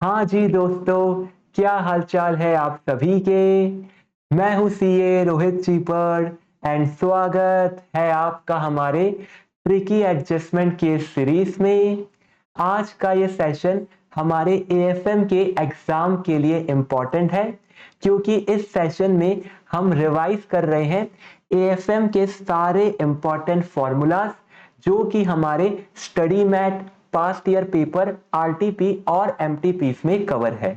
हाँ जी दोस्तों, क्या हालचाल है आप सभी के। मैं हूँ सीए रोहित चीपर एंड स्वागत है आपका हमारे ट्रिकी एडजस्टमेंट के सीरीज में। आज का ये सेशन हमारे एएफएम के एग्जाम के लिए इम्पोर्टेंट है, क्योंकि इस सेशन में हम रिवाइज कर रहे हैं एएफएम के सारे इम्पोर्टेंट फॉर्मूलाज जो कि हमारे study mat, past year paper, RTP और एमटीपी में कवर है।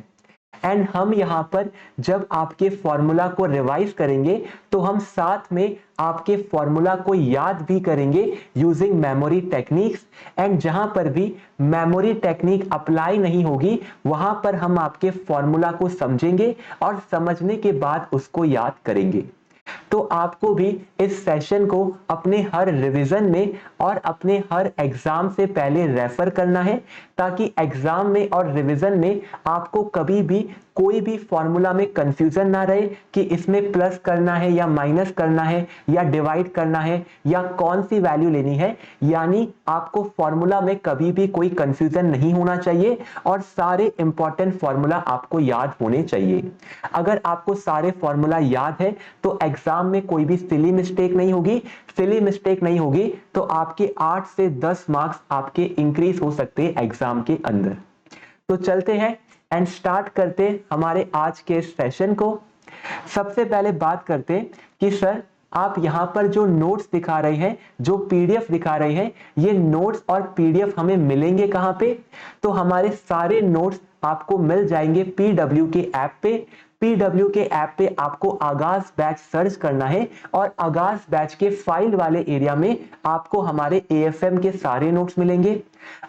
एंड हम यहां पर जब आपके फॉर्मूला को रिवाइज करेंगे तो हम साथ में आपके फॉर्मूला को याद भी करेंगे यूजिंग मेमोरी टेक्निक्स। एंड जहां पर भी मेमोरी टेक्निक अप्लाई नहीं होगी वहां पर हम आपके फॉर्मूला को समझेंगे और समझने के बाद उसको याद करेंगे। तो आपको भी इस सेशन को अपने हर रिवीजन में और अपने हर एग्जाम से पहले रेफर करना है, ताकि एग्जाम में और रिवीजन में आपको कभी भी कोई भी फॉर्मूला में कंफ्यूजन ना रहे कि इसमें प्लस करना है या माइनस करना है या डिवाइड करना है या कौन सी वैल्यू लेनी है। यानी आपको फॉर्मूला में कभी भी कोई कंफ्यूजन नहीं होना चाहिए और सारे इंपॉर्टेंट फॉर्मूला आपको याद होने चाहिए। अगर आपको सारे फॉर्मूला याद है तो एग्जाम में कोई भी सिली मिस्टेक नहीं होगी। सिली मिस्टेक नहीं होगी तो आपके 8 से 10 मार्क्स आपके इंक्रीज हो सकते हैं एग्जाम के अंदर। तो चलते हैं एंड स्टार्ट करते हमारे आज के सेशन को। सबसे पहले बात करते कि सर आप यहां पर जो नोट्स दिखा रहे हैं, जो पीडीएफ दिखा रहे हैं, ये नोट्स और पीडीएफ हमें मिलेंगे कहां पे। तो हमारे सारे नोट्स आपको मिल जाएंगे पीडब्ल्यू के ऐप पे। पीडब्ल्यू के ऐप पे आपको आगाज बैच सर्च करना है और आगाज बैच के फाइल वाले एरिया में आपको हमारे एएफएम के सारे नोट्स मिलेंगे।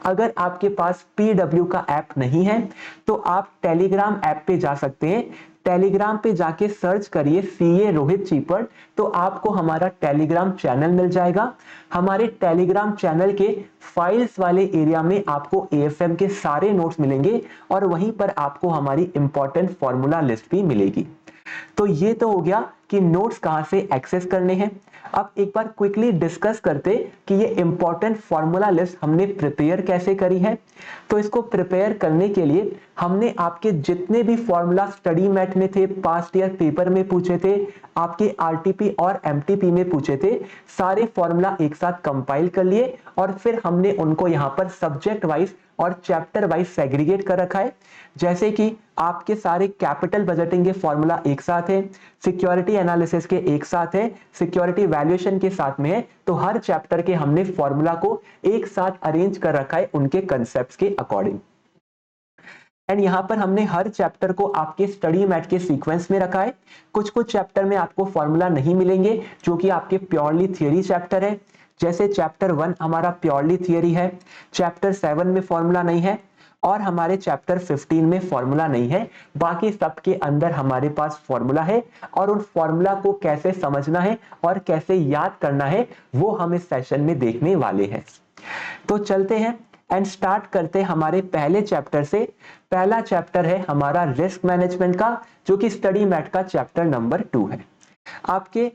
अगर आपके पास पीडब्ल्यू का ऐप नहीं है तो आप टेलीग्राम ऐप पे जा सकते हैं। टेलीग्राम पे जाके सर्च करिए सीए रोहित चीपर, तो आपको हमारा टेलीग्राम चैनल मिल जाएगा। हमारे टेलीग्राम चैनल के फाइल्स वाले एरिया में आपको एएफएम के सारे नोट्स मिलेंगे और वहीं पर आपको हमारी इंपॉर्टेंट फॉर्मूला लिस्ट भी मिलेगी। तो ये तो हो गया कि नोट्स कहां से एक्सेस करने हैं। अब एक बार क्विकली डिस्कस करते कि ये इंपॉर्टेंट फॉर्मूला लिस्ट हमने प्रिपेयर कैसे करी है। तो इसको प्रिपेयर करने के लिए हमने आपके जितने भी फॉर्मूला स्टडी मैट में थे, पास्ट ईयर पेपर में पूछे थे, आपके आरटीपी और एमटीपी में पूछे थे, सारे फॉर्मूला एक साथ कंपाइल कर लिए और फिर हमने उनको यहां पर सब्जेक्ट वाइज और चैप्टर वाइज सेग्रीगेट कर रखा है। जैसे कि आपके सारे कैपिटल बजटिंग के फॉर्मूला एक साथ है, सिक्योरिटी एनालिसिस के एक साथ है, सिक्योरिटी वैल्यूएशन के साथ में है, तो हर चैप्टर के हमने फॉर्मूला को एक साथ अरेंज कर रखा है उनके कंसेप्ट्स के अकॉर्डिंग। एंड यहां पर हमने हर चैप्टर को आपके स्टडी मैट के सीक्वेंस में रखा है। कुछ कुछ चैप्टर में आपको फॉर्मूला नहीं मिलेंगे जो कि आपके प्योरली थियरी चैप्टर है। जैसे चैप्टर 1 हमारा प्योरली थियरी है, चैप्टर 7 में फॉर्मूला नहीं है और हमारे चैप्टर 15 में फॉर्मूला नहीं है। बाकी सबके अंदर हमारे पास फॉर्मूला है और उन फॉर्मूला को कैसे समझना है और कैसे याद करना है वो हम इस सेशन में देखने वाले हैं। तो चलते हैं एंड स्टार्ट करते हैं हमारे पहले चैप्टर से। पहला चैप्टर है हमारा रिस्क मैनेजमेंट का, जो कि स्टडी मैट का चैप्टर नंबर 2 है। आपके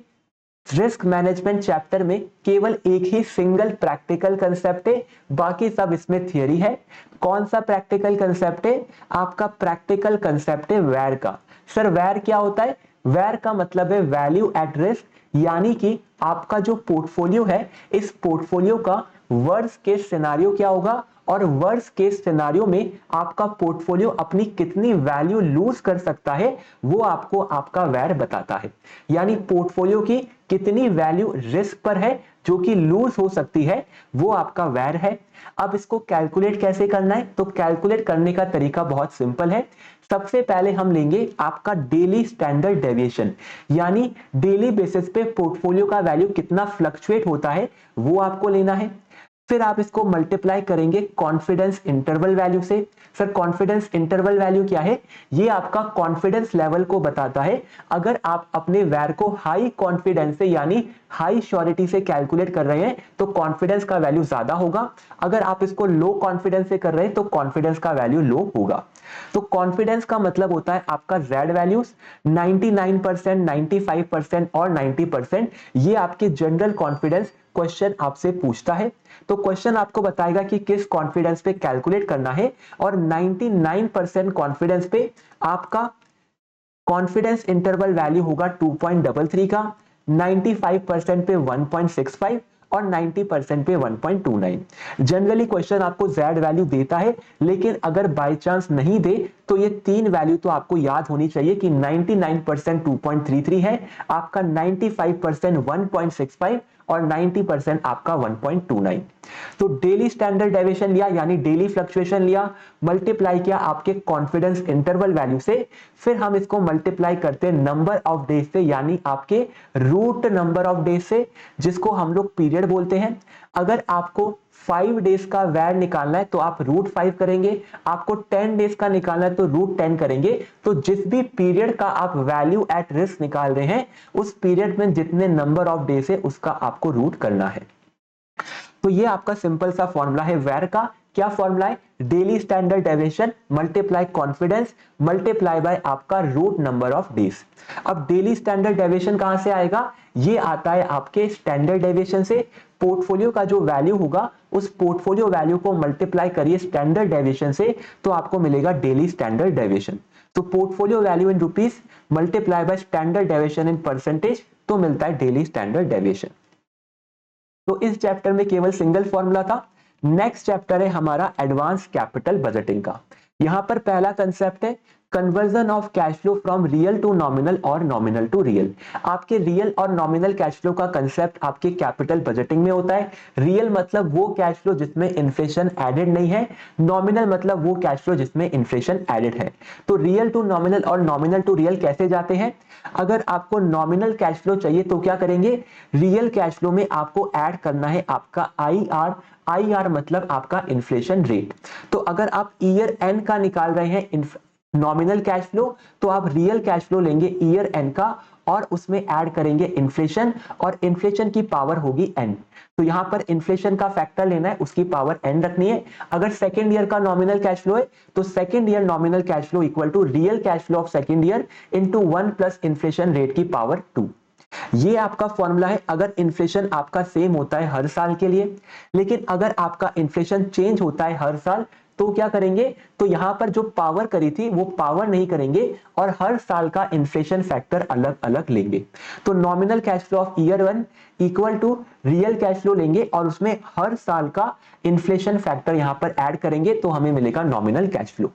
रिस्क मैनेजमेंट चैप्टर में केवल एक ही सिंगल प्रैक्टिकल कंसेप्ट है, बाकी सब इसमें थियरी है। कौन सा प्रैक्टिकल कंसेप्ट है? आपका प्रैक्टिकल कंसेप्ट है वैर का। सर वैर क्या होता है? वैर का मतलब है वैल्यू एट रिस्क, यानी कि आपका जो पोर्टफोलियो है, इस पोर्टफोलियो का वर्स्ट केस सिनेरियो क्या होगा और वर्स्ट केस सिनेरियो में आपका पोर्टफोलियो अपनी कितनी वैल्यू लूज कर सकता है, वो आपको आपका वैर बताता है। यानी पोर्टफोलियो की कितनी वैल्यू रिस्क पर है जो कि लूज हो सकती है, वो आपका वैर है। अब इसको कैलकुलेट कैसे करना है? तो कैलकुलेट करने का तरीका बहुत सिंपल है। सबसे पहले हम लेंगे आपका डेली स्टैंडर्ड डेविएशन, यानी डेली बेसिस पे पोर्टफोलियो का वैल्यू कितना फ्लक्चुएट होता है वो आपको लेना है। फिर आप इसको मल्टीप्लाई करेंगे कॉन्फिडेंस इंटरवल वैल्यू से। सर कॉन्फिडेंस इंटरवल वैल्यू क्या है? ये आपका कॉन्फिडेंस लेवल को बताता है। अगर आप अपने वैर को हाई कॉन्फिडेंस से यानी हाई श्योरिटी से कैलकुलेट कर रहे हैं तो कॉन्फिडेंस का वैल्यू ज्यादा होगा। अगर आप इसको लो कॉन्फिडेंस से कर रहे हैं तो कॉन्फिडेंस का वैल्यू लो होगा। तो कॉन्फिडेंस का मतलब होता है आपका जेड वैल्यूज 99%, 95% और 90%। ये आपके जनरल कॉन्फिडेंस क्वेश्चन आपसे पूछता है, तो क्वेश्चन आपको बताएगा कि किस कॉन्फिडेंस पे कैलकुलेट करना है, और 99% कॉन्फिडेंस पे आपका कॉन्फिडेंस इंटरवल वैल्यू होगा 2.33 का, 95% पे 1.65 और 90% पे 1.29। जनरली क्वेश्चन आपको Z वैल्यू देता है, लेकिन अगर बाय चांस नहीं दे तो ये तीन वैल्यू तो आपको याद होनी चाहिए कि 99% 2.33 है, आपका 95% 1.65 और 90% आपका 1.29। तो डेली स्टैंडर्ड डेविएशन लिया यानी डेली फ्लक्चुएशन लिया, मल्टीप्लाई किया आपके कॉन्फिडेंस इंटरवल वैल्यू से, फिर हम इसको मल्टीप्लाई करते हैं नंबर ऑफ डेज से यानी आपके रूट नंबर ऑफ डेज से, जिसको हम लोग पीरियड बोलते हैं। अगर आपको 5 डेज का वैर निकालना है तो आप √5 करेंगे, आपको 10 डेज का निकालना है तो √10 करेंगे। तो जिस भी पीरियड का आप वैल्यू एट रिस्क निकाल रहे हैं, उस पीरियड में जितने नंबर ऑफ डेज है उसका आपको रूट करना है। तो ये आपका सिंपल सा फॉर्मूला है वैर का। क्या फॉर्मूला है? Daily standard deviation multiply confidence multiply by आपका रूट नंबर ऑफ डेज। अब डेली स्टैंडर्ड डेविएशन कहां से आएगा? ये आता है आपके स्टैंडर्ड डेविएशन से। पोर्टफोलियो का जो वैल्यू होगा उस पोर्टफोलियो वैल्यू को मल्टीप्लाई करिए स्टैंडर्ड डेविएशन से, तो आपको मिलेगा डेली स्टैंडर्ड डेविएशन। तो portfolio value in rupees multiply by standard deviation in percentage, तो मिलता है डेली स्टैंडर्ड डेविएशन। तो इस चैप्टर में केवल सिंगल फॉर्मूला था। नेक्स्ट चैप्टर है हमारा एडवांस कैपिटल बजटिंग का। यहां पर पहला कंसेप्ट है conversion of cash flow from real to nominal और नॉमिनल टू रियल। आपके रियल और नॉमिनल कैश फ्लो का कंसेप्ट आपके कैपिटल बजटिंग में होता है। रियल मतलब वो कैश फ्लो जिसमें इन्फ्लेशन एडेड नहीं है, नॉमिनल मतलब वो कैश फ्लो जिसमें इन्फ्लेशन एडेड है। तो रियल टू नॉमिनल और नॉमिनल टू रियल कैसे जाते हैं? अगर आपको नॉमिनल कैश फ्लो चाहिए तो क्या करेंगे? रियल कैश फ्लो में आपको ऐड करना है आपका IR। IR मतलब आपका इन्फ्लेशन रेट। तो अगर आप ईयर एंड का निकाल रहे हैं नॉमिनल कैश फ्लो, तो आप रियल कैश फ्लो लेंगे ईयर एंड का और उसमें ऐड करेंगे इन्फ्लेशन, और इन्फ्लेशन की पावर होगी n। तो यहां पर इन्फ्लेशन का फैक्टर लेना है, उसकी पावर n रखनी है। अगर सेकेंड ईयर का नॉमिनल कैश फ्लो है तो second year nominal cash flow equal to real cash flow of second year into 1 plus inflation rate की पावर 2। ये आपका फॉर्मूला है अगर इन्फ्लेशन आपका सेम होता है हर साल के लिए। लेकिन अगर आपका इन्फ्लेशन चेंज होता है हर साल तो क्या करेंगे? तो यहां पर जो पावर करी थी वो पावर नहीं करेंगे और हर साल का इन्फ्लेशन फैक्टर अलग अलग लेंगे। तो nominal cash flow of year 1 equal to real cash flow लेंगे और उसमें हर साल का इन्फ्लेशन फैक्टर यहां पर ऐड करेंगे, तो हमें मिलेगा नॉमिनल कैश फ्लो।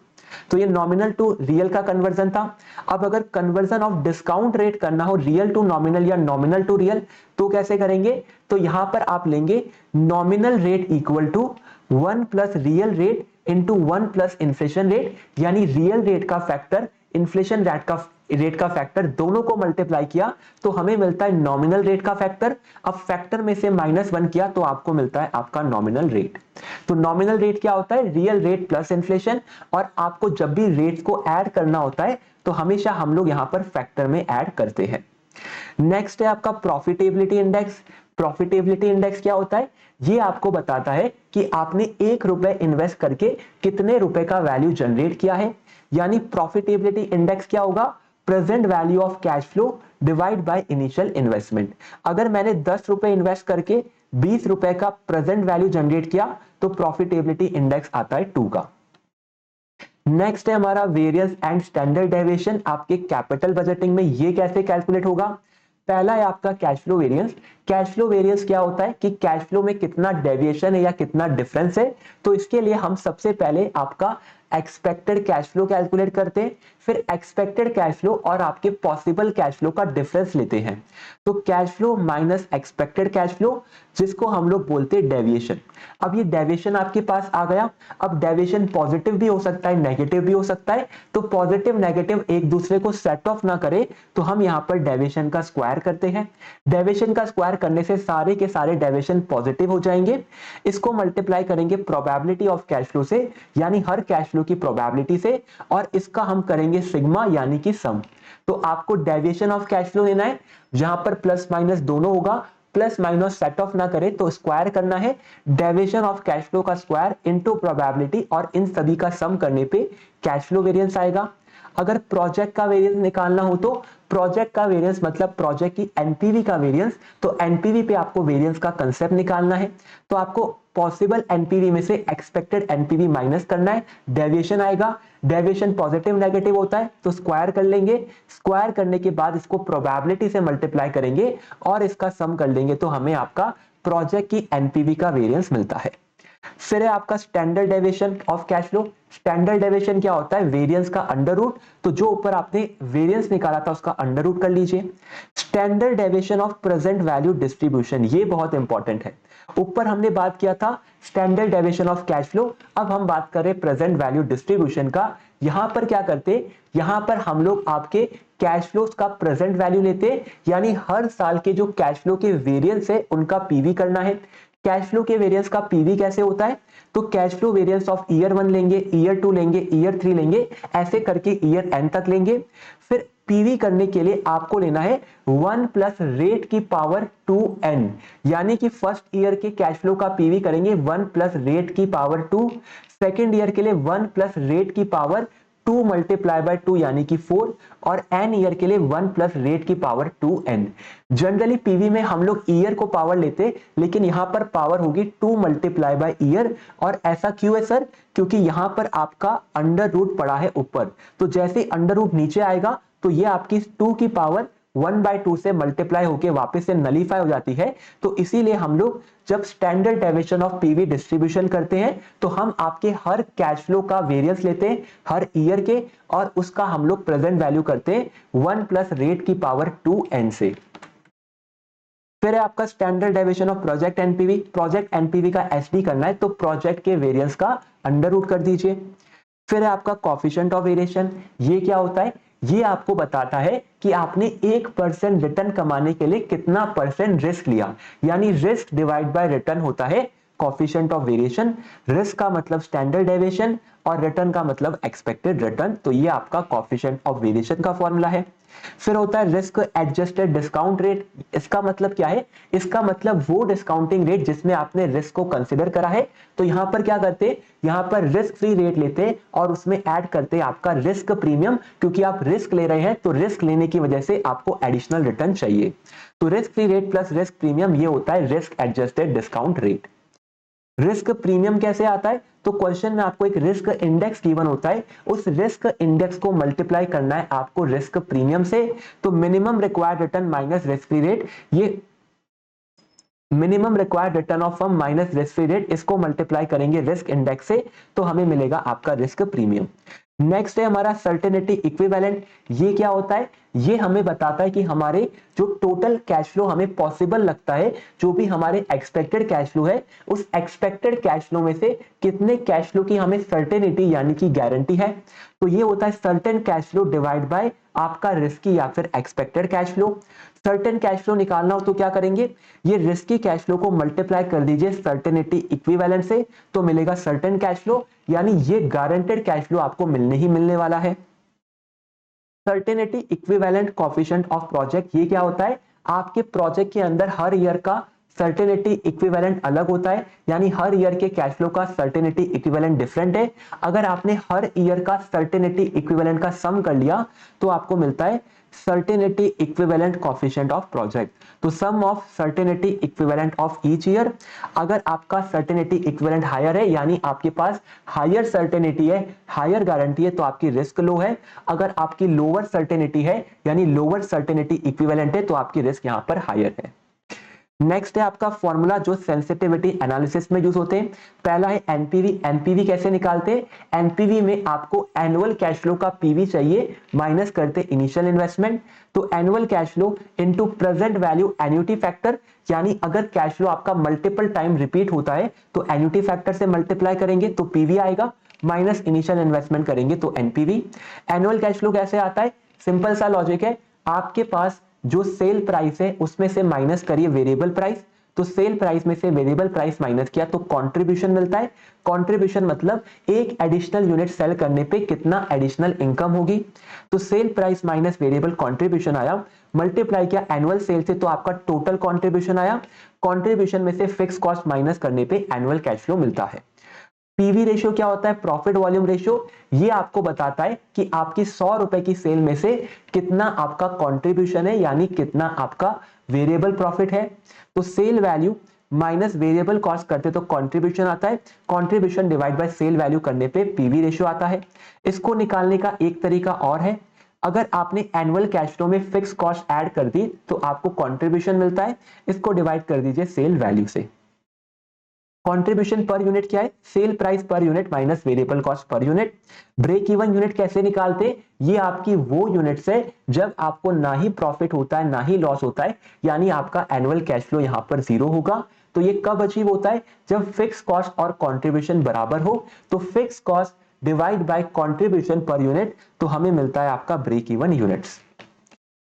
तो ये नॉमिनल टू रियल का कन्वर्जन था। अब अगर कन्वर्जन ऑफ डिस्काउंट रेट करना हो रियल टू नॉमिनल या नॉमिनल टू रियल, तो कैसे करेंगे? तो यहां पर आप लेंगे nominal rate equal to 1 plus real rate into 1 plus inflation rate, यानी रियल रेट का फैक्टर इन्फ्लेशन रेट का फैक्टर दोनों को मल्टीप्लाई किया तो हमें मिलता है नॉमिनल रेट का फैक्टर। अब फैक्टर में से -1 किया तो आपको मिलता है आपका नॉमिनल रेट। तो नॉमिनल रेट क्या होता है? Real rate plus inflation. और आपको जब भी रेट्स को ऐड करना होता है तो हमेशा हम लोग यहां पर फैक्टर में ऐड करते हैं। नेक्स्ट है आपका प्रॉफिटेबिलिटी इंडेक्स। प्रॉफिटेबिलिटी इंडेक्स क्या होता है? ये आपको बताता है कि आपने ₹1 इन्वेस्ट करके कितने रुपए का वैल्यू जनरेट किया है। यानी प्रॉफिटेबिलिटी इंडेक्स क्या होगा? Present value of cash flow divide by initial investment. अगर मैंने ₹10 इन्वेस्ट करके ₹20 का प्रेजेंट वैल्यू जनरेट किया तो प्रॉफिटेबिलिटी इंडेक्स आता है 2 का। नेक्स्ट है हमारा वेरिएंस एंड स्टैंडर्ड डेविएशन। आपके कैपिटल बजटिंग में ये कैसे कैलकुलेट होगा? पहला है आपका cash flow variance. Cash flow variance क्या होता है कि कैश फ्लो में कितना डेविएशन है या कितना डिफरेंस है। तो इसके लिए हम सबसे पहले आपका एक्सपेक्टेड कैश फ्लो कैलकुलेट करते हैं, फिर एक्सपेक्टेड कैश फ्लो और आपके पॉसिबल कैश फ्लो का डिफरेंस लेते हैं। तो cash flow minus expected cash flow, जिसको हम लोग बोलते हैं डेविएशन। अब ये डेविएशन आपके पास आ गया। अब डेविएशन पॉजिटिव भी हो सकता है, नेगेटिव भी हो सकता है। तो पॉजिटिव नेगेटिव एक दूसरे को सेट ऑफ ना करे तो हम यहाँ पर डेविएशन का स्क्वायर करते हैं। डेविएशन का स्क्वायर करने से सारे के सारे डेविएशन पॉजिटिव हो जाएंगे। इसको मल्टीप्लाई करेंगे प्रोबेबिलिटी ऑफ कैश फ्लो से, यानी हर कैश फ्लो की प्रोबेबिलिटी से, और इसका हम करेंगे सिग्मा यानी कि सम। तो आपको डेविएशन ऑफ कैश फ्लो लेना है, जहां पर प्लस माइनस दोनों होगा। प्लस माइनस सेट ऑफ ना करे तो स्क्वायर करना है। डेविएशन ऑफ कैश फ्लो का स्क्वायर इनटू प्रोबेबिलिटी और इन सभी का सम करने पे कैश फ्लो वेरिएंस आएगा। अगर प्रोजेक्ट का वेरिएंस निकालना हो तो प्रोजेक्ट का वेरिएंस मतलब प्रोजेक्ट की एनपीवी का वेरिएंस, तो एनपीवी पे आपको वेरिएंस का कंसेप्ट निकालना है। तो आपको पॉसिबल एनपीवी में से एक्सपेक्टेड एनपीवी माइनस करना है, डेविएशन आएगा, डेविएशन पॉजिटिव नेगेटिव होता है तो स्क्वायर कर लेंगे, स्क्वायर करने के बाद इसको प्रोबेबिलिटी से मल्टीप्लाई करेंगे और इसका सम कर लेंगे तो हमें आपका प्रोजेक्ट की एनपीवी का वेरिएंस मिलता है। फिर है आपका standard deviation of cash flow. Standard deviation क्या होता है? वेरिएंस का अंडर रूट, तो जो ऊपर आपने वेरिएंस निकाला था उसका अंडर रूट कर लीजिए। Standard deviation of present value distribution, ये बहुत इंपॉर्टेंट है। ऊपर हमने बात किया था standard deviation of cash flow, अब हम बात कर रहे हैं प्रेजेंट वैल्यू डिस्ट्रीब्यूशन का। यहां पर क्या करते, यहां पर हम लोग आपके कैश फ्लोज का प्रेजेंट वैल्यू लेते, यानी हर साल के जो कैश फ्लो के वेरिएंस है उनका पीवी करना है। कैश फ्लो के वेरिएंस का पीवी कैसे होता है? तो cash flow variance of year 1 लेंगे, ईयर 2 लेंगे, ईयर 3 लेंगे, ऐसे करके ईयर एन तक लेंगे। फिर पीवी करने के लिए आपको लेना है 1 प्लस रेट की पावर 2n, यानी कि फर्स्ट ईयर के कैश फ्लो का पीवी करेंगे 1 प्लस रेट की पावर 2, सेकेंड ईयर के लिए 1 प्लस रेट की पावर 2 मल्टीप्लाई बाय 2 यानी कि 4, और एन ईयर के लिए 1 प्लस रेट की पावर 2n। जनरली पीवी में हम लोग ईयर को पावर लेते, लेकिन यहां पर पावर होगी 2 मल्टीप्लाई बाय ईयर। और ऐसा क्यों है सर? क्योंकि यहां पर आपका अंडर रूट पड़ा है ऊपर, तो जैसे अंडर रूट नीचे आएगा तो ये आपकी 2 की पावर 1/2 से मल्टीप्लाई होके वापस से नलीफाई हो जाती है। तो इसीलिए हम लोग जब standard deviation of PV distribution करते हैं तो हम आपके हर कैश फ्लो का वेरिएंस लेते हैं हर ईयर के, और उसका हम लोग प्रेजेंट वैल्यू करते हैं 1 प्लस रेट की पावर 2n से। फिर है आपका standard deviation of project NPV. Project NPV का एसडी करना है तो प्रोजेक्ट के वेरिएंस का अंडर रूट कर दीजिए। फिर है आपका कोएफिशिएंट ऑफ वेरिएशन। ये क्या होता है? ये आपको बताता है कि आपने 1% रिटर्न कमाने के लिए कितना परसेंट रिस्क लिया, यानी रिस्क डिवाइड बाय रिटर्न होता है कोएफिशिएंट ऑफ वेरिएशन। रिस्क का मतलब स्टैंडर्ड डेविएशन और रिटर्न का मतलब एक्सपेक्टेड रिटर्न, तो ये आपका कोएफिशिएंट ऑफ वेरिएशन का फॉर्मूला है। फिर होता है रिस्क एडजस्टेड डिस्काउंट रेट। इसका मतलब क्या है? इसका मतलब वो डिस्काउंटिंग रेट जिसमें आपने रिस्क को कंसीडर करा है। तो यहां पर क्या करते, यहां पर रिस्क फ्री रेट लेते और उसमें ऐड करते आपका रिस्क प्रीमियम, क्योंकि आप रिस्क ले रहे हैं तो रिस्क लेने की वजह से आपको एडिशनल रिटर्न चाहिए। तो risk free rate plus risk premium, ये होता है risk adjusted discount rate. Risk premium कैसे आता है? तो क्वेश्चन में आपको एक रिस्क इंडेक्स गिवन होता है, उस रिस्क इंडेक्स को मल्टीप्लाई करना है आपको रिस्क प्रीमियम से। तो minimum required return minus risk free rate, ये minimum required return of firm minus risk free rate, इसको मल्टीप्लाई करेंगे रिस्क इंडेक्स से तो हमें मिलेगा आपका रिस्क प्रीमियम। नेक्स्ट है हमारा सर्टेनिटी इक्विवेलेंट। ये क्या होता है? ये हमें बताता है कि हमारे जो टोटल कैश फ्लो हमें पॉसिबल लगता है, जो भी हमारे एक्सपेक्टेड कैश फ्लो है, उस एक्सपेक्टेड कैश फ्लो में से कितने कैश फ्लो की हमें सर्टेनिटी यानी कि गारंटी है। तो ये होता है certain cash flow divide by आपका रिस्की या फिर expected cash flow. Certain cash flow निकालना हो तो क्या करेंगे, ये रिस्की कैश फ्लो को मल्टीप्लाई कर दीजिए सर्टेनिटी इक्विवेलेंट से, तो मिलेगा सर्टेन कैश फ्लो, यानी ये गारंटेड कैश फ्लो आपको मिलने ही मिलने वाला है। Certainty equivalent coefficient of project, ये क्या होता है? आपके प्रोजेक्ट के अंदर हर ईयर का सर्टेनिटी इक्विवेलेंट अलग होता है, यानी हर ईयर के कैश फ्लो का सर्टेनिटी इक्विवेलेंट डिफरेंट है। अगर आपने हर ईयर का सर्टेनिटी इक्विवेलेंट का सम कर लिया तो आपको मिलता है certainty equivalent coefficient of project. तो sum of certainty equivalent of each year. अगर आपका सर्टेनिटी इक्विवेलेंट हायर है, यानी आपके पास हायर सर्टेनिटी है, हायर गारंटी है, तो आपकी रिस्क लो है। अगर आपकी लोअर सर्टेनिटी है यानी लोअर सर्टेनिटी इक्विवेलेंट है, तो आपकी रिस्क यहां पर हायर है। नेक्स्ट है आपका फॉर्मूला जो सेंसिटिविटी एनालिसिस में यूज होते हैं। पहला है एनपीवी। एनपीवी कैसे निकालते हैं? एनपीवी में आपको एनुअल कैश फ्लो का पीवी चाहिए, माइनस करते इनिशियल इन्वेस्टमेंट। तो annual cash flow into present value annuity factor, यानी अगर कैश फ्लो आपका मल्टीपल टाइम रिपीट होता है तो एन्युटी फैक्टर से मल्टीप्लाई करेंगे तो पीवी आएगा, माइनस इनिशियल इन्वेस्टमेंट करेंगे तो एनपीवी। एनुअल कैश फ्लो कैसे आता है? सिंपल सा लॉजिक है, आपके पास जो सेल प्राइस है उसमें से माइनस करिए वेरिएबल प्राइस, तो सेल प्राइस में से वेरिएबल प्राइस माइनस किया तो कंट्रीब्यूशन मिलता है। कंट्रीब्यूशन मतलब एक एडिशनल यूनिट सेल करने पे कितना एडिशनल इनकम होगी। तो sale price minus variable contribution आया, मल्टीप्लाई किया एनुअल सेल से तो आपका टोटल कंट्रीब्यूशन आया। कंट्रीब्यूशन में से फिक्स कॉस्ट माइनस करने पे एनुअल कैश फ्लो मिलता है। पीवी रेशियो क्या होता है? Profit volume ratio. ये आपको बताता है कि आपकी 100 रुपए की सेल में से कितना आपका कंट्रीब्यूशन है, यानी कितना आपका वेरिएबल प्रॉफिट है। तो sale value minus variable cost करते तो कंट्रीब्यूशन आता है, contribution divide by sale value करने पे पीवी रेशियो आता है। इसको निकालने का एक तरीका और है, अगर आपने एनुअल कैश फ्लो में फिक्स कॉस्ट ऐड कर दी तो आपको कंट्रीब्यूशन मिलता है, इसको डिवाइड कर दीजिए सेल वैल्यू से। कंट्रीब्यूशन पर यूनिट क्या है? Sale price per unit minus variable cost per unit. Break even unit कैसे निकालते? ये आपकी वो यूनिट्स है जब आपको ना ही प्रॉफिट होता है ना ही लॉस होता है, यानी आपका एनुअल कैश फ्लो यहां पर जीरो होगा। तो ये कब अचीव होता है? जब फिक्स कॉस्ट और कंट्रीब्यूशन बराबर हो। तो fix cost divide by contribution per unit, तो हमें मिलता है आपका ब्रेक इवन यूनिट्स।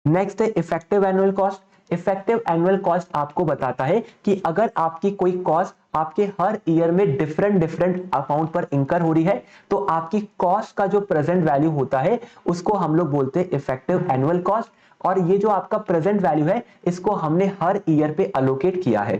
नेक्स्ट है effective annual cost. Effective annual cost आपको बताता है कि अगर आपकी कोई कॉस्ट आपके हर ईयर में डिफरेंट डिफरेंट अमाउंट पर इंकर हो रही है, तो आपकी कॉस्ट का जो प्रेजेंट वैल्यू होता है उसको हम लोग बोलते हैं इफेक्टिव एनुअल कॉस्ट। और ये जो आपका प्रेजेंट वैल्यू है इसको हमने हर ईयर पे अलोकेट किया है।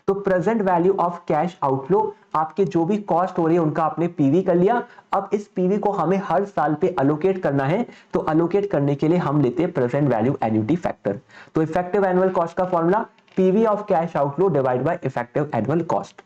तो present value of cash outflow, आपके जो भी कॉस्ट हो रही है उनका आपने पीवी कर लिया। अब इस पीवी को हमें हर साल पे अलोकेट करना है, तो अलोकेट करने के लिए हम लेते हैं प्रेजेंट वैल्यू एन्युटी फैक्टर। तो इफेक्टिव एनुअल कॉस्ट का formula PV of cash outflow divide by effective annual cost.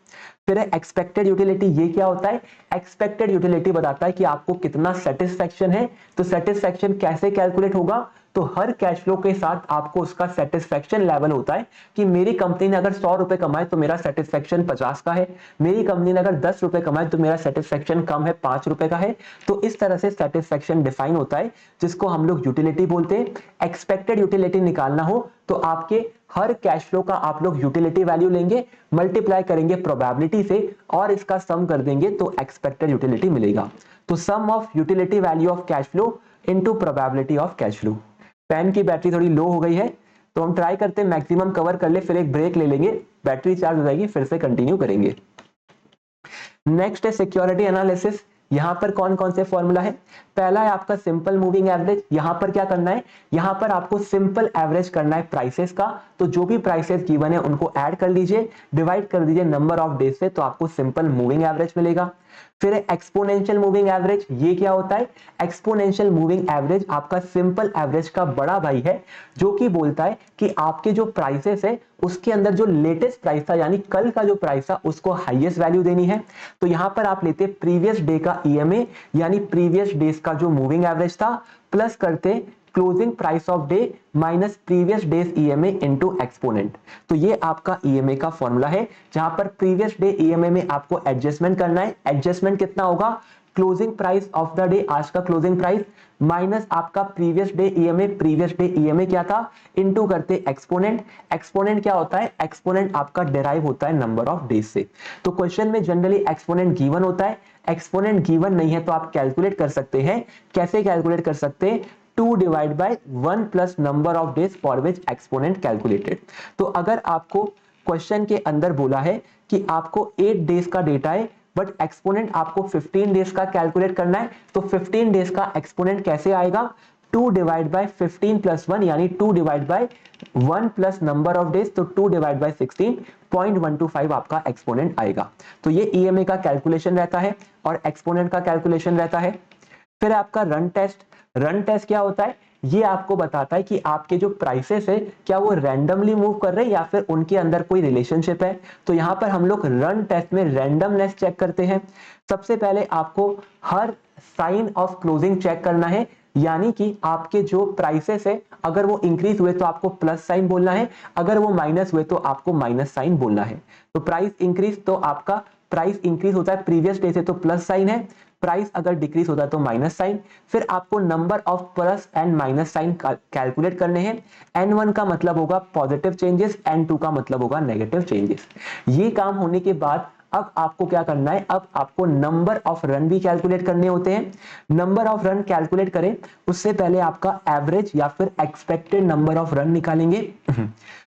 फिर है एक्सपेक्टेड यूटिलिटी। ये क्या होता है? एक्सपेक्टेड यूटिलिटी बताता है कि आपको कितना सेटिस्फेक्शन है। तो सेटिस्फेक्शन कैसे कैलकुलेट होगा? तो हर कैश फ्लो के साथ आपको उसका सेटिस्फेक्शन लेवल होता है कि मेरी कंपनी ने अगर 100 रुपए कमाए तो मेरा सेटिस्फेक्शन 50 का है, मेरी कंपनी ने अगर 10 रुपए कमाए तो मेरा सेटिस्फेक्शन कम है 5 रुपए का है। तो इस तरह से सेटिस्फेक्शन डिफाइन होता है, जिसको हम लोग यूटिलिटी बोलते हैं। एक्सपेक्टेड यूटिलिटी निकालना हो तो आपके हर कैश फ्लो का आप लोग यूटिलिटी वैल्यू लेंगे, मल्टीप्लाई करेंगे प्रोबेबिलिटी से और इसका सम कर देंगे तो एक्सपेक्टेड यूटिलिटी मिलेगा। तो sum of utility value of cash flow into probability of cash flow. Pen की बैटरी थोड़ी लो हो गई है तो हम ट्राई करते हैं मैक्सिमम कवर कर ले, फिर एक ब्रेक ले लेंगे, बैटरी चार्ज हो जाएगी, फिर से कंटिन्यू करेंगे। नेक्स्ट है सिक्योरिटी एनालिसिस। यहां पर कौन कौन से फॉर्मूला है? पहला है आपका सिंपल मूविंग एवरेज। यहां पर क्या करना है? यहां पर आपको सिंपल एवरेज करना है प्राइसेस का। तो जो भी प्राइसेस गिवन है उनको ऐड कर लीजिए, डिवाइड कर दीजिए नंबर ऑफ डेज से, तो आपको सिंपल मूविंग एवरेज मिलेगा। फिर एक्सपोनेंशियल मूविंग एवरेज। ये क्या होता है? एक्सपोनेंशियल मूविंग एवरेज आपका सिंपल एवरेज का बड़ा भाई है, जो कि बोलता है कि आपके जो प्राइसेस है उसके अंदर जो लेटेस्ट प्राइस था, यानी कल का जो प्राइस था, उसको हाईएस्ट वैल्यू देनी है। तो यहां पर आप लेते प्रीवियस डे का ईएमए, यानी प्रीवियस डेज का जो मूविंग एवरेज था, प्लस करते closing price of day minus previous days EMA into exponent. तो ये आपका ईएमए का फॉर्मूला है, जहां पर प्रीवियस डे ईएमए में आपको एडजस्टमेंट करना है। एडजस्टमेंट कितना होगा? Closing price of the day, आज का क्लोजिंग प्राइस, माइनस आपका previous day EMA. Previous day EMA क्या था? इनटू करते एक्सपोनेंट। एक्सपोनेंट क्या होता है? एक्सपोनेंट आपका डिराइव होता है नंबर ऑफ डेज से। तो क्वेश्चन में जनरली एक्सपोनेंट गिवन होता है, एक्सपोनेंट गिवन नहीं है तो आप कैलकुलेट कर सकते हैं। कैसे कैलकुलेट कर सकते हैं? 2 divide by 1 plus number of days for which exponent calculated. तो अगर आपको क्वेश्चन के अंदर बोला है कि आपको 8 डेज का डेटा है बट एक्सपोनेंट आपको 15 डेज का कैलकुलेट करना है, तो 15 डेज का एक्सपोनेंट कैसे आएगा? 2 डिवाइड बाय 15 प्लस 1, यानी 2 divide by 1 plus number of days, तो 2 डिवाइड बाय 16.125 आपका एक्सपोनेंट आएगा। तो ये ईएमए का कैलकुलेशन रहता है और एक्सपोनेंट का कैलकुलेशन रहता है। फिर आपका रन टेस्ट। रन टेस्ट क्या होता है? ये आपको बताता है कि आपके जो प्राइसेस है क्या वो रैंडमली मूव कर रहे हैं या फिर उनके अंदर कोई रिलेशनशिप है। तो यहां पर हम लोग रन टेस्ट में रैंडमनेस चेक करते हैं। सबसे पहले आपको हर साइन ऑफ क्लोजिंग चेक करना है, यानी कि आपके जो प्राइसेस है अगर वो इंक्रीज हुए तो आपको प्लस साइन बोलना है, अगर वो माइनस हुए तो आपको माइनस साइन बोलना है। तो प्राइस इंक्रीज तो आपका प्राइस इंक्रीज होता है प्रीवियस डे से तो प्लस साइन है, प्राइस अगर डिक्रीज होता है तो माइनस साइन। फिर आपको number of plus and minus sign calculate करने हैं। N1 का मतलब होगा पॉजिटिव चेंजेस, N2 का मतलब होगा नेगेटिव चेंजेस। ये काम होने के बाद अब आपको क्या करना है? अब आपको नंबर ऑफ रन भी कैलकुलेट करने होते हैं। नंबर ऑफ रन कैलकुलेट करें उससे पहले आपका एवरेज या फिर एक्सपेक्टेड नंबर ऑफ रन निकालेंगे।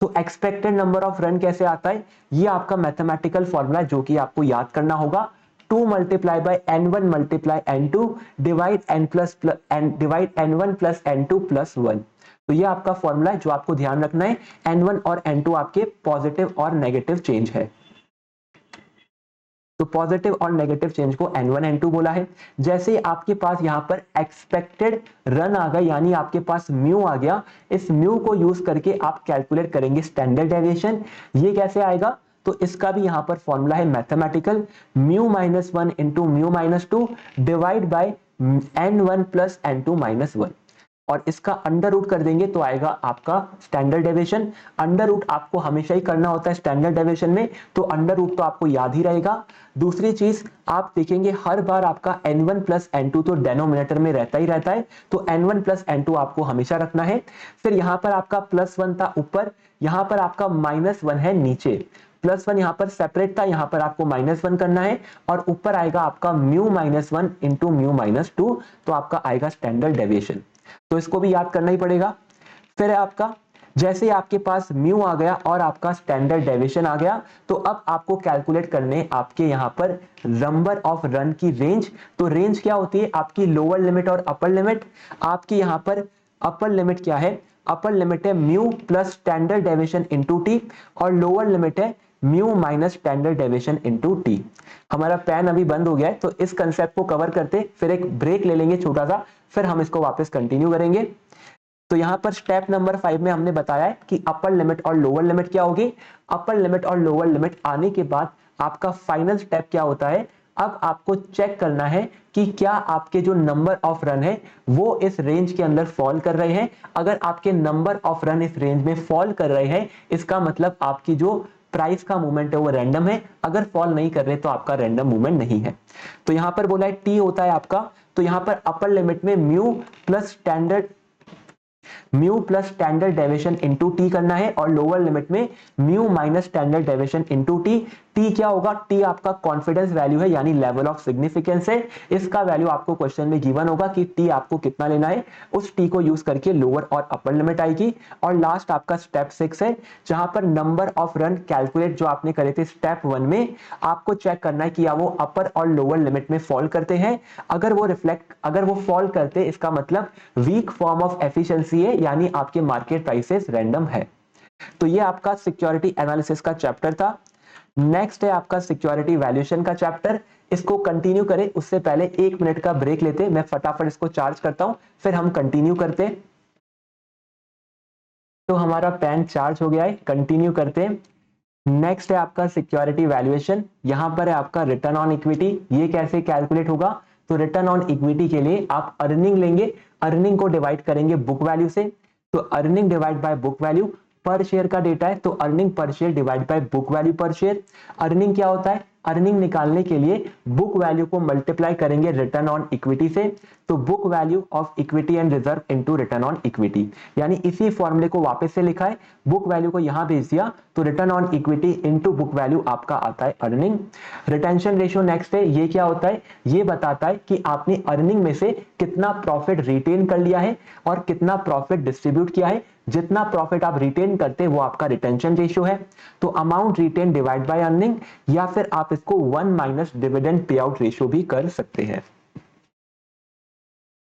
तो एक्सपेक्टेड नंबर ऑफ रन कैसे आता है? ये आपका मैथमेटिकल फॉर्मूला जो कि आपको याद करना होगा। 2 multiply by n1 multiply n2 divide n plus n divide n1 plus n2 plus 1। तो ये आपका फॉर्मूला है जो आपको ध्यान रखना है। n1 और n2 आपके पॉजिटिव और नेगेटिव चेंज है। तो पॉजिटिव और नेगेटिव चेंज को N1 N2 बोला है। जैसे आपके पास यहाँ पर एक्सपेक्टेड रन आ गया, यानी आपके पास म्यू आ गया, इस म्यू को यूज करके आप कैलकुलेट करेंगे स्टैंडर्ड डेविएशन। ये कैसे आएगा, तो इसका भी यहां पर फॉर्मूला है mathematical, mu minus one into mu minus two divide by N1 plus N2 minus one, और इसका अंडर रूट कर देंगे तो आएगा आपका स्टैंडर्ड डेविएशन। अंडर रूट आपको हमेशा ही करना होता है स्टैंडर्ड डेविएशन में, तो अंडर रूट तो आपको याद ही रहेगा। दूसरी चीज आप देखेंगे हर बार आपका N1 प्लस N2 तो डेनोमिनेटर में रहता ही रहता है, तो N1 प्लस N2 आपको हमेशा रखना है। फिर यहां पर आपका प्लस वन था ऊपर, यहां पर आपका माइनस वन है नीचे, प्लस वन यहां पर सेपरेट था, यहां पर आपको माइनस वन करना है, और ऊपर आएगा आपका mu minus one into mu minus two, तो आपका आएगा स्टैंडर्ड डेविएशन। तो इसको भी याद करना ही पड़ेगा। फिर आपका जैसे आपके पास म्यू आ गया और आपका स्टैंडर्ड डेविएशन आ गया, तो अब आपको कैलकुलेट करने आपके यहां पर नंबर ऑफ रन की रेंज। तो रेंज क्या होती है, आपकी लोअर लिमिट और अपर लिमिट। आपकी यहां पर अपर लिमिट क्या है, अपर लिमिट है mu plus standard deviation into T, और लोअर लिमिट है mu minus standard deviation into T. हमारा पेन अभी बंद हो गया है, तो इस कंसेप्ट को कवर करते फिर एक ब्रेक ले लेंगे छोटा सा, फिर हम इसको वापस कंटिन्यू करेंगे। तो यहां पर स्टेप नंबर 5 में हमने बताया है कि अपर लिमिट और लोअर लिमिट क्या होगी। अपर लिमिट और लोअर लिमिट आने के बाद आपका फाइनल स्टेप क्या होता है, अब आपको चेक करना है कि क्या आपके जो नंबर ऑफ रन है वो इस रेंज के अंदर फॉल कर रहे हैं। अगर आपके नंबर ऑफ रन इस रेंज में फॉल कर रहे हैं, इसका मतलब आपकी जो प्राइस का मूवमेंट है वो रैंडम है, अगर फॉल नहीं कर रहे तो आपका रैंडम मूवमेंट नहीं है। तो यहां पर बोला है टी होता है आपका, तो यहां पर अपर लिमिट में mu plus standard deviation into T करना है, और लोअर लिमिट में mu minus standard deviation into T. T क्या होगा, टी आपका कॉन्फिडेंस वैल्यू है, यानी लेवल ऑफ सिग्निफिकेंस है। इसका वैल्यू आपको क्वेश्चन में गिवन होगा कि टी आपको कितना लेना है, उस टी को यूज करके लोअर और अपर लिमिट आएगी। और लास्ट आपका स्टेप 6 है, जहां पर नंबर ऑफ रन कैलकुलेट जो आपने करे थे स्टेप 1 में, आपको चेक करना है कि या वो अपर और लोअर लिमिट में फॉल करते हैं। अगर वो फॉल करते, इसका मतलब वीक फॉर्म ऑफ एफिशिएंसी है, यानी आपके मार्केट प्राइसेस रैंडम है। तो ये आपका सिक्योरिटी एनालिसिस का चैप्टर था। नेक्स्ट है आपका सिक्योरिटी वैल्यूएशन का चैप्टर। इसको कंटिन्यू करें उससे पहले 1 मिनट का ब्रेक लेते, मैं फटाफट इसको चार्ज करता हूं, फिर हम कंटिन्यू करते। तो हमारा पेन चार्ज हो गया है, कंटिन्यू करते हैं। नेक्स्ट है आपका सिक्योरिटी वैल्यूएशन। यहां पर है आपका रिटर्न ऑन इक्विटी। ये कैसे कैलकुलेट होगा, तो रिटर्न ऑन इक्विटी के लिए आप अर्निंग लेंगे, अर्निंग को डिवाइड करेंगे बुक वैल्यू से, तो earning divide by book value. पर शेयर का डेटा है, तो earning per share divide by book value पर शेयर। अर्निंग क्या होता है, अर्निंग निकालने के लिए बुक वैल्यू को मल्टीप्लाई करेंगे रिटर्न ऑन इक्विटी से, तो book value of equity and reserve into return on equity. यानी इसी फॉर्मूले को वापस से लिखा है, बुक वैल्यू को यहां भेज दिया, तो return on equity into book value आपका आता है अर्निंग। रिटेंशन रेशियो नेक्स्ट है, ये क्या होता है, ये बताता है कि आपने अर्निंग में से कितना प्रॉफिट रिटेन कर लिया है और कितना प्रॉफिट डिस्ट्रीब्यूट किया है। जितना प्रॉफिट आप रिटेन करते हैं वो आपका रिटेंशन रेशियो है। तो amount retain divide by earning, या फिर आप इसको 1 minus dividend pay out ratio भी कर सकते हैं।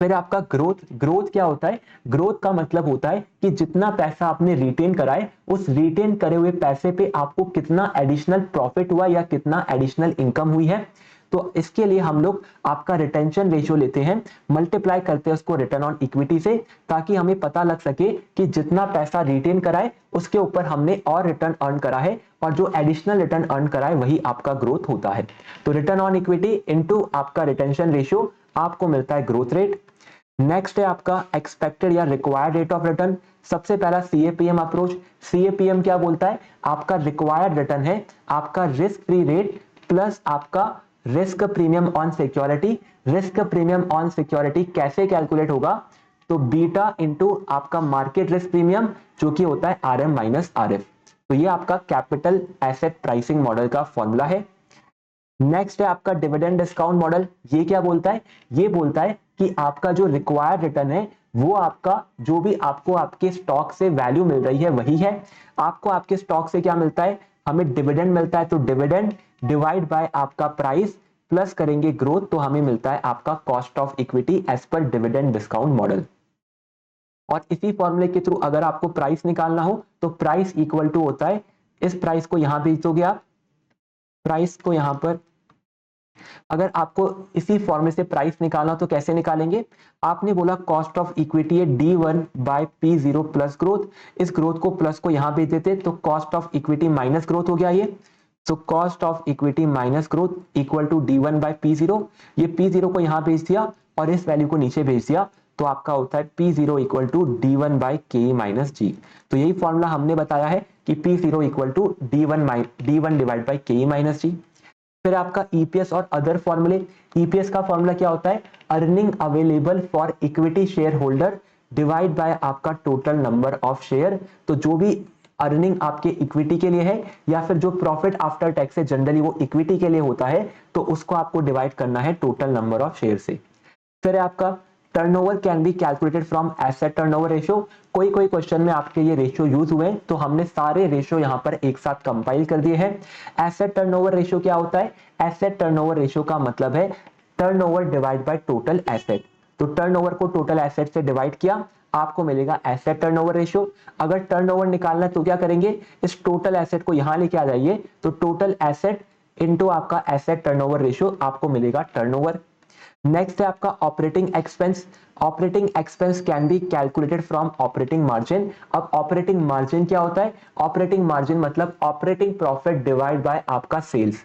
फिर आपका ग्रोथ क्या होता है, ग्रोथ का मतलब होता है कि जितना पैसा आपने रिटेन कराए, उस रिटेन करे हुए पैसे पे आपको कितना एडिशनल प्रॉफिट हुआ या कितना एडिशनल इनकम हुई है। तो इसके लिए हम लोग आपका रिटेंशन रेशियो लेते हैं, मल्टीप्लाई करते हैं उसको रिटर्न ऑन इक्विटी से, ताकि हमें पता लग सके कि जितना पैसा रिटेन कराए उसके ऊपर हमने और रिटर्न अर्न करा है, और जो एडिशनल रिटर्न अर्न करा है वही आपका ग्रोथ होता है। तो रिटर्न ऑन इक्विटी इनटू आपका रिटेंशन रेशियो आपको मिलता है ग्रोथ रेट। नेक्स्ट है आपका एक्सपेक्टेड या रिक्वायर्ड रेट ऑफ रिटर्न। सबसे पहला सीएपीएम अप्रोच। सीएपीएम क्या बोलता है, आपका रिक्वायर्ड रिटर्न है आपका रिस्क फ्री रेट प्लस आपका risk premium on security. Risk premium on security कैसे कैलकुलेट होगा, तो बीटा इंटू आपका मार्केट रिस्क प्रीमियम, जो कि होता है आरएम माइनस आरएफ। तो ये आपका कैपिटल एसेट प्राइसिंग मॉडल का फॉर्मूला है। नेक्स्ट है आपका डिविडेंड डिस्काउंट मॉडल। ये क्या बोलता है, ये बोलता है कि आपका जो रिक्वायर्ड रिटर्न है वो आपका जो भी आपको आपके स्टॉक से वैल्यू मिल रही है वही है। आपको आपके स्टॉक से क्या मिलता है, हमें डिविडेंड मिलता है, तो डिविडेंड डिवाइड बाय आपका प्राइस प्लस करेंगे ग्रोथ, तो हमें मिलता है आपका cost of equity as per dividend discount model. और इसी फॉर्मूले के थ्रू अगर आपको प्राइस निकालना हो तो प्राइस इक्वल टू होता है, इस प्राइस को यहां भेज दोगे आप, प्राइस को यहां पर अगर आपको इसी फॉर्मूले से प्राइस निकालना तो कैसे निकालेंगे? आपने बोला कॉस्ट ऑफ इक्विटी है D1 by P0 plus growth, इस ग्रोथ को प्लस को यहां भेज देते तो cost of equity minus growth हो गया ये। So cost of equity minus growth equal to D1 by P0, ये P0 को यहां भेज दिया और इस वैल्यू को नीचे भेज दिया तो आपका होता है P0 equal to D1 by K minus G. तो यही फॉर्मूला हमने बताया है कि P0 equal to D1 divide by K minus G. फिर आपका ईपीएस और अदर फॉर्मूले, ईपीएस का फॉर्मूला क्या होता है? Earning available for equity share holder divide by आपका टोटल नंबर ऑफ शेयर। तो जो भी अर्निंग आपके इक्विटी के लिए है या फिर जो प्रॉफिट आफ्टर टैक्स है जनरली वो इक्विटी के लिए होता है, तो उसको आपको डिवाइड करना है टोटल नंबर ऑफ शेयर से। फिर आपका turnover can be calculated from asset turnover ratio. कोई कोई क्वेश्चन में आपके ये रेशियो यूज हुए हैं तो हमने सारे रेशियो यहां पर एक साथ कंपाइल कर दिए हैं। एसेट टर्नओवर रेशियो क्या होता है? एसेट टर्नओवर रेशियो का मतलब है turnover divide by total asset. तो टर्नओवर को टोटल एसेट से डिवाइड किया, आपको मिलेगा एसेट टर्नओवर रेशियो। अगर टर्नओवर निकालना है तो क्या करेंगे? इस टोटल एसेट को यहां लेके आ जाइए, तो टोटल एसेट इनटू आपका एसेट टर्नओवर रेशियो, आपको मिलेगा टर्नओवर। नेक्स्ट है आपका operating expense. Operating expense can be calculated from operating margin. अब ऑपरेटिंग मार्जिन क्या होता है? ऑपरेटिंग मार्जिन मतलब ऑपरेटिंग प्रॉफिट डिवाइड बाय आपका सेल्स।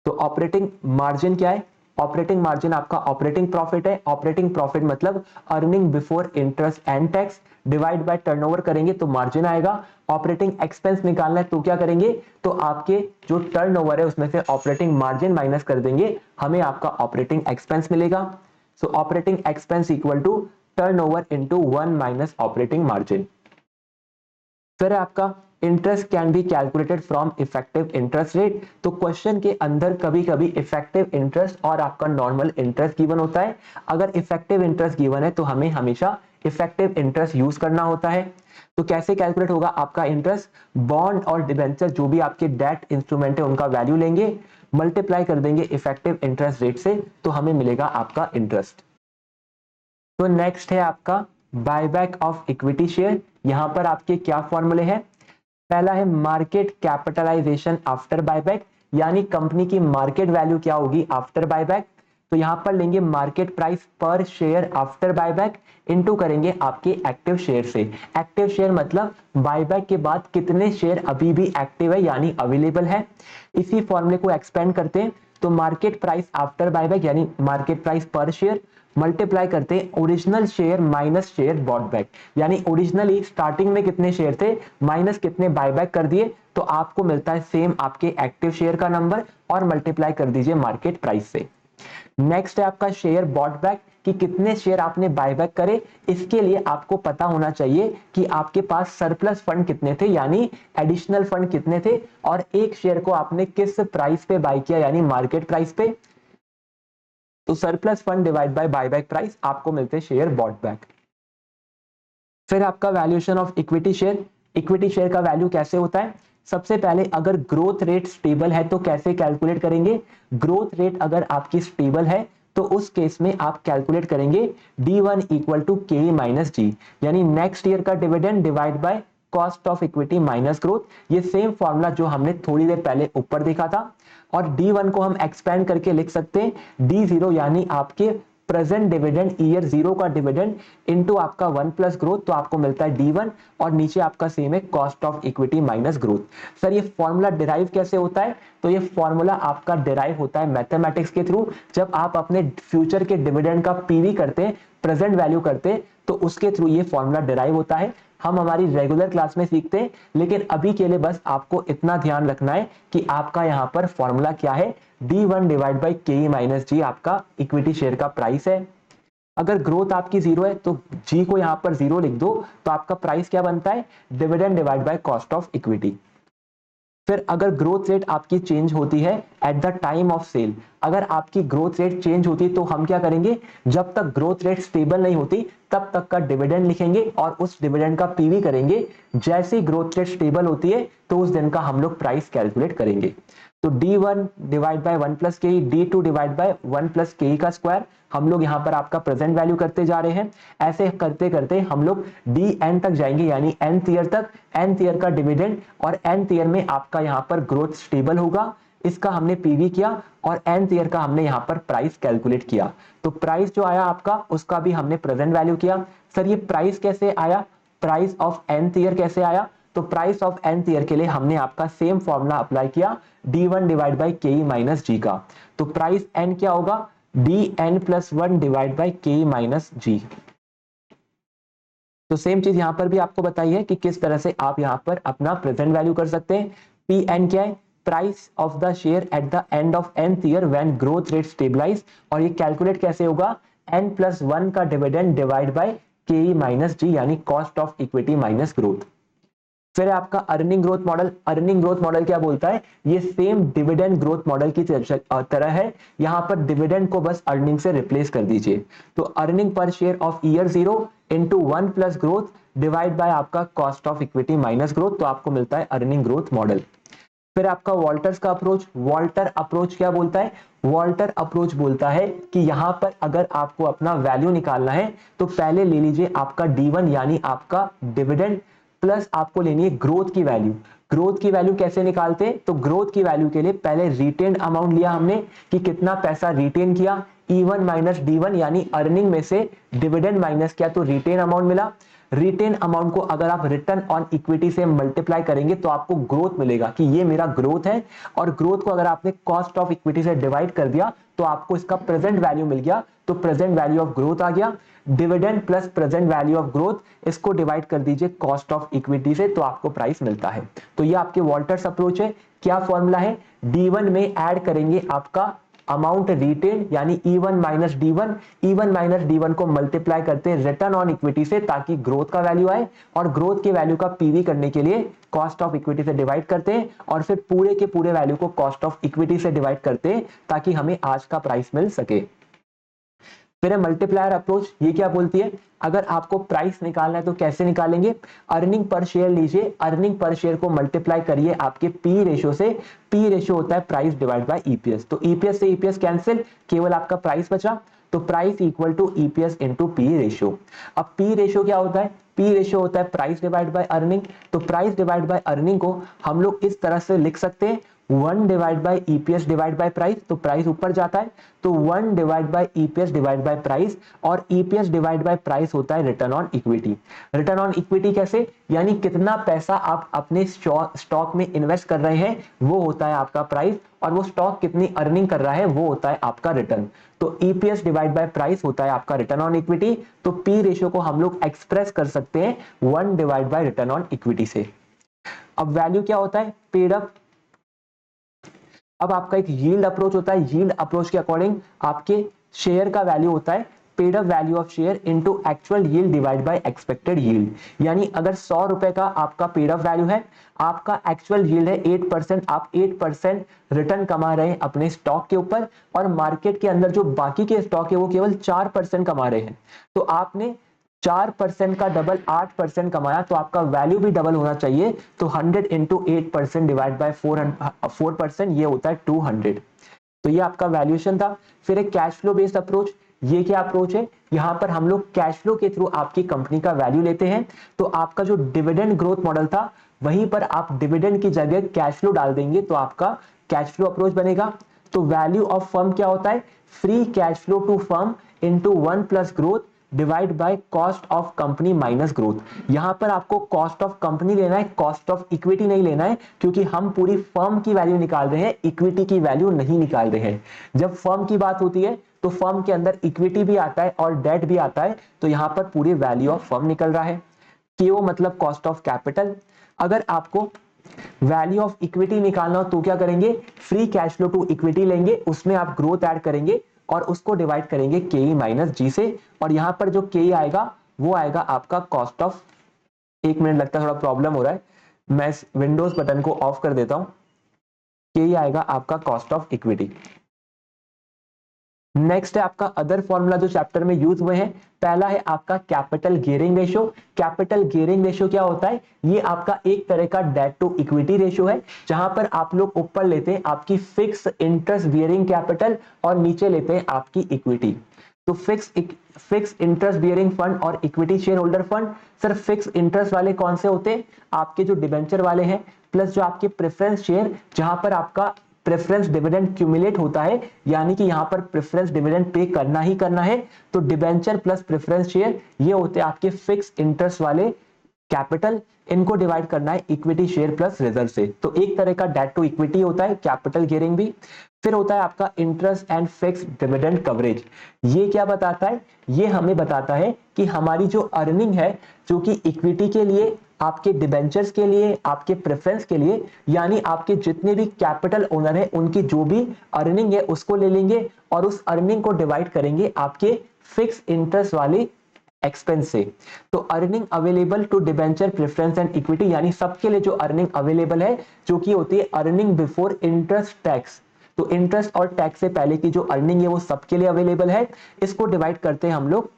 तो ऑपरेटिंग मार्जिन क्या है? ऑपरेटिंग मार्जिन आपका ऑपरेटिंग प्रॉफिट है। ऑपरेटिंग प्रॉफिट मतलब earning before interest and tax divide by turnover करेंगे तो मार्जिन आएगा। ऑपरेटिंग एक्सपेंस निकालना है तो क्या करेंगे? तो आपके जो टर्नओवर है उसमें से ऑपरेटिंग मार्जिन माइनस कर देंगे, हमें आपका ऑपरेटिंग एक्सपेंस मिलेगा। So operating expense equal to turnover into 1 minus operating margin. फिर आपका interest can be calculated from effective interest rate. तो क्वेश्चन के अंदर कभी कभी इफेक्टिव इंटरेस्ट और आपका नॉर्मल इंटरेस्ट गिवन होता है। अगर इफेक्टिव इंटरेस्ट गिवन है तो हमें हमेशा इफेक्टिव इंटरेस्ट यूज करना होता है। तो कैसे कैलकुलेट होगा आपका इंटरेस्ट? बॉन्ड और डिबेंचर जो भी आपके डेट इंस्ट्रूमेंट है उनका वैल्यू लेंगे, मल्टीप्लाई कर देंगे इफेक्टिव इंटरेस्ट रेट से, तो हमें मिलेगा आपका इंटरेस्ट। तो नेक्स्ट है आपका बायबैक ऑफ इक्विटी शेयर। यहां पर आपके क्या फॉर्मूले हैं? पहला है मार्केट कैपिटलाइजेशन आफ्टर बायबैक, यानी कंपनी की मार्केट वैल्यू क्या होगी आफ्टर बायबैक। तो यहां पर लेंगे मार्केट प्राइस पर शेयर आफ्टर बायबैक इनटू करेंगे आपके एक्टिव शेयर से। एक्टिव शेयर मतलब बायबैक के बाद कितने शेयर अभी भी एक्टिव है यानी अवेलेबल है। इसी फॉर्मूले को एक्सपेंड करते हैं तो मार्केट प्राइस आफ्टर बायबैक यानी मार्केट प्राइस पर शेयर मल्टीप्लाई करते हैं original share minus share bought back, यानी ओरिजिनली स्टार्टिंग में कितने शेयर थे माइनस कितने बायबैक कर दिए, तो आपको मिलता है सेम आपके एक्टिव शेयर का नंबर और मल्टीप्लाई कर दीजिए मार्केट प्राइस से। नेक्स्ट है आपका शेयर बॉट बैक कि कितने शेयर आपने बायबैक करे। इसके लिए आपको पता होना चाहिए कि आपके पास सरप्लस फंड कितने थे यानी एडिशनल फंड कितने थे, और एक शेयर को आपने किस प्राइस पे बाय किया यानी मार्केट प्राइस पे। तो surplus fund divide by buyback price, आपको मिलते हैं शेयर बॉट बैक। फिर आपका valuation of equity share. Equity share का वैल्यू कैसे होता है? सबसे पहले अगर ग्रोथ रेट स्टेबल है तो कैसे कैलकुलेट करेंगे? ग्रोथ रेट अगर आपकी स्टेबल है तो उस केस में आप कैलकुलेट करेंगे D1 इक्वल टू के माइनस जी, यानी नेक्स्ट ईयर का dividend divide by cost of equity minus growth. ये सेम फॉर्मूला जो हमने थोड़ी देर पहले ऊपर देखा था। और D1 को हम एक्सपेंड करके लिख सकते हैं D0 यानी आपके प्रेजेंट डिविडेंड ईयर 0 का डिविडेंड इनटू आपका 1 प्लस ग्रोथ, तो आपको मिलता है D1 और नीचे आपका सेम है cost of equity minus growth. Sir ये फॉर्मूला डिराइव कैसे होता है? तो ये फॉर्मूला आपका डिराइव होता है मैथमेटिक्स के थ्रू। जब आप अपने फ्यूचर के डिविडेंड का पीवी करते हैं, प्रेजेंट वैल्यू करते हैं, तो उसके थ्रू ये फॉर्मूला डिराइव होता है। हम हमारी रेगुलर क्लास में सीखते हैं, लेकिन अभी के लिए बस आपको इतना ध्यान रखना है कि आपका यहाँ पर फॉर्मूला क्या है। D1 डिवाइड बाई के माइनस जी आपका इक्विटी शेयर का प्राइस है। अगर ग्रोथ आपकी 0 है तो जी को यहाँ पर 0 लिख दो, तो आपका प्राइस क्या बनता है? Dividend divide by cost of equity. फिर अगर ग्रोथ रेट आपकी चेंज होती है at the time of sale, अगर आपकी ग्रोथ रेट चेंज होती है तो हम क्या करेंगे? जब तक ग्रोथ रेट स्टेबल नहीं होती तब तक का डिविडेंड लिखेंगे और उस डिविडेंड का पीवी करेंगे। जैसे ही ग्रोथ रेट स्टेबल होती है तो उस दिन का हम लोग प्राइस कैलकुलेट करेंगे। तो D1 डिवाइड बाय 1 प्लस के, D2 डिवाइड बाय 1 प्लस के का स्क्वायर, हम लोग यहाँ पर आपका प्रेजेंट वैल्यू करते जा रहे हैं। ऐसे करते करते हम लोग DN तक जाएंगे यानी nth ईयर तक। nth ईयर का डिविडेंड और nth ईयर में आपका यहाँ पर ग्रोथ स्टेबल होगा, इसका हमने पीवी किया और nth ईयर का हमने यहाँ पर प्राइस कैलकुलेट किया। तो प्राइस जो आया आपका उसका भी हमने प्रेजेंट वैल्यू किया। सर ये प्राइस कैसे आया, प्राइस ऑफ nth ईयर कैसे आया, तो प्राइस ऑफ nth ईयर के लिए हमने आपका सेम फॉर्मूला अप्लाई किया d1 डिवाइड बाई के माइनस जी का। तो प्राइस n क्या होगा, dn+1 डिवाइड बाई के माइनस जी। तो सेम चीज यहां पर भी आपको बताई है कि किस तरह से आप यहां पर अपना प्रेजेंट वैल्यू कर सकते हैं। पी एन क्या है, price of the share at the end of nth year when growth rate stabilize, और ये कैलकुलेट कैसे होगा, n+1 का dividend divide by K minus G, यानी cost of equity minus growth. फिर आपका earning growth model, earning growth model क्या बोलता है, ये सेम डिविडेंड ग्रोथ मॉडल की तरह है, यहां पर डिविडेंड को बस अर्निंग से रिप्लेस कर दीजिए। तो earning per share of year 0 into 1 plus growth divide by आपका cost of equity minus growth, तो आपको मिलता है अर्निंग ग्रोथ मॉडल। फिर आपका वॉल्टर्स का अप्रोच, वॉल्टर अप्रोच क्या बोलता है, वॉल्टर अप्रोच बोलता है कि यहां पर अगर आपको अपना वैल्यू निकालना है तो पहले ले लीजिए आपका D1 यानी आपका डिविडेंड, प्लस आपको लेनी है ग्रोथ की वैल्यू। ग्रोथ की वैल्यू कैसे निकालते हैं, तो ग्रोथ की वैल्यू के लिए पहले रिटेन अमाउंट लिया हमने कि कितना पैसा रिटेन किया, E1 माइनस D1 यानी अर्निंग में से डिविडेंड माइनस किया तो रिटेन अमाउंट मिला। रिटेन अमाउंट को अगर आप रिटर्न ऑन इक्विटी से मल्टीप्लाई करेंगे तो आपको ग्रोथ मिलेगा कि ये मेरा ग्रोथ है, और ग्रोथ को अगर आपने कॉस्ट ऑफ इक्विटी से डिवाइड कर दिया तो आपको इसका प्रेजेंट वैल्यू मिल गया, तो प्रेजेंट वैल्यू ऑफ ग्रोथ आ गया। Dividend plus present value of growth, इसको डिवाइड कर दीजिए कॉस्ट ऑफ इक्विटी से, तो आपको प्राइस मिलता है। तो ये आपके वॉल्टर्स अप्रोच है। क्या फॉर्मूला है, D1 में ऐड करेंगे आपका अमाउंट रिटेन यानी E1 minus D1, E1 minus D1 को मल्टीप्लाई करते हैं रिटर्न ऑन इक्विटी से ताकि ग्रोथ का वैल्यू आए, और ग्रोथ के वैल्यू का पीवी करने के लिए कॉस्ट ऑफ इक्विटी से डिवाइड करते हैं, और फिर पूरे के पूरे वैल्यू को कॉस्ट ऑफ इक्विटी से डिवाइड करते हैं ताकि हमें आज का प्राइस मिल सके। फिर है मल्टीप्लायर अप्रोच, ये क्या बोलती है, अगर आपको प्राइस निकालना है तो कैसे निकालेंगे, अर्निंग पर शेयर लीजिए, अर्निंग पर शेयर को मल्टीप्लाई करिए आपके पी रेशियो से, पी रेशियो होता है प्राइस डिवाइड बाय ईपीएस, तो ईपीएस से ईपीएस कैंसिल, केवल आपका प्राइस बचा, तो price equal to EPS into P ratio. अब पी रेशियो क्या होता है, पी रेशियो होता है प्राइस डिवाइड बाय अर्निंग, तो प्राइस डिवाइड बाय अर्निंग को हम लोग इस तरह से लिख सकते हैं 1 divide by EPS divide by price, तो प्राइस ऊपर जाता है, तो 1 divide by EPS divide by price, और ईपीएस डिवाइड बाय प्राइस होता है return on equity. Return on equity कैसे, यानी कितना पैसा आप अपने स्टॉक में इन्वेस्ट कर रहे हैं वो होता है आपका प्राइस, और वो स्टॉक कितनी अर्निंग कर रहा है वो होता है आपका रिटर्न। तो ईपीएस डिवाइड बाय प्राइस होता है आपका रिटर्न ऑन इक्विटी, तो पी रेशियो को हम लोग एक्सप्रेस कर सकते हैं 1 divide by return on equity से। अब वैल्यू क्या होता है, पेड अप। अब आपका एक यील्ड अप्रोच होता है, यील्ड अप्रोच के अकॉर्डिंग आपके शेयर का वैल्यू होता है paid up value of share into actual yield divide by expected yield, यानी अगर 100 रुपए का आपका पेड अप वैल्यू है, आपका एक्चुअल यील्ड है 8%, आप 8% रिटर्न कमा रहे हैं अपने स्टॉक के ऊपर, और मार्केट के अंदर जो बाकी के स्टॉक है वो केवल 4% कमा रहे हैं, तो आपने 4% का डबल 8% कमाया, तो आपका वैल्यू भी डबल होना चाहिए, तो 100 इंटू 8% डिवाइड बाय 4%, ये होता है 200। तो ये आपका वैल्यूएशन था। फिर एक कैश फ्लो बेस्ड अप्रोच, ये क्या अप्रोच है, यहां पर हम लोग कैश फ्लो के थ्रू आपकी कंपनी का वैल्यू लेते हैं, तो आपका जो डिविडेंड ग्रोथ मॉडल था वहीं पर आप डिविडेंड की जगह कैश फ्लो डाल देंगे, तो आपका कैश फ्लो अप्रोच बनेगा। तो वैल्यू ऑफ फर्म क्या होता है, free cash flow to firm into 1 plus growth divide by cost of company minus growth. यहां पर आपको कॉस्ट ऑफ कंपनी लेना है, कॉस्ट ऑफ इक्विटी नहीं लेना है, क्योंकि हम पूरी फर्म की वैल्यू निकाल रहे हैं, इक्विटी की वैल्यू नहीं निकाल रहे हैं। जब फर्म की बात होती है तो फर्म के अंदर इक्विटी भी आता है और डेट भी आता है, तो यहां पर पूरी वैल्यू ऑफ फर्म निकल रहा है। केओ मतलब कॉस्ट ऑफ कैपिटल। अगर आपको वैल्यू ऑफ इक्विटी निकालना हो तो क्या करेंगे, free cash flow to equity लेंगे, उसमें आप ग्रोथ ऐड करेंगे और उसको डिवाइड करेंगे के माइनस जी से, और यहां पर जो के आएगा वो आएगा आपका कॉस्ट ऑफ, एक मिनट लगता है थोड़ा प्रॉब्लम हो रहा है, मैं विंडोज बटन को ऑफ कर देता हूं, के आएगा आपका कॉस्ट ऑफ इक्विटी। नेक्स्ट है आपका अदर फॉर्मूला जो चैप्टर में यूज हुए हैं। पहला है आपका capital gearing ratio. Capital gearing ratio क्या होता है, ये आपका एक तरह का डेट टू इक्विटी रेशियो है, जहां पर आप लोग ऊपर लेते हैं आपकी फिक्स इंटरेस्ट बियरिंग कैपिटल और नीचे लेते हैं आपकी इक्विटी। तो फिक्स इंटरेस्ट बियरिंग फंड और equity share holder fund, sir fix interest वाले कौन से होते हैं, आपके जो डिबेंचर वाले हैं, प्लस जो आपके प्रेफरेंस शेयर जहां पर आपका प्रेफरेंस डिविडेंड क्यूमुलेट होता है, यानी कि यहाँ पर प्रेफरेंस डिविडेंड पे करना ही करना है, तो डिबेंचर प्लस प्रेफरेंस शेयर ये होते हैं आपके फिक्स इंटरेस्ट वाले कैपिटल, इनको डिवाइड करना है इक्विटी शेयर प्लस रिजर्व से। तो एक तरह का डेट टू इक्विटी होता है, कैपिटल गियरिंग भी। फिर होता है आपका interest and fix dividend coverage. ये क्या बताता है? ये हमें बताता है कि हमारी जो अर्निंग है, जो कि इक्विटी के लिए, आपके डिबेंचर्स के लिए, आपके प्रेफरेंस के लिए, यानी आपके जितने भी कैपिटल ओनर है उनकी जो भी अर्निंग है उसको ले लेंगे और उस अर्निंग को डिवाइड करेंगे आपके फिक्स इंटरेस्ट वाले एक्सपेंस से। तो earning available to debenture preference and equity, यानी सबके लिए जो अर्निंग अवेलेबल है, जो कि होती है अर्निंग बिफोर इंटरेस्ट टैक्स। तो इंटरेस्ट और टैक्स से पहले की जो अर्निंग है वो सबके लिए अवेलेबल है। इसको डिवाइड करते हैं हम लोग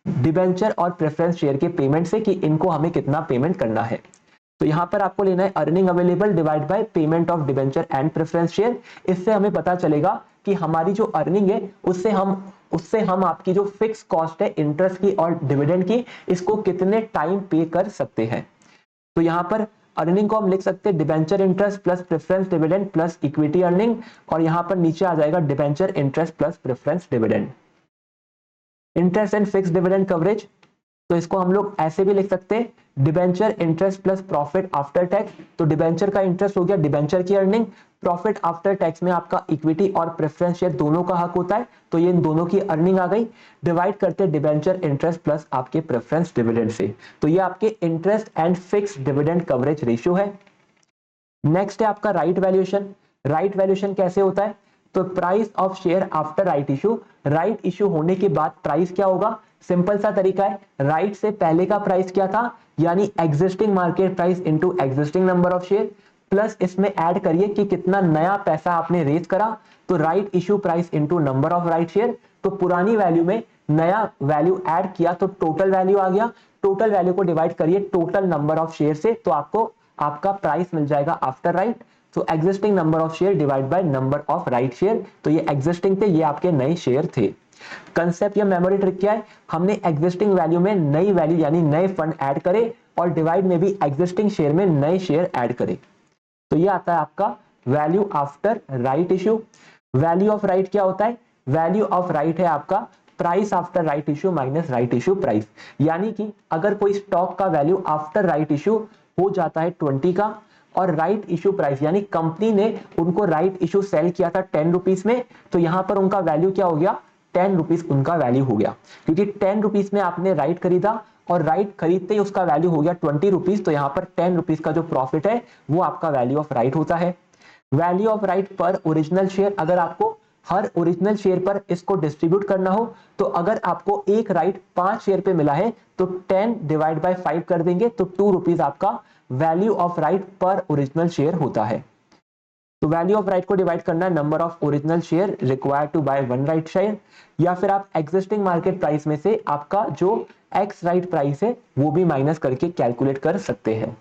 डिबेंचर और प्रेफरेंस शेयर के पेमेंट से कि इनको हमें कितना पेमेंट करना है। तो यहां पर आपको लेना है earning available divide by payment of debenture and preference share. इससे हमें पता चलेगा कि हमारी जो अर्निंग है उससे हम आपकी जो फिक्स कॉस्ट है इंटरेस्ट की और डिविडेंड की, इसको कितने टाइम पे कर सकते हैं। तो यहां पर अर्निंग को हम लिख सकते हैं debenture interest plus preference dividend plus equity earning, और यहां पर नीचे आ जाएगा debenture interest plus preference dividend. Interest and fix dividend coverage, तो इसको हम लोग ऐसे भी लिख सकते हैं debenture interest plus profit after tax. तो डिबेंचर का इंटरेस्ट हो गया डिबेंचर की अर्निंग, प्रॉफिट आफ्टर टैक्स में आपका इक्विटी और प्रेफरेंस शेयर दोनों का हक होता है, तो ये इन दोनों की अर्निंग आ गई। डिवाइड करते हैं डिबेंचर इंटरेस्ट प्लस आपके प्रेफरेंस डिविडेंड से, तो ये आपके interest and fix dividend coverage ratio है। नेक्स्ट है आपका राइट वैल्यूएशन। राइट वैल्यूएशन कैसे होता है? तो price of share after right issue, right issue होने के बाद प्राइस क्या होगा? सिंपल सा तरीका है, राइट से पहले का प्राइस क्या था, यानी existing market price into existing number of share, plus इसमें ऐड करिए कि कितना नया पैसा आपने रेज करा, तो right issue price into number of right share. तो पुरानी वैल्यू में नया वैल्यू ऐड किया तो टोटल वैल्यू आ गया, टोटल वैल्यू को डिवाइड करिए टोटल नंबर ऑफ शेयर से, तो आपको आपका प्राइस मिल जाएगा आफ्टर राइट। तो existing number of share divide by number of right share, तो ये एग्जिस्टिंग थे, ये आपके नए शेयर थे। कंसेप्ट या मेमोरी ट्रिक क्या है? हमने एग्जिस्टिंग वैल्यू में नई वैल्यू यानी नए फंड ऐड करे और डिवाइड में भी एग्जिस्टिंग शेयर में नए शेयर ऐड करे। तो ये आता है आपका value after right issue. Value of right क्या होता है? वैल्यू ऑफ राइट है आपका price after right issue minus right issue price, यानी कि अगर कोई स्टॉक का वैल्यू आफ्टर राइट इशू हो जाता है 20 का, और राइट इशू प्राइस यानी कंपनी ने उनको राइट इशू सेल किया था 10 रुपीज में, तो यहां पर उनका वैल्यू क्या हो गया? 10 रुपीज उनका वैल्यू हो गया, क्योंकि 10 रुपीज में आपने राइट खरीदा और राइट खरीदते ही उसका वैल्यू हो गया 20 रुपीज, तो यहां पर 10 रुपीज का जो प्रॉफिट है वो आपका वैल्यू ऑफ राइट होता है। वैल्यू ऑफ राइट पर ओरिजिनल शेयर, अगर आपको हर ओरिजिनल शेयर पर इसको डिस्ट्रीब्यूट करना हो, तो अगर आपको एक राइट 5 शेयर पे मिला है तो 10 डिवाइड बाय 5 कर देंगे, तो 2 रुपीज आपका वैल्यू ऑफ राइट पर ओरिजिनल शेयर होता है। तो वैल्यू ऑफ राइट को डिवाइड करना है number of original share required to buy one right share, या फिर आप एग्जिस्टिंग मार्केट प्राइस में से आपका जो एक्स राइट प्राइस है वो भी माइनस करके कैलकुलेट कर सकते हैं।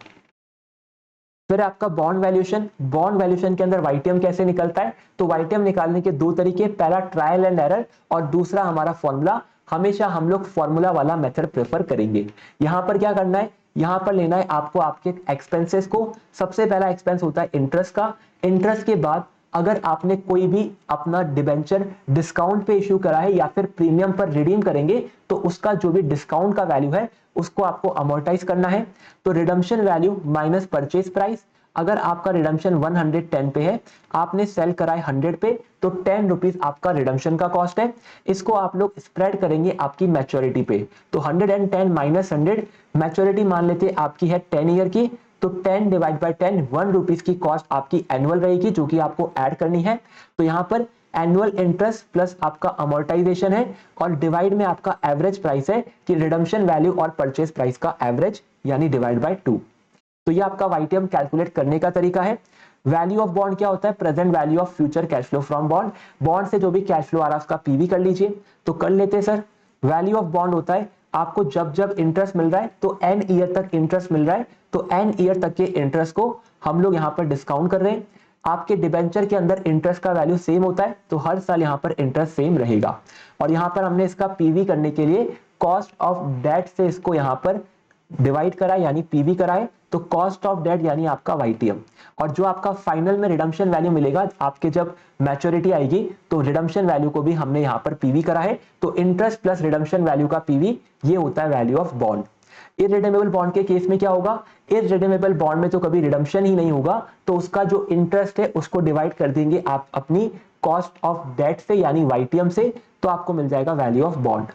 फिर आपका बॉन्ड वैल्यूएशन। बॉन्ड वैल्यूएशन के अंदर वाईटीएम कैसे निकलता है? तो वाईटीएम निकालने के दो तरीके, पहला ट्रायल एंड एरर और दूसरा हमारा फॉर्मूला। हमेशा हम लोग फॉर्मूला वाला मेथड प्रेफर करेंगे। यहां पर क्या करना है? यहां पर लेना है आपको आपके एक्सपेंसेस को। सबसे पहला एक्सपेंस होता है इंटरेस्ट का। इंटरेस्ट के बाद अगर आपने कोई भी अपना डिबेंचर डिस्काउंट पे इश्यू करा है या फिर प्रीमियम पर रिडीम करेंगे, तो उसका जो भी डिस्काउंट का वैल्यू है उसको आपको अमोर्टाइज करना है। तो redemption value minus purchase price. अगर आपका रिडम्पशन 110 पे है, आपने सेल कराए 100 पे, तो 10 रुपीज आपका रिडम्पशन का कॉस्ट है। इसको आप लोग स्प्रेड करेंगे आपकी मैच्योरिटी पे, तो 110 माइनस 100, मैच्योरिटी मान लेते आपकी है 10 ईयर की, तो 10 डिवाइड बाय 10 1 रुपीज की कॉस्ट आपकी एनुअल रहेगी, जो कि आपको ऐड करनी है। तो यहाँ पर एनुअल इंटरेस्ट प्लस आपका अमोर्टाइजेशन है, और डिवाइड में आपका एवरेज प्राइस है कि रिडम्पशन वैल्यू और परचेज प्राइस का एवरेज, यानी डिवाइड बाय 2। तो ये आपका वाईटीएम कैलकुलेट करने का तरीका है। वैल्यू ऑफ बॉन्ड क्या होता है? Present value of future cash flow from bond. Bond से जो भी कैश फ्लो आ रहा है उसका पीवी कर लीजिए। तो कर लेते हैं सर। वैल्यू ऑफ बॉन्ड होता है आपको जब जब इंटरेस्ट मिल रहा है, तो एन ईयर तक इंटरेस्ट मिल रहा है, तो एन ईयर तक के इंटरेस्ट को हम लोग यहाँ पर डिस्काउंट कर रहे हैं। आपके डिबेंचर के अंदर इंटरेस्ट का वैल्यू सेम होता है, तो हर साल यहाँ पर इंटरेस्ट सेम रहेगा। और यहाँ पर हमने इसका पीवी करने के लिए कॉस्ट ऑफ डेट से इसको यहाँ पर डिवाइड करा, यानी पीवी कराए, तो कॉस्ट ऑफ डेट यानी आपका वाईटीएम, और जो आपका फाइनल में रिडम्पशन वैल्यू मिलेगा आपके जब मैच्योरिटी आएगी, तो रिडम्पशन वैल्यू को भी हमने यहाँ पर पीवी करा है, तो इंटरेस्ट प्लस रिडम्पशन वैल्यू का पीवी ये होता है value of bond. Irredeemable bond के केस में क्या होगा, इररिडीमेबल बॉन्ड में तो कभी रिडम्पशन ही नहीं होगा, तो उसका जो इंटरेस्ट है उसको डिवाइड कर देंगे आप अपनी कॉस्ट ऑफ डेट से यानी वाईटीएम से, तो आपको मिल जाएगा वैल्यू ऑफ बॉन्ड।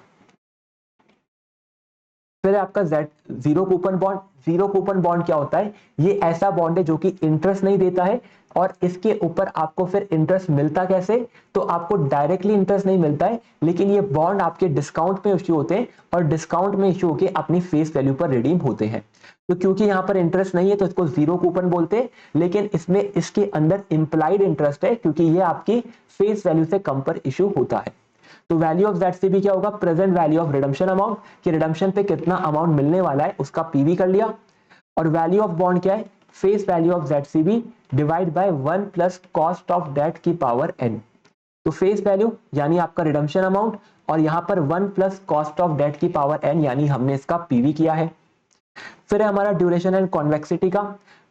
फिर आपका Z zero coupon bond. Zero coupon bond क्या होता है, ये ऐसा बॉन्ड है जो कि इंटरेस्ट नहीं देता है, और इसके ऊपर आपको फिर इंटरेस्ट मिलता कैसे, तो आपको डायरेक्टली इंटरेस्ट नहीं मिलता है, लेकिन ये बॉन्ड आपके डिस्काउंट में इश्यू होते हैं, और डिस्काउंट में इश्यू होकर अपनी फेस वैल्यू पर रिडीम होते हैं। तो क्योंकि यहाँ पर इंटरेस्ट नहीं है तो इसको जीरो कूपन बोलते हैं, लेकिन इसमें इसके अंदर इंप्लाइड इंटरेस्ट है क्योंकि ये आपकी फेस वैल्यू से कम पर इश्यू होता है। तो वैल्यू ऑफ ZCB क्या होगा, present value of redemption amount, कि रिडम्पशन पे कितना अमाउंट मिलने वाला है उसका पीवी कर लिया। और वैल्यू ऑफ बॉन्ड क्या है, face value of ZCB divide by 1 plus cost of debt की पावर n। तो फेस वैल्यू यानी आपका रिडम्पशन अमाउंट, और यहां पर 1 प्लस कॉस्ट ऑफ डेट की पावर n यानी हमने इसका पीवी किया है। फिर है हमारा ड्यूरेशन एंड कॉन्वेक्सिटी का।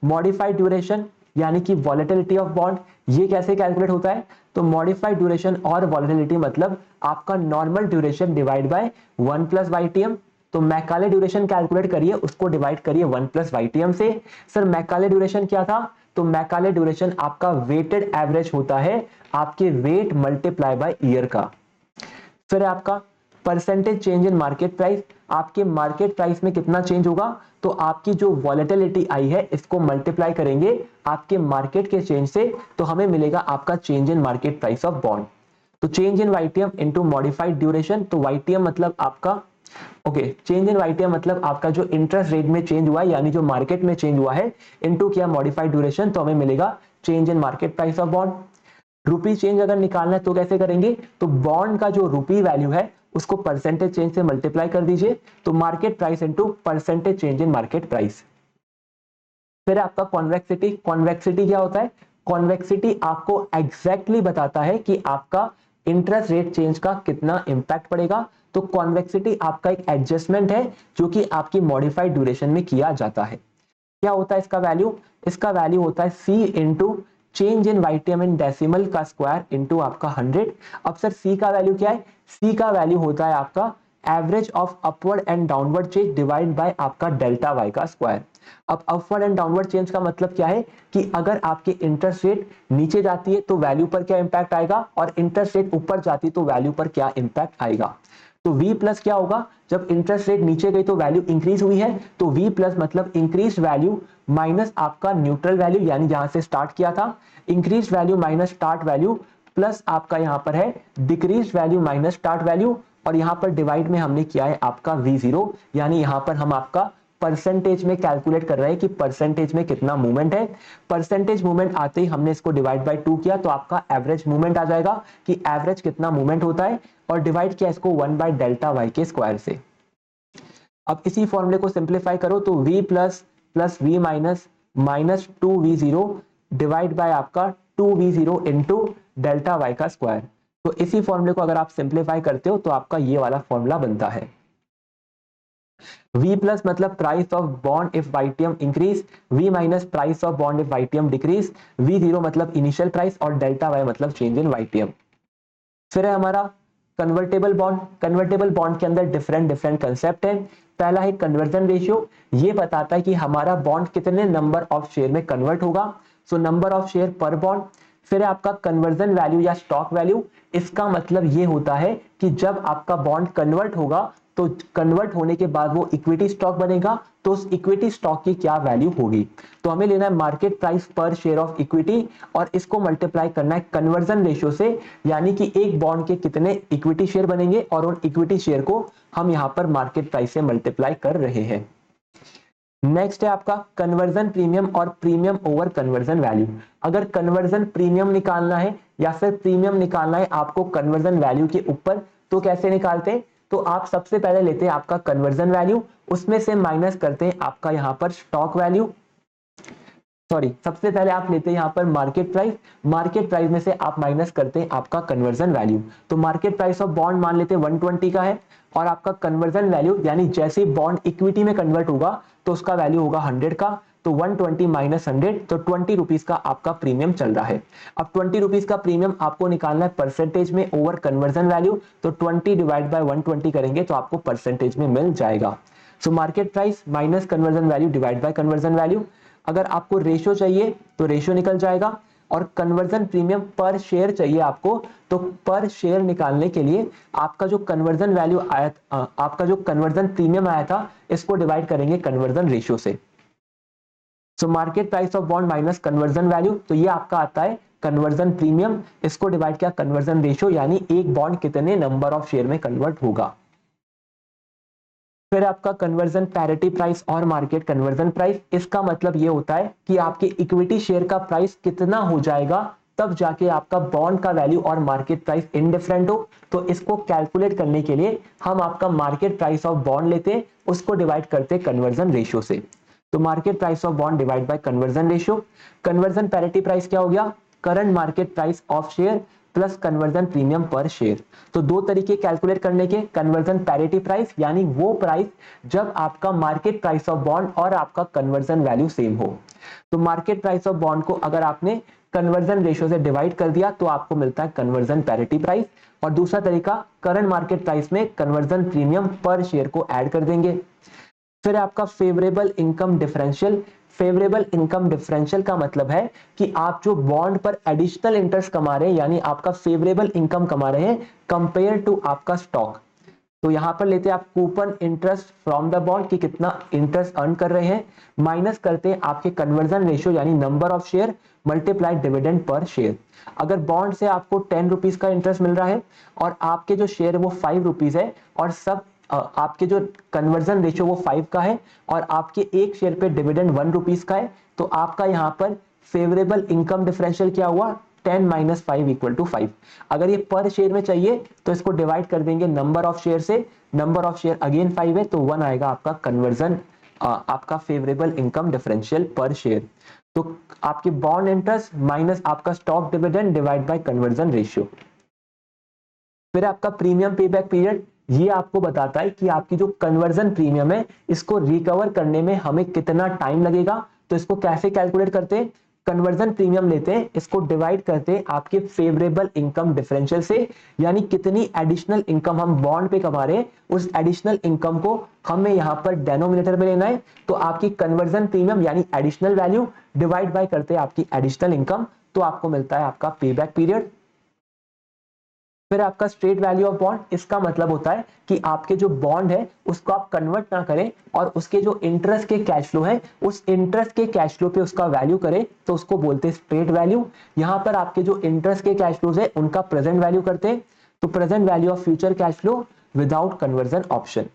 मॉडिफाइड ड्यूरेशन यानी कि वॉलेटिलिटी ऑफ बॉन्ड, ये कैसे कैलकुलेट होता है, तो मॉडिफाइड ड्यूरेशन और वॉलेटिलिटी मतलब आपका normal duration divide by 1 plus YTM. तो मैकाले ड्यूरेशन कैलकुलेट करिए, उसको डिवाइड करिए 1 प्लस वाईटीएम से। सर मैकाले ड्यूरेशन क्या था, तो मैकाले ड्यूरेशन आपका वेटेड एवरेज होता है आपके वेट मल्टीप्लाई बाय ईयर का। फिर आपका percentage change in market price, आपके मार्केट प्राइस में कितना चेंज होगा, तो आपकी जो वॉलेटिलिटी आई है इसको मल्टीप्लाई करेंगे आपके मार्केट के चेंज से, तो हमें मिलेगा आपका change in market price of bond. तो change in YTM into modified duration, तो वाईटीएम मतलब आपका चेंज इन वाईटीएम मतलब आपका जो इंटरेस्ट रेट में चेंज हुआ है यानी जो मार्केट में चेंज हुआ है, इनटू किया मॉडिफाइड ड्यूरेशन, तो हमें मिलेगा change in market price of bond. Rupee change अगर निकालना है तो कैसे करेंगे, तो बॉन्ड का जो रुपी वैल्यू है उसको परसेंटेज चेंज से मल्टीप्लाई कर दीजिए, तो market price into percentage change in market price. फिर आपका कॉन्वेक्सिटी। कॉन्वेक्सिटी क्या होता है, कॉन्वेक्सिटी आपको एग्जैक्टली बताता है कि आपका इंटरेस्ट रेट चेंज का कितना इंपैक्ट पड़ेगा। तो कॉन्वेक्सिटी आपका एक एडजस्टमेंट है जो कि आपकी मॉडिफाइड ड्यूरेशन में किया जाता है। क्या होता है इसका वैल्यू, इसका वैल्यू होता है C into change in YTM in decimal का स्क्वायर इनटू आपका 100। अब सर C का वैल्यू क्या है, C का वैल्यू होता है आपका average of upward and downward change divide by आपका डेल्टा y का स्क्वायर। अब अपवर्ड एंड डाउनवर्ड चेंज का मतलब क्या है कि अगर आपकी इंटरेस्ट रेट नीचे जाती है तो वैल्यू पर क्या इंपैक्ट आएगा, और इंटरेस्ट रेट ऊपर जाती है तो वैल्यू पर क्या इंपैक्ट आएगा। तो V प्लस क्या होगा, जब इंटरेस्ट रेट नीचे गई तो वैल्यू इंक्रीज हुई है, तो V प्लस मतलब इंक्रीज वैल्यू माइनस आपका न्यूट्रल वैल्यू यानी जहां से स्टार्ट किया था, increase value minus start value, plus आपका यहां पर है decrease value minus start value, और यहां पर डिवाइड में हमने किया है आपका V0, यानी यहां पर हम आपका परसेंटेज में कैलकुलेट कर रहे हैं कि परसेंटेज में कितना मूवमेंट है। परसेंटेज मूवमेंट आते ही हमने इसको डिवाइड बाय 2 किया, तो आपका एवरेज मूवमेंट आ जाएगा कि एवरेज कितना मूवमेंट होता है, और डिवाइड किया इसको 1 बाय डेल्टा वाई के स्क्वायर से। अब इसी फॉर्मूले को सिंप्लीफाई करो तो V plus plus V minus minus 2V0 divide by आपका 2V0 इंटू डेल्टा वाई का स्क्वायर। तो इसी फॉर्मूले को अगर आप सिंप्लीफाई करते हो तो आपका ये वाला फॉर्मूला बनता है। V प्लस मतलब price of bond if YTM increase, V minus price of bond if YTM decrease, V0 मतलब इनिशियल प्राइस, और डेल्टा वाई मतलब चेंज इन वाईटीएम। फिर है हमारा कन्वर्टेबल बॉन्ड। कन्वर्टेबल बॉन्ड के अंदर डिफरेंट कंसेप्ट है। पहला है कन्वर्जन रेशियो, ये बताता है कि हमारा बॉन्ड कितने नंबर ऑफ शेयर में कन्वर्ट होगा, सो नंबर ऑफ शेयर पर बॉन्ड। फिर आपका कन्वर्जन वैल्यू या स्टॉक वैल्यू, इसका मतलब ये होता है कि जब आपका बॉन्ड कन्वर्ट होगा तो कन्वर्ट होने के बाद वो इक्विटी स्टॉक बनेगा, तो उस इक्विटी स्टॉक की क्या वैल्यू होगी। तो हमें लेना है मार्केट प्राइस पर शेयर ऑफ इक्विटी, और इसको मल्टीप्लाई करना है कन्वर्जन रेशियो से, यानी कि एक बॉन्ड के कितने इक्विटी शेयर बनेंगे, और उन इक्विटी शेयर को हम यहां पर मार्केट प्राइस से मल्टीप्लाई कर रहे हैं। नेक्स्ट है आपका कन्वर्जन प्रीमियम और प्रीमियम ओवर कन्वर्जन वैल्यू। अगर कन्वर्जन प्रीमियम निकालना है या फिर प्रीमियम निकालना है आपको कन्वर्जन वैल्यू के ऊपर, तो कैसे निकालते हैं, तो आप सबसे पहले लेते हैं आपका कन्वर्जन वैल्यू, उसमें से माइनस करते हैं आपका यहां पर स्टॉक वैल्यू, सॉरी, सबसे पहले आप लेते हैं यहाँ पर मार्केट प्राइस, मार्केट प्राइस में से आप माइनस करते हैं आपका कन्वर्जन वैल्यू। तो मार्केट प्राइस ऑफ बॉन्ड मान लेते हैं 120 का है, और आपका कन्वर्जन वैल्यू यानी जैसे बॉन्ड इक्विटी में कन्वर्ट होगा तो उसका वैल्यू होगा 100 का। तो 120 माइनस 100, तो 20 रुपीज का आपका प्रीमियम चल रहा है। अब 20 रुपीज का प्रीमियम आपको निकालना है परसेंटेज में ओवर कन्वर्जन वैल्यू, तो 20 डिवाइड बाय 120 करेंगे तो आपको परसेंटेज में मिल जाएगा। So market price minus conversion value divide bye conversion value. अगर आपको रेशियो चाहिए तो रेशियो निकल जाएगा, और कन्वर्जन प्रीमियम पर शेयर चाहिए आपको, तो पर शेयर निकालने के लिए आपका जो कन्वर्जन वैल्यू आया, आपका जो कन्वर्जन प्रीमियम आया था, इसको डिवाइड करेंगे कन्वर्जन रेशियो से। So market price of bond minus conversion value, तो ये आपका आता है कन्वर्जन प्रीमियम, इसको डिवाइड किया कन्वर्जन रेशियो, यानी एक बॉन्ड कितने नंबर ऑफ शेयर में कन्वर्ट होगा। फिर आपका कन्वर्जन पैरिटी प्राइस और मार्केट कन्वर्जन प्राइस, इसका मतलब ये होता है कि आपके इक्विटी शेयर का प्राइस कितना हो जाएगा तब जाके आपका बॉन्ड का वैल्यू और मार्केट प्राइस इनडिफरेंट हो। तो इसको कैलकुलेट करने के लिए हम आपका मार्केट प्राइस ऑफ बॉन्ड लेते हैं, उसको डिवाइड करते हैं कन्वर्जन रेशियो से। तो market price of bond divide bye conversion ratio. Conversion parity price क्या हो गया, current market price of share plus conversion premium पर शेयर। तो दो तरीके कैलकुलेट करने के, कन्वर्जन पैरिटी प्राइस यानी वो प्राइस जब आपका मार्केट प्राइस ऑफ बॉन्ड और आपका कन्वर्जन वैल्यू सेम हो। तो मार्केट प्राइस ऑफ बॉन्ड को अगर आपने कन्वर्जन रेशियो से डिवाइड कर दिया तो आपको मिलता है कन्वर्जन पैरिटी प्राइस, और दूसरा तरीका करंट मार्केट प्राइस में कन्वर्जन प्रीमियम पर शेयर को ऐड कर देंगे। फिर आपका favourable income differential. Favourable income differential का मतलब है कि आप जो बॉन्ड पर एडिशनल इंटरेस्ट कमा रहे हैं, यानी आपका फेवरेबल इनकम कमा रहे हैं कंपेयर टू आपका स्टॉक। तो यहां पर लेते हैं आप coupon interest from the bond कि कितना इंटरेस्ट अर्न कर रहे हैं, माइनस करते हैं आपके कन्वर्जन रेशियो यानी number of share multiplied dividend per share. अगर बॉन्ड से आपको 10 रुपीज का इंटरेस्ट मिल रहा है और आपके जो शेयर है वो 5 रुपीज है, और सब आपके जो कन्वर्जन रेशियो वो 5 का है, और आपके एक शेयर पे डिविडेंड 1 रुपीज का है, तो आपका यहाँ पर फेवरेबल इनकम डिफरेंशियल क्या हुआ, 10 माइनस 5 इक्वल टू 5। अगर ये पर शेयर में चाहिए तो इसको डिवाइड कर देंगे नंबर ऑफ शेयर से, नंबर ऑफ शेयर अगेन 5 है, तो 1 आएगा आपका कन्वर्जन, आपका फेवरेबल इनकम डिफरेंशियल पर शेयर। तो आपके बॉन्ड इंटरेस्ट माइनस आपका stock dividend divide bye conversion ratio. फिर आपका प्रीमियम पेबैक पीरियड, ये आपको बताता है कि आपकी जो कन्वर्जन प्रीमियम है इसको रिकवर करने में हमें कितना टाइम लगेगा। तो इसको कैसे कैलकुलेट करते हैं, कन्वर्जन प्रीमियम लेते हैं, इसको डिवाइड करते हैं आपके फेवरेबल इनकम डिफरेंशियल से, यानी कितनी एडिशनल इनकम हम बॉन्ड पे कमा रहे हैं, उस एडिशनल इनकम को हमें यहां पर डेनोमिनेटर में लेना है। तो आपकी कन्वर्जन प्रीमियम यानी एडिशनल वैल्यू डिवाइड बाय करते हैं आपकी एडिशनल इनकम, तो आपको मिलता है आपका पेबैक पीरियड। फिर आपका स्ट्रेट वैल्यू ऑफ बॉन्ड, इसका मतलब होता है कि आपके जो बॉन्ड है उसको आप कन्वर्ट ना करें और उसके जो इंटरेस्ट के कैश फ्लो है उस इंटरेस्ट के कैश फ्लो पे उसका वैल्यू करें, तो उसको बोलते हैं स्ट्रेट वैल्यू। यहां पर आपके जो इंटरेस्ट के कैश फ्लोज है उनका प्रेजेंट वैल्यू करते हैं, तो present value of future cash flow without conversion option.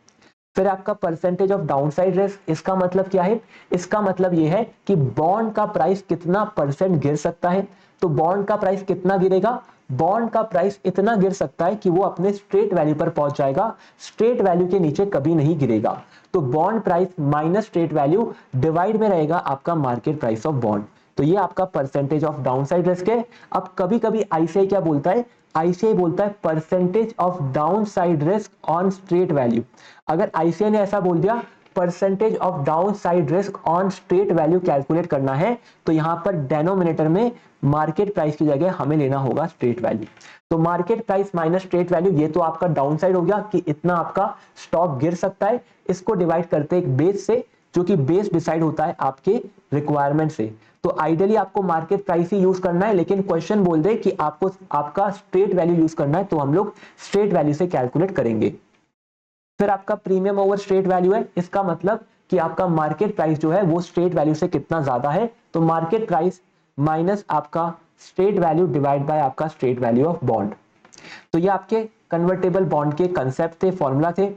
फिर आपका परसेंटेज ऑफ डाउनसाइड रिस्क, इसका मतलब क्या है, इसका मतलब यह है कि बॉन्ड का प्राइस कितना परसेंट गिर सकता है। तो बॉन्ड का प्राइस कितना गिरेगा, बॉन्ड का प्राइस इतना गिर सकता है कि वो अपने स्ट्रेट वैल्यू पर पहुंच जाएगा, स्ट्रेट वैल्यू के नीचे कभी नहीं गिरेगा। तो bond price minus straight value divide में रहेगा आपका मार्केट प्राइस ऑफ बॉन्ड। तो ये आपका परसेंटेज ऑफ डाउनसाइड रिस्क है। अब कभी कभी आईसीआई क्या बोलता है, आईसीआई बोलता है percentage of downside risk on straight value. अगर आईसीआई ने ऐसा बोल दिया percentage of downside risk on straight value calculate करना है, तो यहां पर डेनोमिनेटर में मार्केट प्राइस की जगह हमें लेना होगा स्ट्रेट वैल्यू। तो market price minus straight value, ये तो आपका डाउनसाइड हो गया कि इतना आपका स्टॉक गिर सकता है। इसको डिवाइड करते हैं एक बेस से, जो कि बेस डिसाइड होता है आपके रिक्वायरमेंट से। तो आइडियली आपको मार्केट प्राइस ही यूज करना है, लेकिन क्वेश्चन बोल दे कि आपको आपका स्ट्रेट वैल्यू यूज करना है, तो हम लोग स्ट्रेट वैल्यू से कैलकुलेट करेंगे। फिर आपका प्रीमियम ओवर स्ट्रेट वैल्यू है, इसका मतलब कि आपका मार्केट प्राइस जो है वो स्ट्रेट वैल्यू से कितना ज्यादा है। तो मार्केट प्राइस माइनस आपका स्ट्रेट वैल्यू डिवाइड बाय आपका स्ट्रेट वैल्यू ऑफ बॉन्ड। तो ये आपके कन्वर्टेबल बॉन्ड के कंसेप्ट थे, फॉर्मूला थे।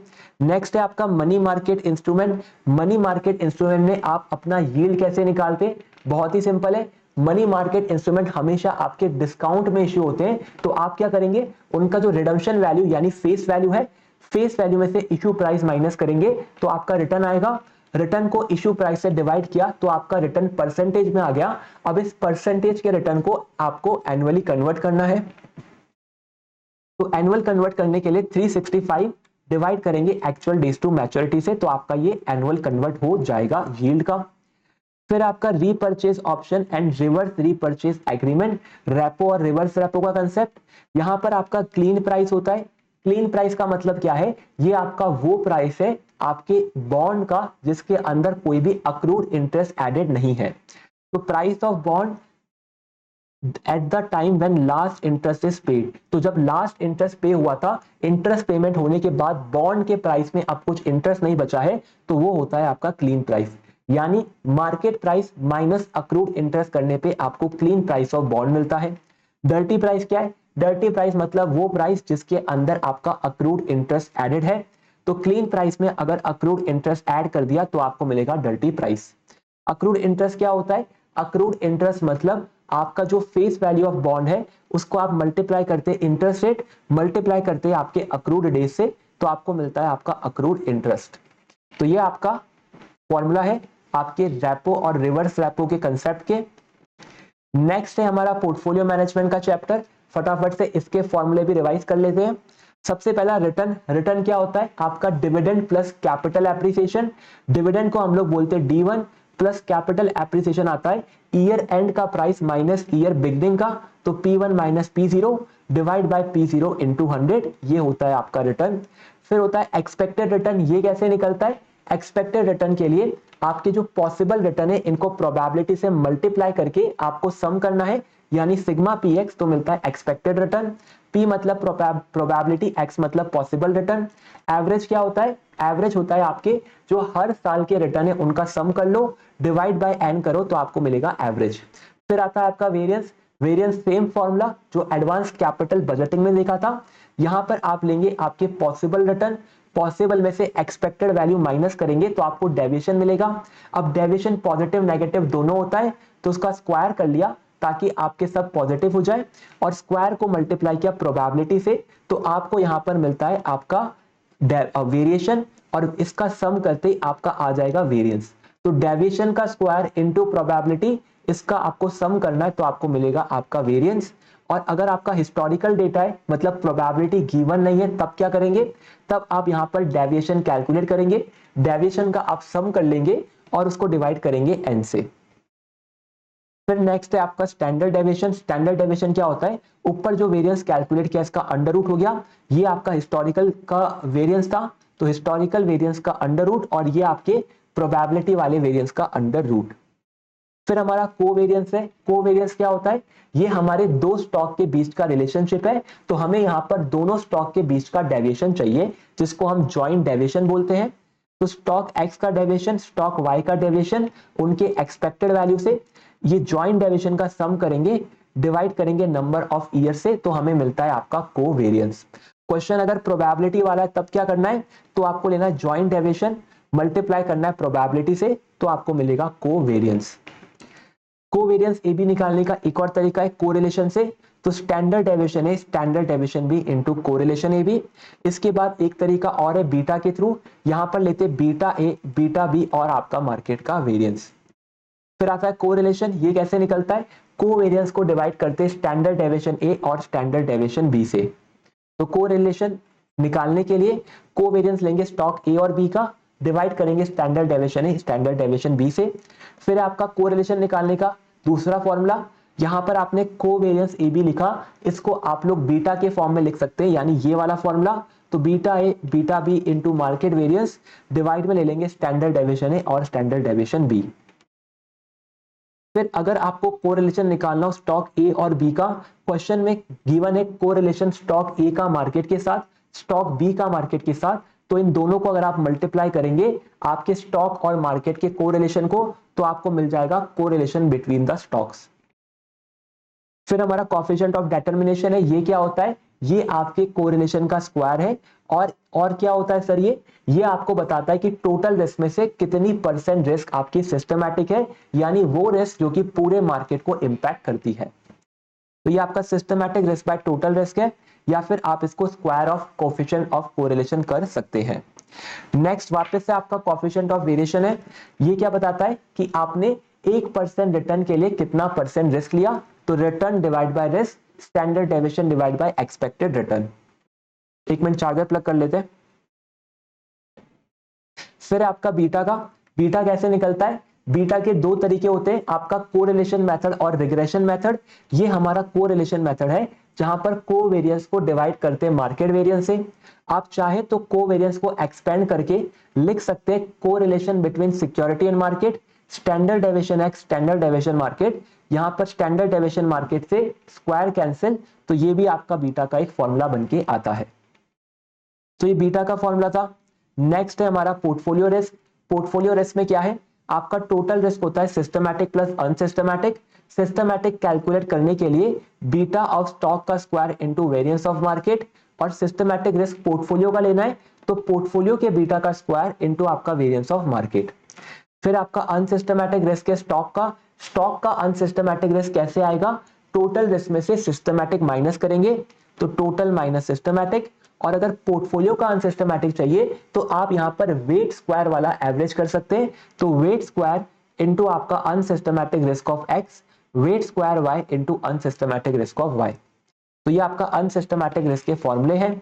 नेक्स्ट है आपका money market instrument. Money market instrument में आप अपना यील्ड कैसे निकालते, बहुत ही सिंपल है। मनी मार्केट इंस्ट्रूमेंट हमेशा आपके डिस्काउंट में इश्यू होते हैं, तो आप क्या करेंगे, उनका जो रिडम्पशन वैल्यू यानी फेस वैल्यू है, फेस वैल्यू में से इश्यू प्राइस माइनस करेंगे, तो आपका रिटर्न आएगा। रिटर्न को इश्यू प्राइस से डिवाइड किया तो आपका रिटर्न परसेंटेज में आ गया। अब इस परसेंटेज के रिटर्न को आपको एनुअली कन्वर्ट करना है। तो एनुअल कन्वर्ट करने के लिए 365 डिवाइड करेंगे एक्चुअल डेज टू मैच्योरिटी से, तो आपका ये एनुअल कन्वर्ट हो जाएगा यील्ड का। फिर आपका repurchase option and reverse repurchase agreement, repo और रिवर्स रेपो का कंसेप्ट। यहां पर आपका क्लीन प्राइस होता है। क्लीन प्राइस का मतलब क्या है? ये आपका वो प्राइस है आपके बॉन्ड का जिसके अंदर कोई भी अक्रूड इंटरेस्ट एडेड नहीं है। तो price of bond eight the time when last interest is paid, तो जब लास्ट इंटरेस्ट पे हुआ था, इंटरेस्ट पेमेंट होने के बाद बॉन्ड के प्राइस में अब कुछ इंटरेस्ट नहीं बचा है, तो वो होता है आपका क्लीन प्राइस। यानी market price minus accrued interest करने पे आपको क्लीन प्राइस ऑफ बॉन्ड मिलता है। डर्टी प्राइस क्या है? डर्टी प्राइस मतलब वो प्राइस जिसके अंदर आपका अक्रूड इंटरेस्ट एडेड है। तो क्लीन प्राइस में अगर अक्रूड इंटरेस्ट ऐड कर दिया तो आपको मिलेगा डर्टी प्राइस। अक्रूड इंटरेस्ट क्या होता है? अक्रूड इंटरेस्ट मतलब आपका जो फेस वैल्यू ऑफ बॉन्ड है उसको आप मल्टीप्लाई करते इंटरेस्ट रेट, मल्टीप्लाई करते आपके अक्रूड डेज से, तो आपको मिलता है आपका अक्रूड इंटरेस्ट। तो ये आपका फॉर्मूला है आपके रेपो और रिवर्स रेपो के कंसेप्ट के। नेक्स्ट है हमारा पोर्टफोलियो मैनेजमेंट का चैप्टर। फटाफट से इसके फॉर्मूले भी रिवाइज कर लेते हैं। सबसे पहला रिटर्न। रिटर्न क्या होता है? आपका dividend plus capital appreciation. Dividend को हम लोग बोलते हैं D1 प्लस कैपिटल एप्रिसिएशन आता है ईयर एंड का प्राइस माइनस ईयर बिगनिंग का, तो P1 minus P0 divide by P0 into 100, ये होता है आपका रिटर्न। फिर होता है एक्सपेक्टेड रिटर्न। ये कैसे निकलता है? एक्सपेक्टेड रिटर्न के लिए आपके जो पॉसिबल रिटर्न है इनको प्रोबेबिलिटी से मल्टीप्लाई करके आपको सम करना है, यानी सिग्मा px, तो मिलता है एक्सपेक्टेड रिटर्न। p मतलब प्रोबेबिलिटी, x मतलब पॉसिबल रिटर्न। एवरेज क्या होता है? एवरेज होता है आपके जो हर साल के रिटर्न है उनका सम कर लो, डिवाइड बाय n करो, तो आपको मिलेगा एवरेज। फिर आता है आपका वेरिएंस। वेरिएंस सेम फॉर्मूला जो एडवांस कैपिटल बजटिंग में देखा था। यहां पर आप लेंगे आपके पॉसिबल रिटर्न, पॉसिबल में से एक्सपेक्टेड वैल्यू माइनस करेंगे तो आपको डेविएशन मिलेगा। अब डेविएशन पॉजिटिव नेगेटिव दोनों होता है, तो उसका स्क्वायर कर लिया ताकि आपके सब पॉजिटिव हो जाए, और स्क्वायर को मल्टीप्लाई किया प्रोबेबिलिटी से, तो आपको यहां पर मिलता है आपका वेरिएशन, और इसका सम करते आपका आ जाएगा वेरिएंस। तो डेविएशन का स्क्वायर इनटू प्रोबेबिलिटी, इसका आपको सम करना है तो आपको मिलेगा आपका वेरिएंस। और अगर आपका हिस्टोरिकल डेटा है मतलब प्रोबेबिलिटी गिवन नहीं है, तब क्या करेंगे? तब आप यहां पर डेविएशन कैलकुलेट करेंगे, डेविएशन का आप सम कर लेंगे और उसको डिवाइड करेंगे n से। फिर नेक्स्ट है आपका स्टैंडर्ड डेविएशन। स्टैंडर्ड डेविएशन क्या होता है? ऊपर जो वेरिएंस कैलकुलेट किया इसका अंडर रूट हो गया, ये आपका हिस्टोरिकल का वेरिएंस था, तो हिस्टोरिकल वेरिएंस का अंडर रूट, और ये आपके प्रोबेबिलिटी वाले वेरिएंस का अंडर रूट। फिर हमारा कोवेरिएंस है। कोवेरिएंस क्या होता है? ये हमारे दो स्टॉक के बीच का रिलेशनशिप है, तो हमें यहां पर दोनों स्टॉक के बीच का डेविएशन चाहिए, जिसको हम जॉइंट डेविएशन बोलते हैं। तो स्टॉक एक्स का डेविएशन, स्टॉक वाई का डेविएशन, उनके एक्सपेक्टेड वैल्यू से ये जॉइंट डेविएशन का सम करेंगे, डिवाइड करेंगे नंबर ऑफ ईयर से, तो हमें मिलता है आपका कोवेरिएंस। क्वेश्चन अगर प्रोबेबिलिटी वाला है तब क्या करना है? तो आपको लेना है जॉइंट डेविएशन, मल्टीप्लाई करना है प्रोबेबिलिटी से, तो आपको मिलेगा कोवेरिएंस। कोवेरिएंस ए बी निकालने का एक और तरीका है कोरिलेशन से। तो स्टैंडर्ड डेविएशन है, standard deviation B into correlation A B. इसके बाद एक तरीका और है बीटा के थ्रू, यहां पर लेते बीटा ए बीटा बी और आपका मार्केट का वेरिएंस। फिर आता है कोरिलेशन। ये कैसे निकलता है? कोवेरिएंस को डिवाइड करते हैं स्टैंडर्ड डेविएशन ए और स्टैंडर्ड डेविएशन बी से। तो कोरिलेशन निकालने के लिए कोवेरिएंस लेंगे स्टॉक ए और बी का, डिवाइड करेंगे standard deviation a standard deviation B से। फिर आपका कोरिलेशन निकालने का दूसरा फॉर्मूला, यहां पर आपने कोवेरिएंस ए बी लिखा, इसको आप लोग बीटा के फॉर्म में लिख सकते हैं, यानी ये वाला फॉर्मूला। तो beta A beta B into market variance, divide में ले लेंगे स्टैंडर्ड डेविएशन ए और स्टैंडर्ड डेविएशन बी। फिर अगर आपको कोरिलेशन निकालना हो स्टॉक ए और बी का, क्वेश्चन में गिवन है कोरिलेशन स्टॉक ए का मार्केट के साथ, स्टॉक बी का मार्केट के साथ, तो इन दोनों को अगर आप मल्टीप्लाई करेंगे आपके स्टॉक और मार्केट के कोरिलेशन को, तो आपको मिल जाएगा कोरिलेशन बिटवीन द स्टॉक्स। फिर हमारा कोएफिशिएंट ऑफ डिटरमिनेशन है। ये क्या होता है? ये आपके कोरिलेशन का स्क्वायर है। और क्या होता है सर? ये आपको बताता है कि टोटल रिस्क में से कितनी परसेंट रिस्क आपकी सिस्टमैटिक है, यानी वो रिस्क जो कि पूरे मार्केट को इंपैक्ट करती है। तो ये आपका systematic risk by total risk है, या फिर आप इसको square of coefficient of correlation कर सकते हैं। नेक्स्ट वापस से आपका कोफिशिएंट ऑफ वेरिएशन है, ये क्या बताता है कि आपने 1% रिटर्न के लिए कितना परसेंट रिस्क लिया, तो return divide by risk, standard deviation divide by expected return. एक मिनट चार्जर प्लग कर लेते हैं। फिर आपका बीटा का, बीटा कैसे निकलता है, बीटा के दो तरीके होते हैं, आपका कोरिलेशन मेथड और रिग्रेशन मेथड। ये हमारा कोरिलेशन मेथड है जहां पर कोवेरिएंस को डिवाइड करते हैं मार्केट वेरिएंस से। आप चाहे तो कोवेरिएंस को एक्सपेंड करके लिख सकते हैं correlation between security and market, standard deviation x standard deviation market. यहां पर स्टैंडर्ड डेविएशन मार्केट से स्क्वायर कैंसिल, तो ये भी आपका बीटा का एक फॉर्मूला बन के आता है। तो ये बीटा का फॉर्मूला था। नेक्स्ट है हमारा पोर्टफोलियो रिस्क। पोर्टफोलियो रिस्क में क्या है, आपका टोटल रिस्क होता है systematic plus unsystematic. Systematic calculate करने के लिए बीटा ऑफ स्टॉक का square into variance of market, और सिस्टमैटिक रिस्क पोर्टफोलियो का लेना है तो पोर्टफोलियो के बीटा का स्क्वायर इनटू आपका वेरिएंस ऑफ मार्केट। फिर आपका अनसिस्टमैटिक रिस्क है स्टॉक का। स्टॉक का अनसिस्टमैटिक रिस्क कैसे आएगा, टोटल रिस्क में से सिस्टमैटिक माइनस करेंगे तो टोटल माइनस सिस्टमैटिक। और अगर पोर्टफोलियो का अनसिस्टमैटिक चाहिए तो आप यहां पर वेट स्क्वायर वाला एवरेज कर सकते हैं, तो वेट स्क्वायर इनटू आपका unsystematic risk of X, weight square Y into unsystematic risk of Y. तो ये आपका अनसिस्टमैटिक रिस्क के फॉर्मूले हैं।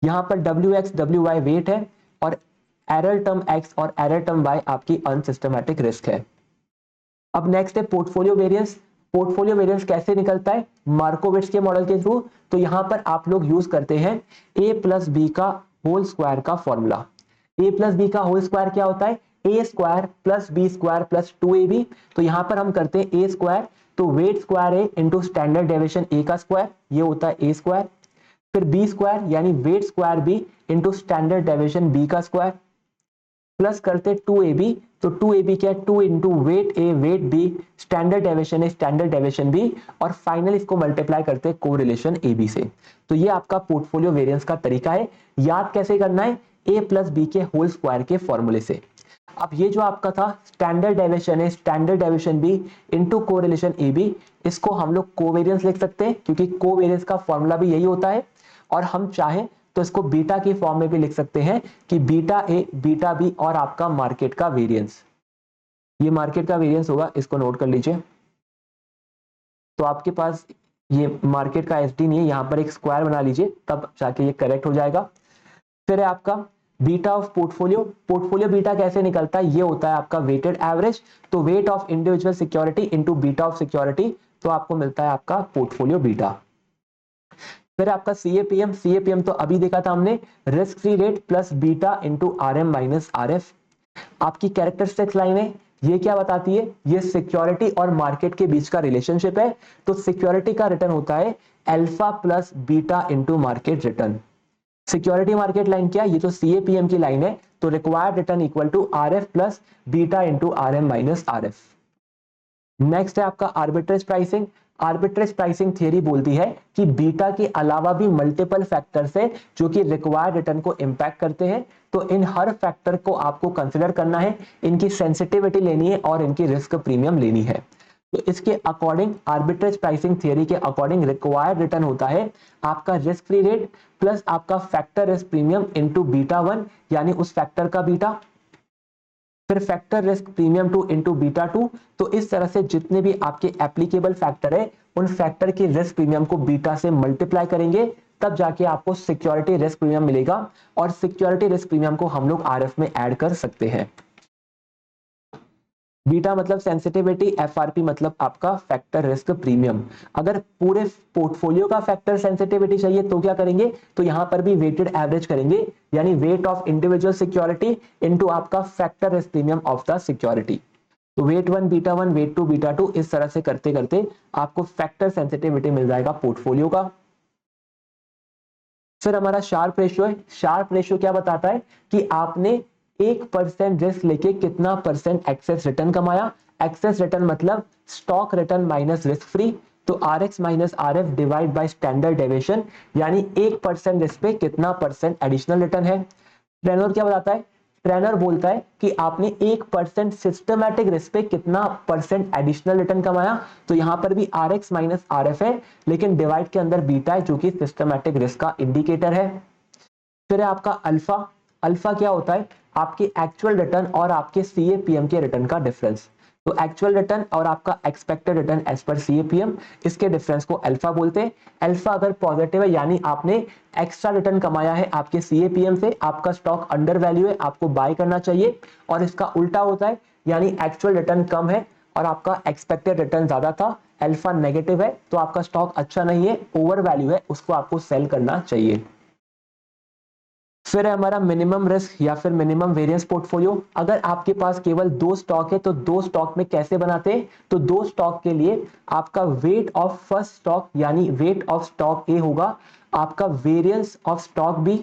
यहां पर W X W Y weight है और एरर टर्म एक्स और एरर टर्म वाई आपकी अनसिस्टमैटिक रिस्क है। अब नेक्स्ट है पोर्टफोलियो वेरिएंस। पोर्टफोलियो वेरिएंस कैसे निकलता है, मार्कोविट्स के मॉडल के थ्रू। तो यहां पर आप लोग यूज करते हैं a प्लस बी का होल स्क्वायर का फॉर्मूला। a प्लस बी का होल स्क्वायर क्या होता है, a square plus B square plus 2ab। तो यहां पर हम करते हैं a स्क्वायर, तो वेट स्क्वायर है इंटू स्टैंडर्ड डेविएशन a का स्क्वायर, ये होता है a स्क्वायर। फिर बी स्क्वायर यानी weight square B into standard deviation b का स्क्वायर, प्लस करते 2ab, तो 2ab क्या है, 2 इंटू वेट ए वेट बी, स्टैंडर्ड डेविएशन है स्टैंडर्ड डेविएशन बी, और फाइनल इसको मल्टीप्लाई करते हैं कोरिलेशन ए बी से। तो ये आपका पोर्टफोलियो वेरिएंस का तरीका है। याद कैसे करना है, ए प्लस बी के होल स्क्वायर के फॉर्मूले से। अब ये जो आपका था स्टैंडर्ड डेविएशन है standard deviation B into correlation A B, इसको हम लोग कोवेरिएंस लिख सकते हैं क्योंकि कोवेरिएंस का फॉर्मूला भी यही होता है। और हम चाहें तो इसको बीटा की फॉर्म में भी लिख सकते हैं कि बीटा ए बीटा बी और आपका मार्केट का वेरिएंस, ये मार्केट का वेरिएंस होगा, इसको नोट कर लीजिए। तो आपके पास ये मार्केट का एसडी नहीं है, यहां पर एक स्क्वायर बना लीजिए तब जाके ये करेक्ट हो जाएगा। फिर है आपका beta of portfolio. Portfolio beta कैसे निकलता है, ये होता है आपका वेटेड एवरेज, तो wait of individual security into beta of security, तो आपको मिलता है आपका पोर्टफोलियो बीटा। फिर आपका सीएपीएम, सीएपीएम तो अभी देखा था हमने, risk free rate plus beta into RM minus RF. आपकी कैरेक्टरिस्टिक्स लाइन है, ये क्या बताती है, ये सिक्योरिटी और मार्केट के बीच का रिलेशनशिप है। तो सिक्योरिटी का रिटर्न होता है alpha plus beta into market return. Security market line क्या, ये तो सीएपीएम की लाइन है, तो required return equal to RF plus beta into RM minus RF. Next है आपका arbitrage pricing. Arbitrage pricing theory बोलती है कि बीटा के अलावा भी मल्टीपल फैक्टर्स है जो कि रिक्वायर्ड रिटर्न को इंपैक्ट करते हैं, तो इन हर फैक्टर को आपको कंसिडर करना है, इनकी सेंसिटिविटी लेनी है और इनकी रिस्क प्रीमियम लेनी है। तो इसके अकॉर्डिंग आर्बिट्रेज प्राइसिंग थियरी के अकॉर्डिंग रिक्वायर्ड रिटर्न होता है आपका रिस्क फ्री रेट प्लस आपका factor risk premium into beta 1 यानी उस फैक्टर का बीटा, फिर factor risk premium 2 into beta 2। तो इस तरह से जितने भी आपके एप्लीकेबल फैक्टर है उन फैक्टर की रिस्क प्रीमियम को बीटा से मल्टीप्लाई करेंगे, तब जाके आपको सिक्योरिटी रिस्क प्रीमियम मिलेगा, और सिक्योरिटी रिस्क प्रीमियम को हम लोग आरएफ में ऐड कर सकते हैं। बीटा मतलब सेंसिटिविटी, एफआरपी मतलब आपका फैक्टर रिस्क प्रीमियम। अगर पूरे पोर्टफोलियो का फैक्टर सेंसिटिविटी चाहिए तो क्या करेंगे, तो यहां पर भी वेटेड एवरेज करेंगे, यानी weight of individual security into आपका factor risk premium of the security. तो वेट 1 बीटा 1 वेट 2 बीटा 2, इस तरह से करते करते आपको फैक्टर सेंसिटिविटी मिल जाएगा पोर्टफोलियो का। फिर हमारा शार्प रेशियो है। शार्प रेशियो क्या बताता है कि आपने 1% रिस्क लेके कितना परसेंट एक्सेस रिटर्न कमाया। एक्सेस रिटर्न मतलब stock return minus risk free, तो R X minus R F divide by standard deviation, यानी 1% रिस्क पे कितना परसेंट एडिशनल रिटर्न है। ट्रेनर क्या बताता है, ट्रेनर बोलता है कि आपने 1% सिस्टमैटिक रिस्क पे कितना परसेंट एडिशनल रिटर्न कमाया। तो यहां पर भी R X minus R F है, लेकिन डिवाइड के अंदर बीटा है जो कि सिस्टमैटिक रिस्क का इंडिकेटर है। फिर है आपका अल्फा। अल्फा क्या होता है, आपके एक्चुअल रिटर्न और आपके सीएपीएम के रिटर्न का डिफरेंस। तो एक्चुअल रिटर्न और आपका एक्सपेक्टेड रिटर्न एज पर सीएपीएम, इसके डिफरेंस को अल्फा बोलते हैं। अल्फा अगर पॉजिटिव है यानी आपने एक्स्ट्रा रिटर्न कमाया है आपके सीएपीएम से, आपका स्टॉक अंडर वैल्यू है, आपको बाय करना चाहिए। और इसका उल्टा होता है यानी एक्चुअल रिटर्न कम है और आपका एक्सपेक्टेड रिटर्न ज्यादा था, अल्फा नेगेटिव है, तो आपका स्टॉक अच्छा नहीं है, ओवर वैल्यू है, उसको आपको सेल करना चाहिए। फिर है हमारा मिनिमम रिस्क या फिर मिनिमम वेरिएंस पोर्टफोलियो। अगर आपके पास केवल 2 स्टॉक है तो 2 स्टॉक में कैसे बनाते हैं, तो 2 स्टॉक के लिए आपका वेट ऑफ फर्स्ट स्टॉक यानी वेट ऑफ स्टॉक ए होगा आपका वेरिएंस ऑफ स्टॉक बी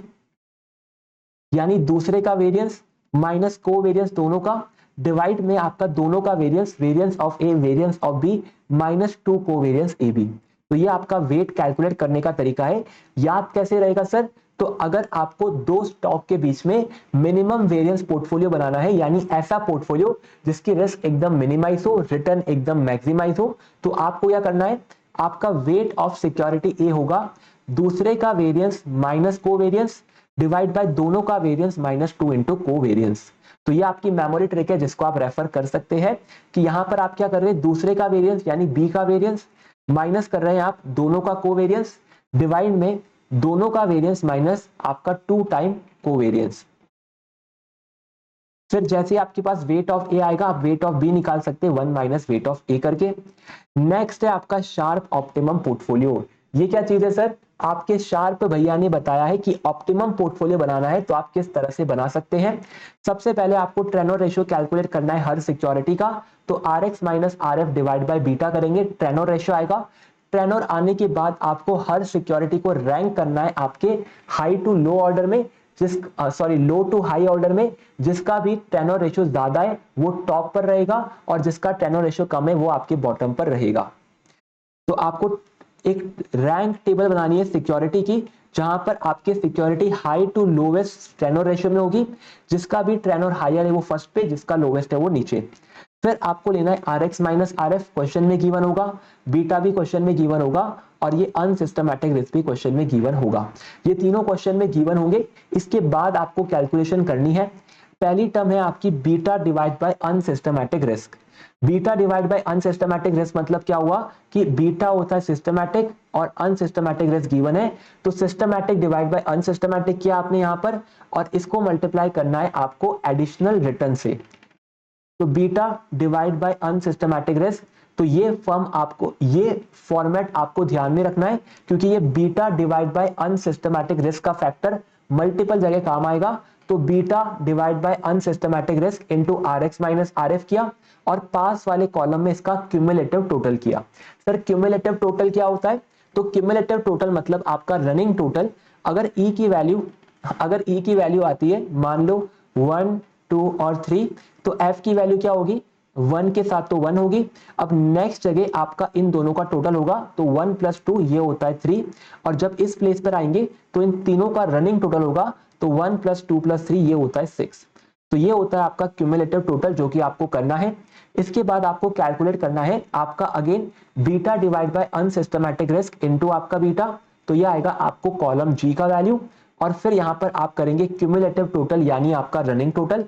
यानी दूसरे का वेरिएंस माइनस को वेरिएंस दोनों का, डिवाइड में आपका दोनों का variance, variance of A variance of B minus 2 को वेरिएंस ए बी। तो ये आपका वेट कैलकुलेट करने का तरीका है। याद कैसे रहेगा सर, तो अगर आपको 2 स्टॉक के बीच में मिनिमम वेरिएंस पोर्टफोलियो बनाना है यानी ऐसा पोर्टफोलियो जिसकी रिस्क एकदम मिनिमाइज हो, रिटर्न एकदम मैक्सिमाइज हो, तो आपको क्या करना है, आपका वेट ऑफ सिक्योरिटी ए होगा दूसरे का वेरिएंस माइनस को वेरिएंस डिवाइड बाय दोनों का वेरिएंस माइनस 2 इंटू को वेरिएंस। तो ये आपकी मेमोरी ट्रिक है जिसको आप रेफर कर सकते हैं कि यहां पर आप क्या कर रहे हैं, दूसरे का वेरिएंस यानी बी का वेरिएंस माइनस कर रहे हैं आप दोनों का कोवेरिएंस डिवाइड में दोनों का वेरिएंस माइनस आपका 2 टाइम कोवेरिएंस। फिर जैसे आपके पास वेट ऑफ ए आएगा आप वेट ऑफ बी निकाल सकते हैं 1 माइनस वेट ऑफ ए करके। नेक्स्ट है आपका शार्प ऑप्टिमम पोर्टफोलियो। ये क्या चीज है सर, आपके शार्प भैया ने बताया है कि ऑप्टिमम पोर्टफोलियो बनाना है तो आप किस तरह से बना सकते हैं। सबसे पहले आपको ट्रेनोर रेशियो कैलकुलेट करना है हर सिक्योरिटी का, तो R X minus R F divide by beta करेंगे, ट्रेनोर रेशियो आएगा। ट्रेनोर आने के बाद आपको हर सिक्योरिटी को रैंक करना है आपके हाई टू लो ऑर्डर में, लो टू हाई ऑर्डर में, जिसका भी टेनोर रेशियो ज्यादा है वो टॉप पर रहेगा और जिसका टेनोर रेशियो कम है वो आपके बॉटम पर रहेगा। तो आपको एक रैंक टेबल बनानी है सिक्योरिटी की जहां पर आपके security high to lowest Treynor ratio में होगी, जिसका भी टेनोर हायर है वो फर्स्ट पे, जिसका लोवेस्ट है वो नीचे। फिर आपको लेना है R X minus R F, question में गिवन होगा, बीटा भी क्वेश्चन में गिवन होगा और ये अनसिस्टमैटिक रिस्क भी क्वेश्चन में गिवन होगा। ये तीनों क्वेश्चन में गिवन होंगे। इसके बाद आपको कैलकुलेशन करनी है। पहली टर्म है आपकी beta divide by unsystematic risk. Beta divide by unsystematic risk मतलब क्या हुआ कि बीटा होता है सिस्टमैटिक और अनसिस्टमैटिक रिस्क गिवन है, तो सिस्टमैटिक डिवाइड बाय अनसिस्टमैटिक किया आपने यहां पर और इसको मल्टीप्लाई करना है आपको एडिशनल रिटर्न से। तो beta divide by unsystematic risk, तो ये फॉर्म आपको, ये फॉर्मेट आपको ध्यान में रखना है क्योंकि ये beta divide by unsystematic risk का फैक्टर मल्टीपल जगह काम आएगा। तो beta divide by unsystematic risk into R X minus R F किया और पास वाले कॉलम में इसका क्यूमुलेटिव टोटल किया। सर क्यूमुलेटिव टोटल क्या होता है, तो क्यूमुलेटिव टोटल मतलब आपका रनिंग टोटल। अगर ई की वैल्यू आती है मान लो 1 2 और 3, तो एफ की वैल्यू क्या होगी, 1 के साथ तो 1 होगी। अब नेक्स्ट जगह आपका इन दोनों का टोटल होगा तो 1 प्लस 2 ये होता है 3, और जब इस प्लेस पर आएंगे तो इन तीनों का रनिंग टोटल होगा तो 1 प्लस 2 प्लस 3 ये होता है 6। तो ये होता है आपका क्यूमुलेटिव टोटल जो कि आपको करना है। इसके बाद आपको कैलकुलेट करना है आपका again beta divide by unsystematic risk into आपका बीटा, तो ये आएगा आपको कॉलम जी का वैल्यू और फिर यहां पर आप करेंगे क्यूमुलेटिव टोटल यानी आपका रनिंग टोटल।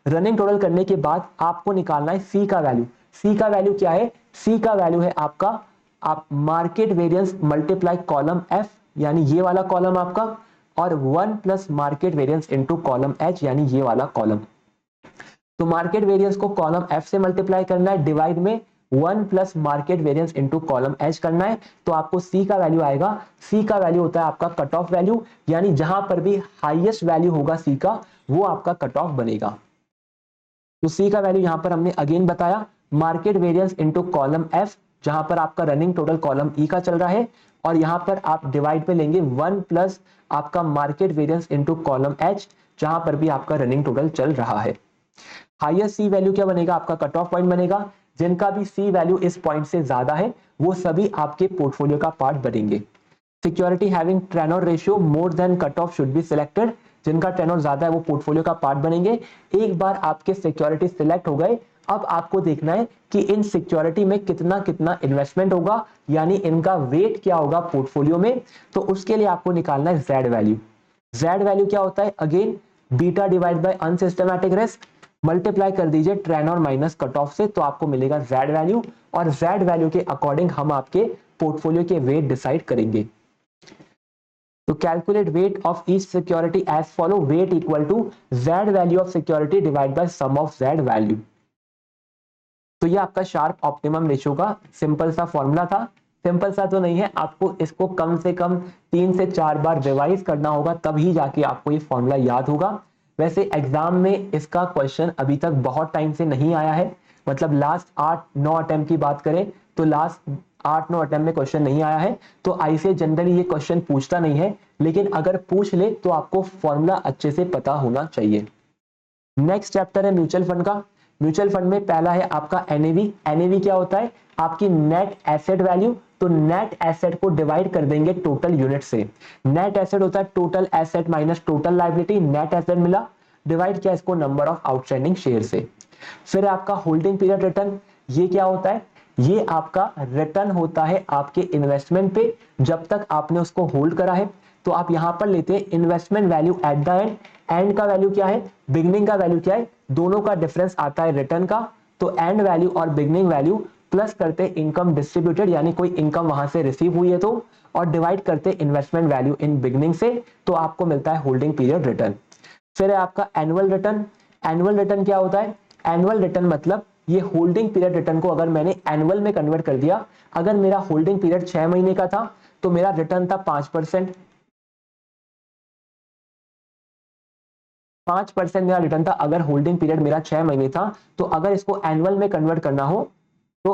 रनिंग टोटल करने के बाद आपको निकालना है सी का वैल्यू। सी का वैल्यू क्या है, सी का वैल्यू है आपका आप market variance multiply column F यानी ये वाला कॉलम आपका, और 1 plus market variance into column H यानी ये वाला कॉलम। तो मार्केट वेरिएंस को कॉलम एफ से मल्टीप्लाई करना है डिवाइड में 1 plus market variance into column H करना है, तो आपको सी का वैल्यू आएगा। सी का वैल्यू होता है आपका कट ऑफ वैल्यू यानी जहां पर भी हाईएस्ट वैल्यू होगा सी का वो आपका कट ऑफ बनेगा। तो सी का वैल्यू यहां पर हमने अगेन बताया market variance into column F, जहां पर आपका रनिंग टोटल कॉलम ई का चल रहा है, और यहां पर आप डिवाइड पे लेंगे 1 प्लस आपका market variance into column H, जहां पर भी आपका रनिंग टोटल चल रहा है। हाईएस्ट सी वैल्यू क्या बनेगा, आपका कट ऑफ पॉइंट बनेगा। जिनका भी सी वैल्यू इस पॉइंट से ज्यादा है वो सभी आपके पोर्टफोलियो का पार्ट बनेंगे। Security having tenure ratio more than cut off should be selected, जिनका टेनोर ज्यादा है वो पोर्टफोलियो का पार्ट बनेंगे। एक बार आपके सिक्योरिटी सिलेक्ट हो गए, अब आपको देखना है कि इन सिक्योरिटी में कितना कितना इन्वेस्टमेंट होगा यानी इनका वेट क्या होगा पोर्टफोलियो में। तो उसके लिए आपको निकालना है जेड वैल्यू। जेड वैल्यू क्या होता है, again beta divide by unsystematic risk, multiply कर दीजिए ट्रेंड और माइनस कट ऑफ से, तो आपको मिलेगा जेड वैल्यू, और जेड वैल्यू के अकॉर्डिंग हम आपके पोर्टफोलियो के वेट डिसाइड करेंगे। तो calculate weight of each security as follow, weight equal to Z value of security divide by sum of Z value. तो ये आपका शार्प ऑप्टिमम रेशियो का सिंपल सा फॉर्मूला था। सिंपल सा तो नहीं है, आपको इसको कम से कम 3 से 4 बार रिवाइज करना होगा, तभी जाके आपको ये फॉर्मूला याद होगा। वैसे एग्जाम में इसका क्वेश्चन अभी तक बहुत टाइम से नहीं आया है, मतलब लास्ट 8-9 अटेम्प्ट की बात करें तो लास्ट 8-9 अटेम्प्ट में क्वेश्चन नहीं आया है। तो आईसीए जनरली ये क्वेश्चन पूछता नहीं है, लेकिन अगर पूछ ले तो आपको फॉर्मूला अच्छे से पता होना चाहिए। नेक्स्ट चैप्टर है म्यूचुअल फंड का। म्यूचुअल फंड में पहला है आपका एनएवी। एनएवी क्या होता है? आपकी नेट एसेट वैल्यू। तो नेट एसेट को डिवाइड कर देंगे टोटल यूनिट से। नेट एसेट होता है total asset minus total liability. Net asset मिला, डिवाइड किया इसको नंबर ऑफ आउटस्टैंडिंग शेयर से। फिर आपका होल्डिंग पीरियड रिटर्न, ये क्या होता है? ये आपका रिटर्न होता है आपके इन्वेस्टमेंट पे जब तक आपने उसको होल्ड करा है। तो आप यहां पर लेते हैं investment value eight the and. And का वैल्यू क्या है? बिगनिंग का वैल्यू क्या है? दोनों का डिफरेंस आता है रिटर्न का। तो एंड वैल्यू और बिगनिंग वैल्यू प्लस करते इनकम डिस्ट्रीब्यूटेड, यानी कोई इनकम वहां से रिसीव हुई है तो, और डिवाइड करते इन्वेस्टमेंट वैल्यू इन बिगनिंग से, तो आपको मिलता है होल्डिंग पीरियड रिटर्न। फिर है आपका एनुअल रिटर्न। एनुअल रिटर्न क्या होता है? एनुअल रिटर्न मतलब ये होल्डिंग पीरियड रिटर्न को अगर मैंने एनुअल में कन्वर्ट कर दिया, अगर मेरा होल्डिंग पीरियड 6 महीने का था तो मेरा रिटर्न था 5%। 5% मेरा रिटर्न था अगर होल्डिंग पीरियड मेरा 6 महीने था। तो अगर इसको एनुअल में कन्वर्ट करना हो तो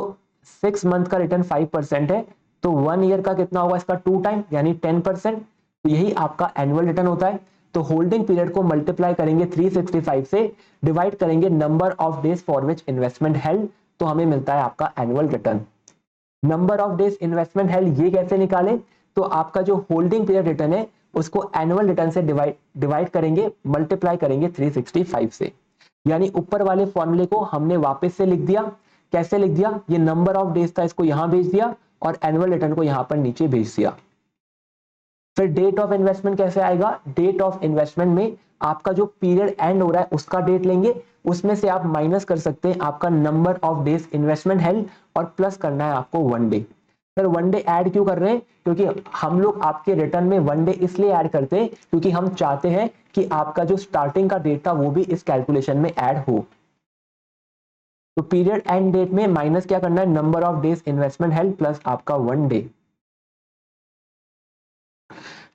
6 मंथ का रिटर्न 5% है, तो 1 ईयर का कितना होगा इसका 2 टाइम यानी 10%। तो यही आपका एनुअल रिटर्न होता है। तो होल्डिंग पीरियड को मल्टीप्लाई करेंगे 365 से, डिवाइड करेंगे number of days for which investment held, तो हमें मिलता है आपका annual return. Number of days investment held ये कैसे निकालें? तो आपका जो होल्डिंग पीरियड रिटर्न है उसको एनुअल रिटर्न से डिवाइड करेंगे, मल्टीप्लाई करेंगे 365 से। यानी ऊपर वाले फॉर्मूले को हमने वापस से लिख दिया। कैसे लिख दिया? ये नंबर ऑफ डेज था, इसको यहां भेज दिया और एनुअल रिटर्न को यहां पर नीचे भेज दिया। फिर डेट ऑफ इन्वेस्टमेंट कैसे आएगा? डेट ऑफ इन्वेस्टमेंट में आपका जो पीरियड एंड हो रहा है उसका डेट लेंगे, उसमें से आप माइनस कर सकते हैं आपका number of days investment held और प्लस करना है आपको 1 डे। सर 1 डे ऐड क्यों कर रहे हैं? क्योंकि हम लोग आपके रिटर्न में 1 डे इसलिए ऐड करते हैं क्योंकि हम चाहते हैं कि आपका जो स्टार्टिंग का डेट था वो भी इस कैलकुलेशन में ऐड हो। तो पीरियड एंड डेट में माइनस क्या करना है? Number of days investment held plus आपका 1 डे।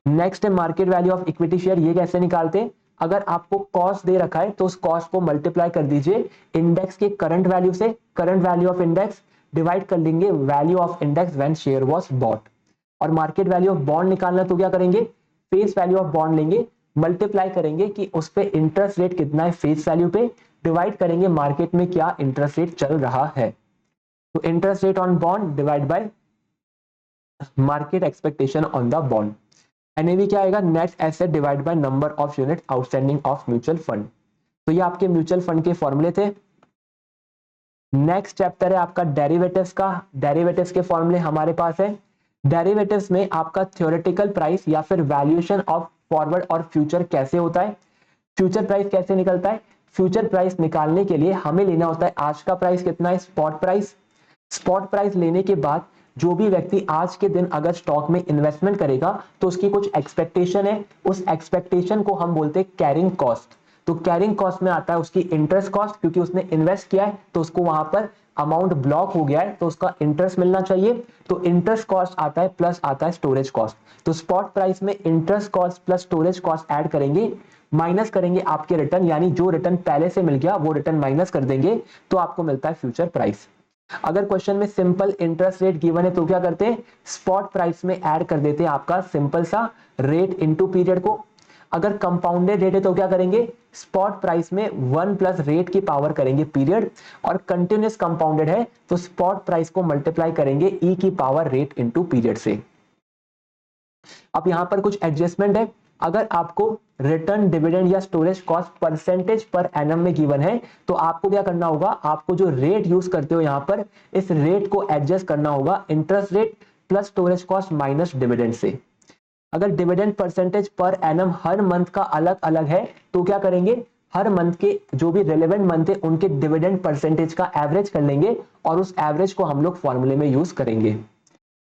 नेक्स्ट है market value of equity share. ये कैसे निकालते हैं? अगर आपको कॉस्ट दे रखा है तो उस कॉस्ट को मल्टीप्लाई कर दीजिए इंडेक्स के करंट वैल्यू से। Current value of index divide कर लेंगे value of index when share was bought. और मार्केट वैल्यू ऑफ बॉन्ड निकालना तो क्या करेंगे? फेस वैल्यू ऑफ बॉन्ड लेंगे, मल्टीप्लाई करेंगे कि उस पे इंटरेस्ट रेट कितना है फेस वैल्यू पे, डिवाइड करेंगे मार्केट में क्या इंटरेस्ट रेट चल रहा है। तो interest rate on bond divide by market expectation on the bond. NAV क्या आएगा? Net asset divide by number of unit outstanding of mutual fund. तो ये आपके म्यूचुअल फंड के फॉर्मूले थे। नेक्स्ट चैप्टर है आपका डेरिवेटिव्स का। डेरिवेटिव्स के फॉर्मूले हमारे पास है। डेरिवेटिव्स में आपका थ्योरेटिकल प्राइस या फिर वैल्यूएशन ऑफ फॉरवर्ड और फ्यूचर कैसे होता है? फ्यूचर प्राइस कैसे निकलता है? फ्यूचर प्राइस निकालने के लिए हमें लेना होता है आज का प्राइस कितना है, स्पॉट प्राइस। स्पॉट प्राइस लेने के बाद जो भी व्यक्ति आज के दिन अगर स्टॉक में इन्वेस्टमेंट करेगा तो उसकी कुछ एक्सपेक्टेशन है, उस एक्सपेक्टेशन को हम बोलते हैं कैरिंग कॉस्ट। तो कैरिंग कॉस्ट में आता है उसकी इंटरेस्ट कॉस्ट, क्योंकि उसने इन्वेस्ट किया है तो उसको वहां पर अमाउंट ब्लॉक हो गया है तो उसका इंटरेस्ट मिलना चाहिए। तो इंटरेस्ट कॉस्ट आता है प्लस आता है स्टोरेज कॉस्ट। तो स्पॉट प्राइस में interest cost plus storage cost add करेंगे, माइनस करेंगे आपके रिटर्न, यानी जो रिटर्न पहले से मिल गया वो रिटर्न माइनस कर देंगे, तो आपको मिलता है फ्यूचर प्राइस। अगर क्वेश्चन में सिंपल इंटरेस्ट रेट गिवन है तो क्या करते हैं? स्पॉट प्राइस में ऐड कर देते हैं आपका सिंपल सा रेट इनटू पीरियड को। अगर कंपाउंडेड रेट है तो क्या करेंगे? स्पॉट प्राइस में 1 प्लस रेट की पावर करेंगे पीरियड, और कंटिन्यूस कंपाउंडेड है तो स्पॉट प्राइस को मल्टीप्लाई करेंगे ई की पावर रेट इनटू पीरियड से। अब यहां पर कुछ एडजस्टमेंट है। अगर आपको रिटर्न डिविडेंड या storage cost percentage per annum में गिवन है तो आपको क्या करना होगा? आपको जो रेट यूज करते हो यहां पर इस रेट को एडजस्ट करना होगा interest rate plus storage cost minus dividend से। अगर डिविडेंड परसेंटेज पर एनम हर मंथ का अलग अलग है तो क्या करेंगे, हर मंथ के जो भी रिलेवेंट मंथ है उनके डिविडेंड परसेंटेज का एवरेज कर लेंगे और उस एवरेज को हम लोग फॉर्मूले में यूज करेंगे।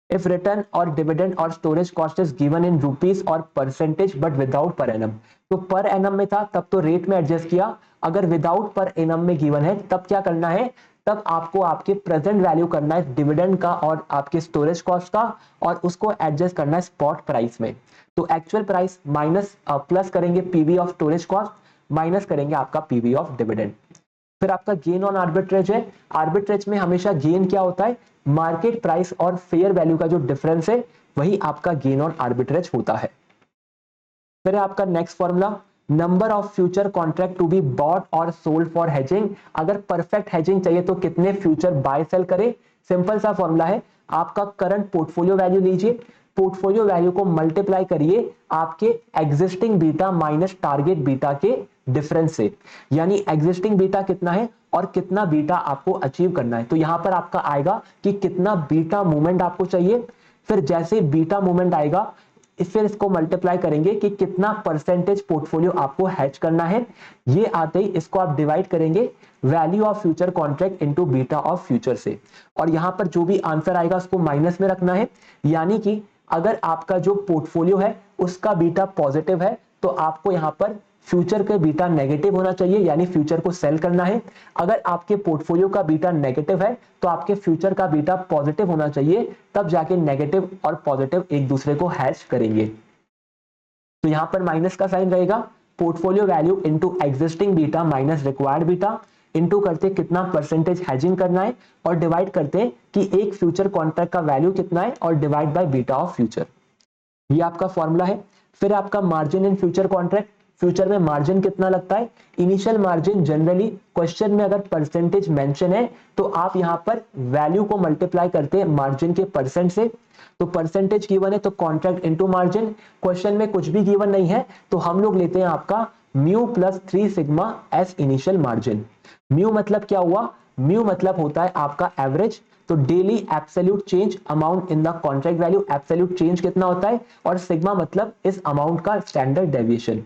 If return or dividend or storage cost is given in rupees or percentage but without per annum, तो per annum में था तब तो रेट में एडजस्ट किया, अगर विदाउट per annum में गिवन है तब क्या करना है, तब आपको आपके प्रेजेंट वैल्यू करना है डिविडेंड का और आपके स्टोरेज कॉस्ट का और उसको एडजस्ट करना है स्पॉट प्राइस में। तो एक्चुअल प्राइस माइनस प्लस करेंगे PV of storage cost minus करेंगे आपका पीवी ऑफ डिविडेंड। फिर आपका गेन ऑन आर्बिट्रेज है, आर्बिट्रेज में हमेशा गेन क्या होता है, मार्केट प्राइस और फेयर वैल्यू का जो डिफरेंस है वही आपका गेन ऑन आर्बिट्रेज होता है। फिर आपका next formula, number of future contract to be bought और सोल्ड फॉर हेजिंग, अगर परफेक्ट हेजिंग चाहिए तो कितने फ्यूचर बाय सेल करे, सिंपल सा फॉर्मूला है, आपका करंट पोर्टफोलियो वैल्यू लीजिए, पोर्टफोलियो वैल्यू को मल्टीप्लाई करिए आपके existing beta minus target beta के डिफरेंस से, यानी एग्जिस्टिंग बीटा कितना है और कितना बीटा आपको अचीव करना है। तो यहां पर आपका आएगा कि कितना बीटा मूवमेंट आपको चाहिए, फिर जैसे बीटा मूवमेंट आएगा फिर इसको मल्टीप्लाई करेंगे कि कितना परसेंटेज पोर्टफोलियो आपको हैच करना है, ये आते ही इसको आप डिवाइड करेंगे value of future contract into beta of future से, और यहां पर जो भी आंसर आएगा उसको माइनस में रखना है, यानी कि अगर आपका जो पोर्टफोलियो है उसका बीटा पॉजिटिव है तो आपको यहां पर फ्यूचर का बीटा नेगेटिव होना चाहिए, यानी फ्यूचर को सेल करना है। अगर आपके पोर्टफोलियो का बीटा नेगेटिव है तो आपके फ्यूचर का बीटा पॉजिटिव होना चाहिए, तब जाके नेगेटिव और पॉजिटिव एक दूसरे को हैच करेंगे। तो यहां पर माइनस का साइन रहेगा, portfolio value into existing beta minus required beta, into करते कितना परसेंटेज हेजिंग करना है और डिवाइड करते कि एक फ्यूचर कॉन्ट्रैक्ट का वैल्यू कितना है और divide by beta of future, ये आपका फॉर्मूला है। फिर आपका margin in future contract, future में मार्जिन कितना लगता है, इनिशियल मार्जिन जनरली क्वेश्चन में अगर परसेंटेज मेंशन है तो आप यहां पर वैल्यू को मल्टीप्लाई करते हैं मार्जिन के परसेंट से, तो परसेंटेज गिवन है तो कॉन्ट्रैक्ट इनटू मार्जिन, क्वेश्चन में कुछ भी गिवन नहीं है तो हम लोग लेते हैं आपका mu plus 3 sigma S initial margin. Mu मतलब क्या हुआ, म्यू मतलब होता है आपका एवरेज, तो daily absolute change amount in the contract value, absolute change कितना होता है, और सिग्मा मतलब इस अमाउंट का स्टैंडर्ड डेविएशन,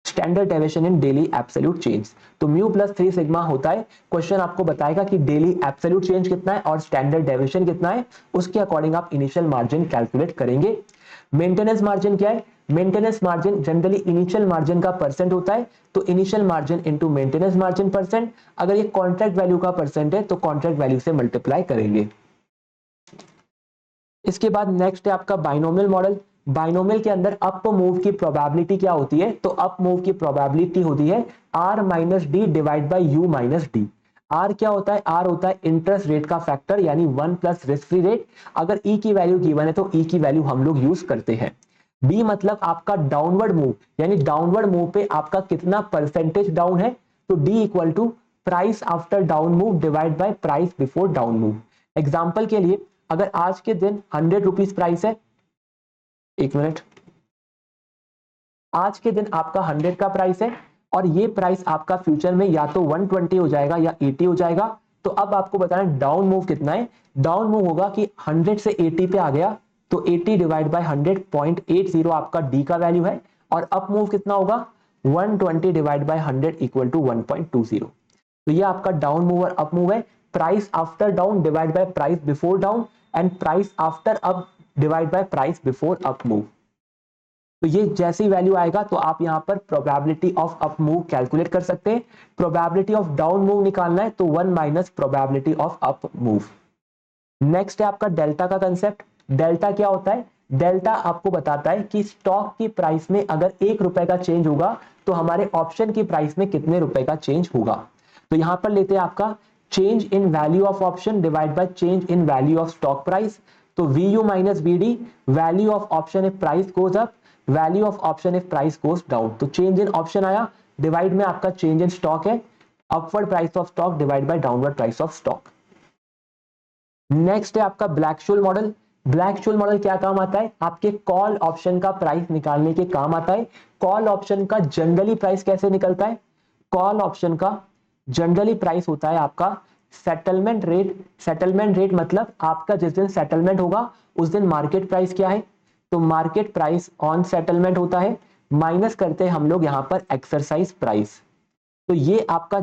स्टैंडर्ड डेविएशन इन डेली एब्सोल्यूट चेंज। तो म्यू प्लस 3 सिग्मा होता है, क्वेश्चन आपको बताएगा कि डेली एब्सोल्यूट चेंज कितना है और स्टैंडर्ड डेविएशन कितना है, उसके अकॉर्डिंग आप इनिशियल मार्जिन कैलकुलेट करेंगे। मेंटेनेंस मार्जिन क्या है, maintenance margin generally initial margin का परसेंट होता है, तो initial margin into maintenance margin percent, अगर ये कॉन्ट्रैक्ट वैल्यू का परसेंट है तो कॉन्ट्रैक्ट वैल्यू से मल्टीप्लाई करेंगे। इसके बाद नेक्स्ट है आपका बाइनोमियल मॉडल, बाइनोमियल के अंदर अप मूव की प्रोबेबिलिटी क्या होती है, तो अप मूव की प्रोबेबिलिटी होती है R minus D divide by U minus D. R क्या होता है, आर होता है इंटरेस्ट रेट का फैक्टर यानी 1 प्लस रिस्क फ्री रेट, अगर ई की वैल्यू गिवन है तो ई की वैल्यू हम लोग यूज करते हैं। डी मतलब आपका डाउनवर्ड मूव, यानी डाउनवर्ड मूव पे आपका कितना परसेंटेज डाउन है, तो D equal to price after down move divide by price before down move. Example के लिए अगर आज के दिन 100 रुपीज प्राइस है, एक मिनट, आज के दिन आपका 100 का प्राइस है और ये प्राइस आपका फ्यूचर में या तो 120 हो जाएगा या 80 हो जाएगा, तो अब आपको बताना डाउन मूव कितना है, डाउन मूव होगा कि 100 से 80 पे आ गया तो 80 डिवाइड बाय 100.80 आपका डी का वैल्यू है, और अप मूव कितना होगा 120 डिवाइड बाय 100 इक्वल टू 1.20। तो ये आपका डाउन मूव और अप मूव है, price after down divide by price before down and price after up divide by price before up move. तो ये जैसी वैल्यू आएगा तो आप यहां पर probability of up move calculate कर सकते हैं, प्रोबेबिलिटी ऑफ डाउन मूव निकालना है तो 1 minus probability of up move. Next है आपका डेल्टा का कंसेप्ट, डेल्टा क्या होता है, डेल्टा आपको बताता है कि स्टॉक की प्राइस में अगर 1 रुपए का चेंज होगा तो हमारे ऑप्शन की प्राइस में कितने रुपए का चेंज होगा। तो यहां पर लेते हैं आपका change in value of option divide by change in value of stock price, तो VU minus VD, value of option if price goes up, value of option if price goes down, तो change इन option आया, divide में आपका change in stock है, upward price of stock divide by downward price of stock. Next है आपका ब्लैक-शोल model, ब्लैक-शोल model क्या काम आता है, आपके कॉल ऑप्शन का प्राइस निकालने के काम आता है। कॉल ऑप्शन का जनरली प्राइस कैसे निकलता है, कॉल ऑप्शन का जनरली प्राइस होता है आपका सेटलमेंट रेट, सेटलमेंट रेट मतलब आपका जिस दिन सेटलमेंट होगा उस दिन मार्केट प्राइस क्या है, तो मार्केट प्राइस ऑन सेटलमेंट होता है, माइनस करते हैं हम लोग यहाँ पर एक्सरसाइज प्राइस। तो ये आपका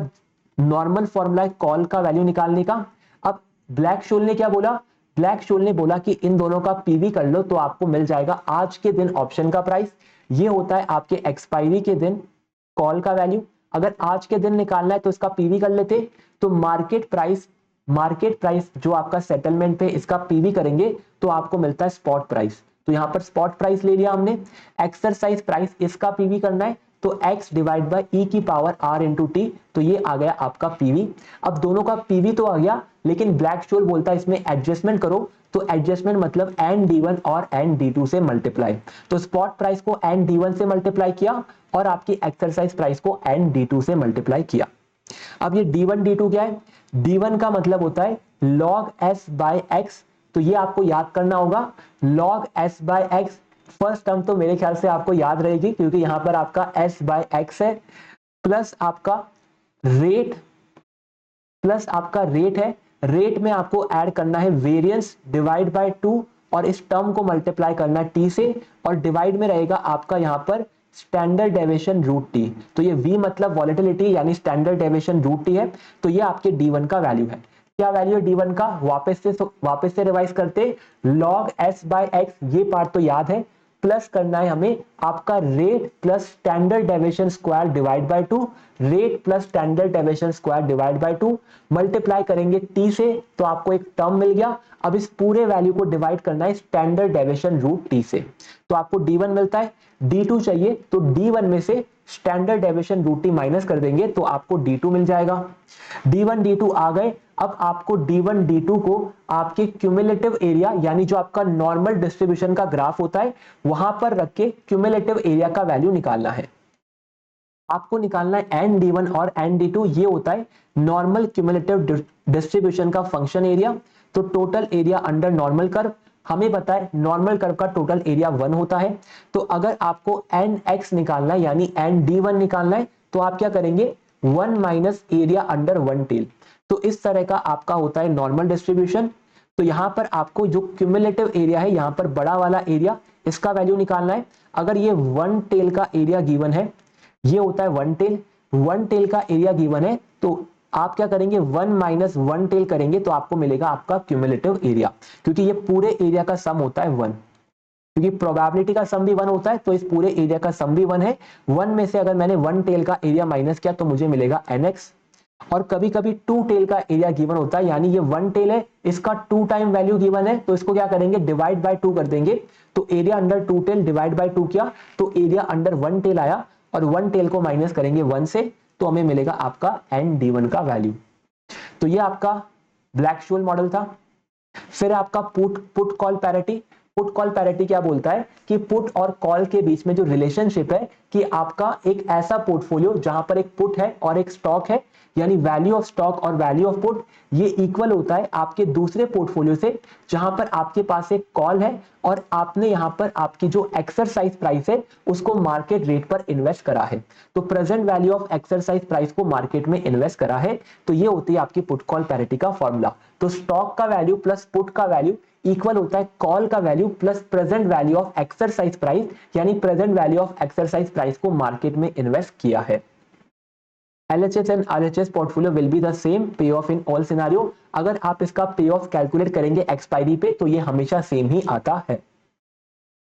नॉर्मल फॉर्मूला है कॉल का वैल्यू निकालने का। अब ब्लैक शोल ने क्या बोला, ब्लैक शोल ने बोला कि इन दोनों का पीवी कर लो तो आपको मिल जाएगा आज के दिन ऑप्शन का प्राइस, ये होता है आपके एक्सपायरी के दिन कॉल का वैल्यू। अगर आज के दिन निकालना है तो इसका पीवी कर लेते, तो मार्केट प्राइस जो आपका सेटलमेंट पे इसका पीवी करेंगे तो आपको मिलता है स्पॉट प्राइस। तो यहां पर स्पॉट प्राइस ले लिया हमने। एक्सरसाइज प्राइस इसका पीवी करना है तो x डिवाइड बाय e की पावर r इंटू टी, तो ये आ गया आपका पीवी। अब दोनों का पीवी तो आ गया, लेकिन ब्लैक शोल बोलता है इसमें एडजस्टमेंट करो, तो एडजस्टमेंट मतलब एन डी1 और एन डी2 से मल्टीप्लाई। तो स्पॉट प्राइस को एन डी1 से मल्टीप्लाई किया और आपकी एक्सरसाइज प्राइस को एन डी2 से मल्टीप्लाई किया। अब ये d1 d2 क्या है, d1 का मतलब होता है log s बाय x, तो ये आपको याद करना होगा log s by x। First term तो मेरे ख्याल से आपको याद रहेगी क्योंकि यहां पर आपका s बाय x है, प्लस आपका रेट, है, रेट में आपको ऐड करना है वेरिएंस डिवाइड बाय 2 और इस टर्म को मल्टीप्लाई करना है t से, और डिवाइड में रहेगा आपका यहां पर स्टैंडर्ड डेविएशन रूट टी। तो ये v मतलब वॉलेटिलिटी यानी स्टैंडर्ड डेविएशन रूट टी है। तो ये आपके d1 का वैल्यू है। क्या वैल्यू है d1 का, वापस से रिवाइज करते, log s बाय x, ये पार्ट तो याद है, प्लस करना है हमें आपका rate plus standard deviation square divide by 2, rate plus standard deviation square divide by 2, multiply करेंगे t से तो आपको एक टर्म मिल गया। अब इस पूरे वैल्यू को डिवाइड करना है स्टैंडर्ड डेविएशन रूट t से, तो आपको d1 मिलता है। d2 चाहिए तो d1 में से standard deviation root t minus कर देंगे तो आपको d2 मिल जाएगा। d1 d2 आ गए। अब आपको d1 d2 को आपके क्यूमुलेटिव एरिया यानी जो आपका नॉर्मल डिस्ट्रीब्यूशन का ग्राफ होता है वहां पर रख के क्यूमुलेटिव एरिया का वैल्यू निकालना है। आपको निकालना है एन डी1 और एन डी2, ये होता है नॉर्मल क्यूमुलेटिव डिस्ट्रीब्यूशन का फंक्शन एरिया। तो total area under normal curve, हमें पता है नॉर्मल कर्व का टोटल एरिया 1 होता है। तो अगर आपको एन एक्स निकालना है यानी एन डी1 निकालना है तो आप क्या करेंगे, 1 माइनस एरिया अंडर 1 टेल। तो इस तरह का आपका होता है नॉर्मल डिस्ट्रीब्यूशन। तो यहां पर आपको जो क्यूमुलेटिव एरिया है, यहां पर बड़ा वाला एरिया, इसका वैल्यू निकालना है। अगर ये 1 टेल का एरिया गिवन है, ये होता है 1 टेल का एरिया गिवन है, तो आप क्या करेंगे 1 माइनस 1 टेल करेंगे तो आपको मिलेगा आपका क्यूमुलेटिव एरिया, क्योंकि ये पूरे एरिया का सम होता है 1, क्योंकि प्रोबेबिलिटी का सम भी 1 होता है तो इस पूरे एरिया का सम भी 1 है। 1 में से अगर मैंने 1 टेल का एरिया माइनस किया तो मुझे मिलेगा nx। और कभी कभी 2 टेल का एरिया गिवन होता है, यानी ये 1 टेल है, इसका 2 टाइम वैल्यू गिवन है, तो इसको क्या करेंगे डिवाइड बाय 2 कर देंगे। तो area under 2 tail divide by 2 किया तो एरिया अंडर 1 टेल आया, और 1 टेल को माइनस करेंगे 1 से तो हमें मिलेगा आपका एन डी1 का वैल्यू। तो ये आपका ब्लैक शोल मॉडल था। फिर आपका put call parity. Put call parity क्या बोलता है कि पुट और कॉल के बीच में जो रिलेशनशिप है कि आपका एक ऐसा पोर्टफोलियो जहां पर एक पुट है और एक स्टॉक है, यानी वैल्यू ऑफ स्टॉक और वैल्यू ऑफ पुट, ये इक्वल होता है आपके दूसरे पोर्टफोलियो से जहां पर आपके पास एक कॉल है और आपने यहां पर आपकी जो एक्सरसाइज प्राइस है उसको मार्केट रेट पर इन्वेस्ट करा है। तो present value of exercise price को मार्केट में इन्वेस्ट करा है, तो ये होती है आपकी पुट कॉल पैरिटी का फॉर्मूला। तो स्टॉक का वैल्यू प्लस पुट का वैल्यू इक्वल होता है कॉल का value plus present value of exercise price, यानी present value of exercise price को मार्केट में इन्वेस्ट किया है। LHS and RHS portfolio will be the same payoff in all scenario। अगर आप इसका पे ऑफ कैलकुलेट करेंगे एक्सपायरी पे तो ये हमेशा सेम ही आता है।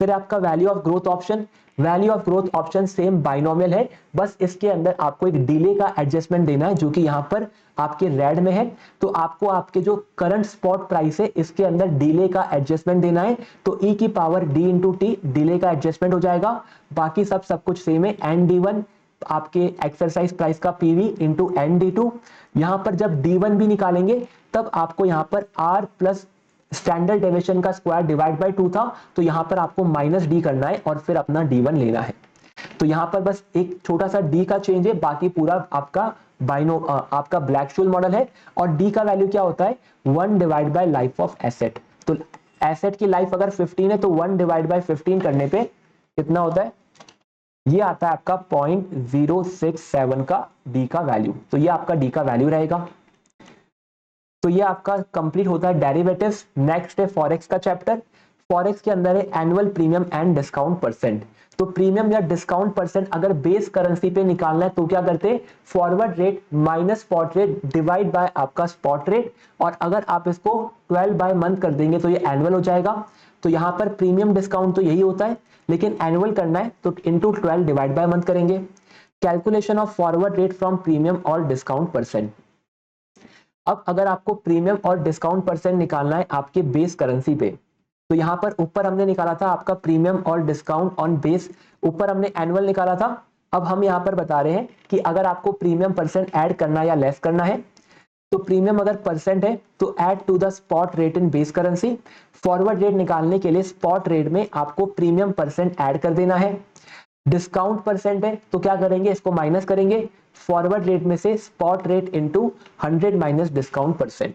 फिर आपका value of growth option, value of growth option same binomial है, बस इसके अंदर आपको एक डिले का एडजस्टमेंट देना है जो कि यहां पर आपके रेड में है। तो आपको आपके जो करंट स्पॉट प्राइस है इसके अंदर डिले का एडजस्टमेंट देना है, तो e की power d into T delay का एडजस्टमेंट हो जाएगा। बाकी सब कुछ सेम है, एन डी1 आपके एक्सरसाइज प्राइस का PV into N D two. यहां पर जब डी1 भी निकालेंगे तब आपको यहां पर आर प्लस स्टैंडर्ड डेविएशन का स्क्वायर डिवाइड बाय 2 था, तो यहां पर आपको माइनस डी करना है और फिर अपना डी1 लेना है। तो यहां पर बस एक छोटा सा डी का चेंज है, बाकी पूरा आपका आपका ब्लैक शोल मॉडल है। और डी का वैल्यू क्या होता है 1 divide by life of asset. तो एसेट की लाइफ अगर 15 है तो 1 डिवाइड बाय 15 करने पे कितना होता है, ये आता है आपका 0.067 का डी का वैल्यू। तो ये आपका डी का वैल्यू रहेगा। तो ये आपका कंप्लीट होता है डेरिवेटिव्स। नेक्स्ट है फॉरेक्स का चैप्टर। फॉरेक्स के अंदर है annual premium and discount percent. तो प्रीमियम या डिस्काउंट परसेंट अगर बेस करेंसी पे निकालना है तो क्या करते हैं, forward rate minus spot rate divide by आपका स्पॉट रेट, और अगर आप इसको 12 बाय मंथ कर देंगे तो ये एनुअल हो जाएगा। तो यहां पर प्रीमियम डिस्काउंट तो यही होता है, लेकिन एनुअल करना है तो इंटू 12 डिवाइड बाय मंथ करेंगे। Calculation of forward rate from premium और डिस्काउंट परसेंट। अब अगर आपको प्रीमियम और डिस्काउंट परसेंट निकालना है आपके बेस करेंसी पे, तो यहां पर ऊपर हमने निकाला था आपका प्रीमियम और डिस्काउंट ऑन बेस, ऊपर हमने एनुअल निकाला था। अब हम यहां पर बता रहे हैं कि अगर आपको प्रीमियम परसेंट ऐड करना या लेस करना है, तो प्रीमियम अगर परसेंट है तो add to the spot rate in base currency. Forward rate निकालने के लिए स्पॉट रेट में आपको प्रीमियम परसेंट ऐड कर देना है। डिस्काउंट परसेंट है तो क्या करेंगे, इसको माइनस करेंगे, फॉरवर्ड रेट में से spot rate into 100 minus discount percent.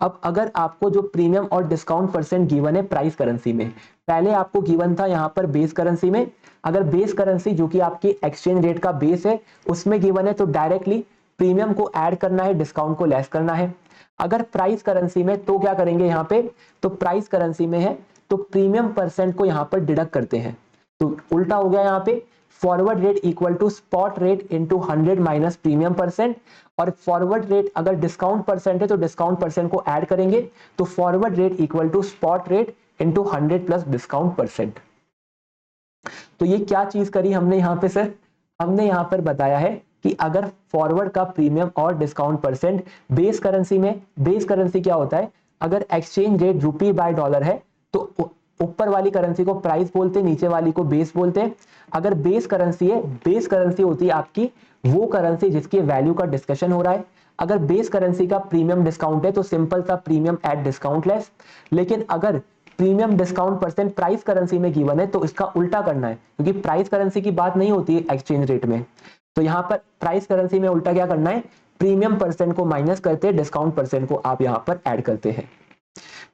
अब अगर आपको जो प्रीमियम और डिस्काउंट परसेंट गिवन है प्राइस करेंसी में, पहले आपको गिवन था यहां पर बेस करेंसी में, अगर बेस करेंसी जो कि आपकी एक्सचेंज रेट का बेस है उसमें गिवन है तो डायरेक्टली प्रीमियम को ऐड करना है, डिस्काउंट को लेस करना है। अगर प्राइस करेंसी में तो क्या करेंगे यहां पे, तो प्राइस करेंसी में है तो प्रीमियम परसेंट को यहां पर डिडक्ट करते हैं, तो उल्टा हो गया यहां पे, forward rate equal to spot rate into 100 minus premium percent. और फॉरवर्ड रेट अगर डिस्काउंट परसेंट है तो डिस्काउंट परसेंट को ऐड करेंगे, तो forward rate equal to spot rate into 100 plus discount percent. तो ये क्या चीज करी हमने यहां पे सर, हमने यहां पर बताया है कि अगर फॉरवर्ड का प्रीमियम और डिस्काउंट परसेंट बेस करेंसी में, बेस करेंसी क्या होता है, अगर एक्सचेंज रेट रुपी बाय डॉलर है तो ऊपर वाली करेंसी को प्राइस बोलते हैं, नीचे वाली को बेस बोलते हैं। अगर बेस करेंसी है, बेस करेंसी होती है आपकी वो करेंसी जिसकी वैल्यू का डिस्कशन हो रहा है। अगर बेस करेंसी का प्रीमियम डिस्काउंट है तो सिंपल सा प्रीमियम एट डिस्काउंट लेस। लेकिन अगर premium discount percent price currency में गिवन है तो इसका उल्टा करना है, क्योंकि प्राइस करेंसी की बात नहीं होती है एक्सचेंज रेट में। तो यहां पर प्राइस करेंसी में उल्टा क्या करना है, प्रीमियम परसेंट को माइनस करते हैं, डिस्काउंट परसेंट को आप यहां पर ऐड करते हैं।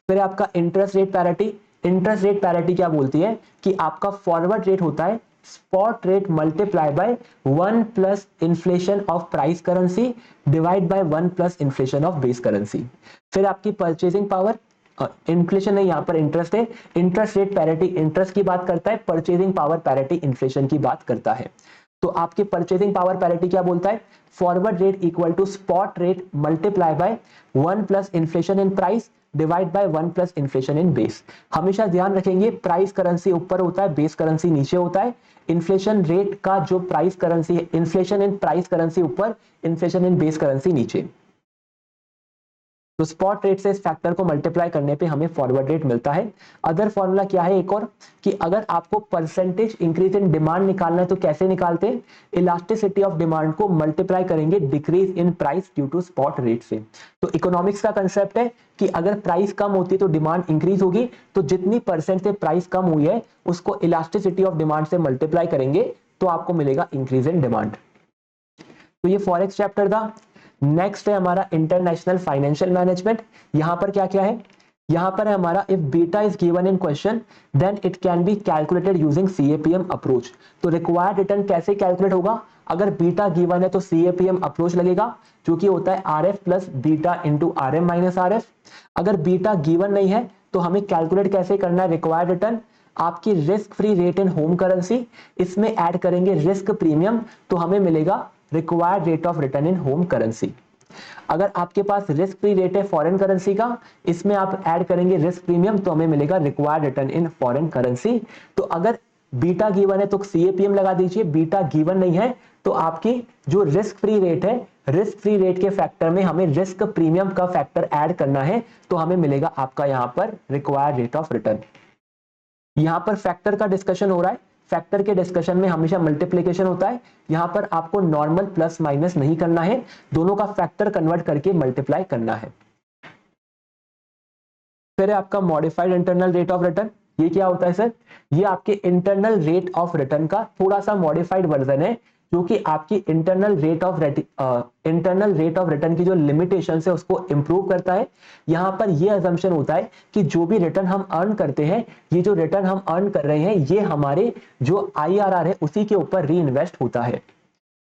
फिर आपका interest rate parity. Interest rate parity क्या बोलती है कि आपका फॉरवर्ड रेट होता है spot rate multiply by 1 plus inflation of price currency divide by 1 plus inflation of base currency. फिर आपकी परचेजिंग पावर, इन्फ्लेशन है यहां पर इंटरेस्ट है, इंटरेस्ट रेट पैरिटी इंटरेस्ट की बात करता है, परचेजिंग पावर पैरिटी इन्फ्लेशन की बात करता है। तो आपकी परचेजिंग पावर पैरिटी क्या बोलता है, forward rate equal to spot rate multiply by 1 plus inflation in price divide by 1 plus inflation in base. हमेशा ध्यान रखेंगे प्राइस करेंसी ऊपर होता है, बेस करेंसी नीचे होता है। इन्फ्लेशन रेट का जो प्राइस करेंसी है, इन्फ्लेशन इन प्राइस करेंसी ऊपर, इन्फ्लेशन इन बेस करेंसी नीचे। तो स्पॉट रेट से इस फैक्टर को मल्टीप्लाई करने पे हमें फॉरवर्ड रेट मिलता है। अदर फॉर्मूला क्या है एक और, कि अगर आपको परसेंटेज इंक्रीज इन डिमांड निकालना है तो कैसे निकालते हैं, इलास्टिसिटी ऑफ डिमांड को मल्टीप्लाई करेंगे decrease in price due to spot rate से। तो इकोनॉमिक्स का कंसेप्ट है कि अगर प्राइस कम होती है तो डिमांड इंक्रीज होगी, तो जितनी परसेंट से प्राइस कम हुई है उसको इलास्टिसिटी ऑफ डिमांड से मल्टीप्लाई करेंगे तो आपको मिलेगा इंक्रीज इन डिमांड। तो ये फॉरेक्स चैप्टर था। नेक्स्ट है हमारा इंटरनेशनल फाइनेंशियल मैनेजमेंट। यहां पर क्या क्या है, यहां पर है हमारा if beta is given in question then it can be calculated using CAPM approach. तो रिक्वायर्ड रिटर्न कैसे कैलकुलेट होगा, अगर बीटा गिवन है तो सीएपीएम अप्रोच लगेगा जो कि होता है RF plus beta into RM minus RF. अगर बीटा गिवन नहीं है तो हमें कैलकुलेट कैसे करना है रिक्वायर्ड रिटर्न, आपकी risk free rate in home currency, इसमें ऐड करेंगे रिस्क प्रीमियम तो हमें मिलेगा required rate of return in home currency. अगर आपके पास रिस्क फ्री रेट है फॉरेन करेंसी का, इसमें आप ऐड करेंगे रिस्क प्रीमियम तो हमें मिलेगा required return in foreign currency. तो अगर बीटा गिवन है तो सीएपीएम लगा दीजिए, बीटा गिवन नहीं है तो आपकी जो रिस्क फ्री रेट है, रिस्क फ्री रेट के फैक्टर में हमें रिस्क प्रीमियम का फैक्टर ऐड करना है तो हमें मिलेगा आपका यहां पर रिक्वायर्ड रेट ऑफ रिटर्न। यहां पर फैक्टर का डिस्कशन हो रहा है, फैक्टर के डिस्कशन में हमेशा मल्टीप्लिकेशन होता है, यहां पर आपको नॉर्मल प्लस माइनस नहीं करना है, दोनों का फैक्टर कन्वर्ट करके मल्टीप्लाई करना है। फिर है आपका modified internal rate of return. ये क्या होता है सर, ये आपके इंटरनल रेट ऑफ रिटर्न का थोड़ा सा मॉडिफाइड वर्जन है जो कि आपकी इंटरनल रेट ऑफ रिटर्न की जो लिमिटेशन है उसको इंप्रूव करता है। यहां पर ये अजम्पशन होता है कि जो भी रिटर्न हम अर्न करते हैं, ये जो रिटर्न हम अर्न कर रहे हैं ये हमारे जो आईआरआर है उसी के ऊपर री इन्वेस्ट होता है।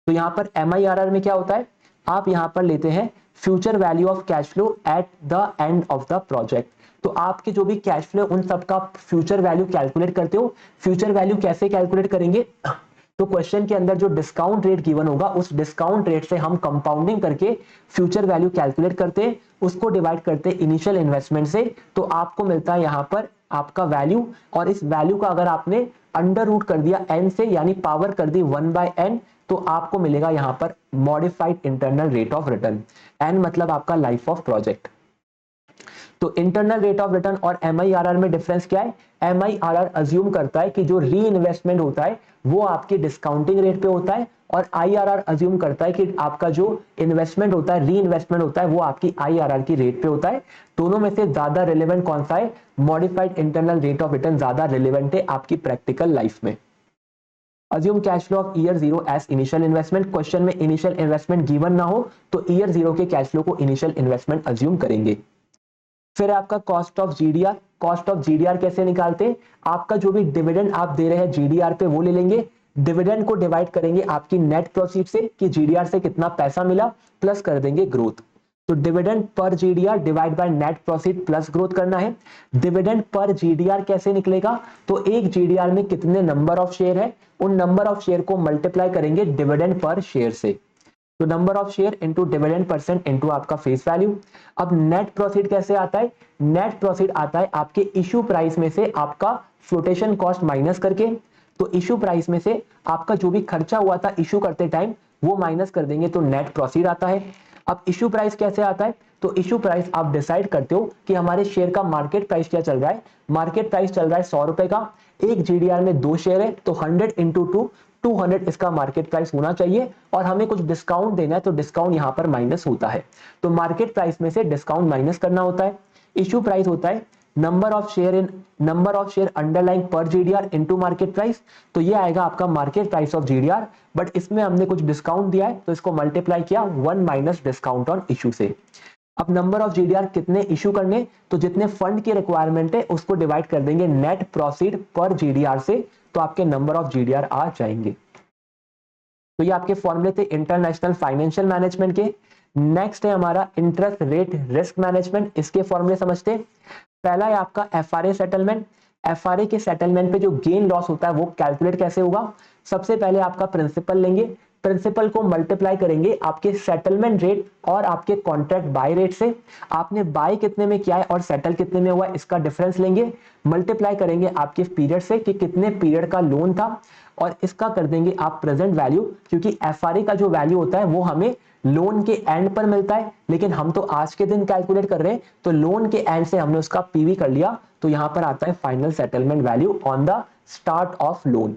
तो यहां पर एमआईआरआर में क्या होता है, आप यहां पर लेते हैं future value of cash flow eight the end of the project. तो आपके जो भी कैश फ्लो उन सबका फ्यूचर वैल्यू कैलकुलेट करते हो। फ्यूचर वैल्यू कैसे कैलकुलेट करेंगे? तो क्वेश्चन के अंदर जो डिस्काउंट रेट गिवन होगा उस डिस्काउंट रेट से हम कंपाउंडिंग करके फ्यूचर वैल्यू कैलकुलेट करते हैं, उसको डिवाइड करते हैं इनिशियल इन्वेस्टमेंट से, तो आपको मिलता है यहां पर आपका वैल्यू। और इस वैल्यू का अगर आपने अंडर रूट कर दिया n से, यानी पावर कर दी 1/n, तो आपको मिलेगा यहां पर modified internal rate of return. n मतलब आपका लाइफ ऑफ प्रोजेक्ट। तो इंटरनल रेट ऑफ रिटर्न और MIRR में डिफरेंस क्या है? MIRR अज्यूम करता है कि जो री इन्वेस्टमेंट होता है वो आपकी डिस्काउंटिंग रेट पे होता है, और IRR अज्यूम करता है कि आपका जो इन्वेस्टमेंट होता है, री इन्वेस्टमेंट होता है, वो आपकी IRR की रेट पे होता है। दोनों में से ज्यादा रिलेवेंट कौन सा है? Modified internal rate of return ज्यादा रिलेवेंट है आपकी प्रैक्टिकल लाइफ में। Assume cash flow of year 0 as initial investment. Question में इनिशियल इन्वेस्टमेंट गिवन ना हो तो ईयर 0 के कैश फ्लो को इनिशियल इन्वेस्टमेंट अज्यूम करेंगे। फिर आपका cost of GDR. Cost of GDR कैसे निकालते हैं? आपका जो भी डिविडेंड आप दे रहे हैं जीडीआर पे वो ले लेंगे, डिविडेंड को डिवाइड करेंगे आपकी नेट प्रोसीड से कि जीडीआर से कितना पैसा मिला, प्लस कर देंगे ग्रोथ। तो dividend per GDR divide by net proceed plus growth करना है। डिविडेंड पर जीडीआर कैसे निकलेगा? तो एक जीडीआर में कितने नंबर ऑफ शेयर है, उन नंबर ऑफ शेयर को मल्टीप्लाई करेंगे डिविडेंड पर शेयर से। तो number of share into dividend percent into आपका फेस वैल्यू। अब नेट प्रॉफिट कैसे आता है? नेट प्रॉफिट आता है आपके इश्यू प्राइस में से आपका फ्लोटेशन कॉस्ट माइनस करके। तो इश्यू प्राइस में से आपका जो भी खर्चा हुआ था इश्यू करते टाइम वो माइनस कर देंगे, तो नेट प्रॉफिट आता है। अब इश्यू प्राइस कैसे आता है? तो इश्यू प्राइस आप डिसाइड करते हो कि हमारे शेयर का मार्केट प्राइस क्या चल रहा है। मार्केट प्राइस चल रहा है 100 रुपए का, एक जीडीआर में 2 शेयर है, तो 100 इंटू 2 200 इसका मार्केट प्राइस होना चाहिए, और हमें कुछ डिस्काउंट देना है तो डिस्काउंट यहां पर माइनस होता है। तो मार्केट प्राइस में से डिस्काउंट माइनस करना होता है। इश्यू प्राइस होता है नंबर ऑफ शेयर अंडरलाइंग पर जीडीआर इनटू मार्केट प्राइस। तो ये आएगा आपका market price of GDR, but इसमें हमने कुछ डिस्काउंट दिया है तो इसको मल्टीप्लाई किया 1 माइनस डिस्काउंट ऑन इश्यू से। अब नंबर ऑफ जीडीआर कितने इश्यू करने, तो जितने फंड की रिक्वायरमेंट है उसको डिवाइड कर देंगे नेट प्रोसीड पर जीडीआर से, तो आपके नंबर ऑफ जीडीआर आ जाएंगे। तो ये आपके फॉर्मूले थे इंटरनेशनल फाइनेंशियल मैनेजमेंट के। नेक्स्ट है हमारा इंटरेस्ट रेट रिस्क मैनेजमेंट, इसके फॉर्मूले समझते हैं। पहला है आपका एफआरए सेटलमेंट। एफआरए के सेटलमेंट पे जो गेन लॉस होता है वो कैलकुलेट कैसे होगा? सबसे पहले आपका प्रिंसिपल लेंगे, प्रिंसिपल को मल्टीप्लाई करेंगे आपके सेटलमेंट रेट और आपके कॉन्ट्रैक्ट बाय रेट से। आपने बाय कितने में किया है और सेटल कितने में हुआ है इसका डिफरेंस लेंगे, मल्टीप्लाई करेंगे आपके पीरियड से कि कितने पीरियड का लोन था, और इसका कर देंगे आप प्रेजेंट वैल्यू, क्योंकि एफआरए का जो वैल्यू होता है वो हमें लोन के एंड पर मिलता है, लेकिन हम तो आज के दिन कैलकुलेट कर रहे हैं, तो लोन के एंड से हमने उसका पीवी कर लिया, तो यहां पर आता है final settlement value on the start of loan.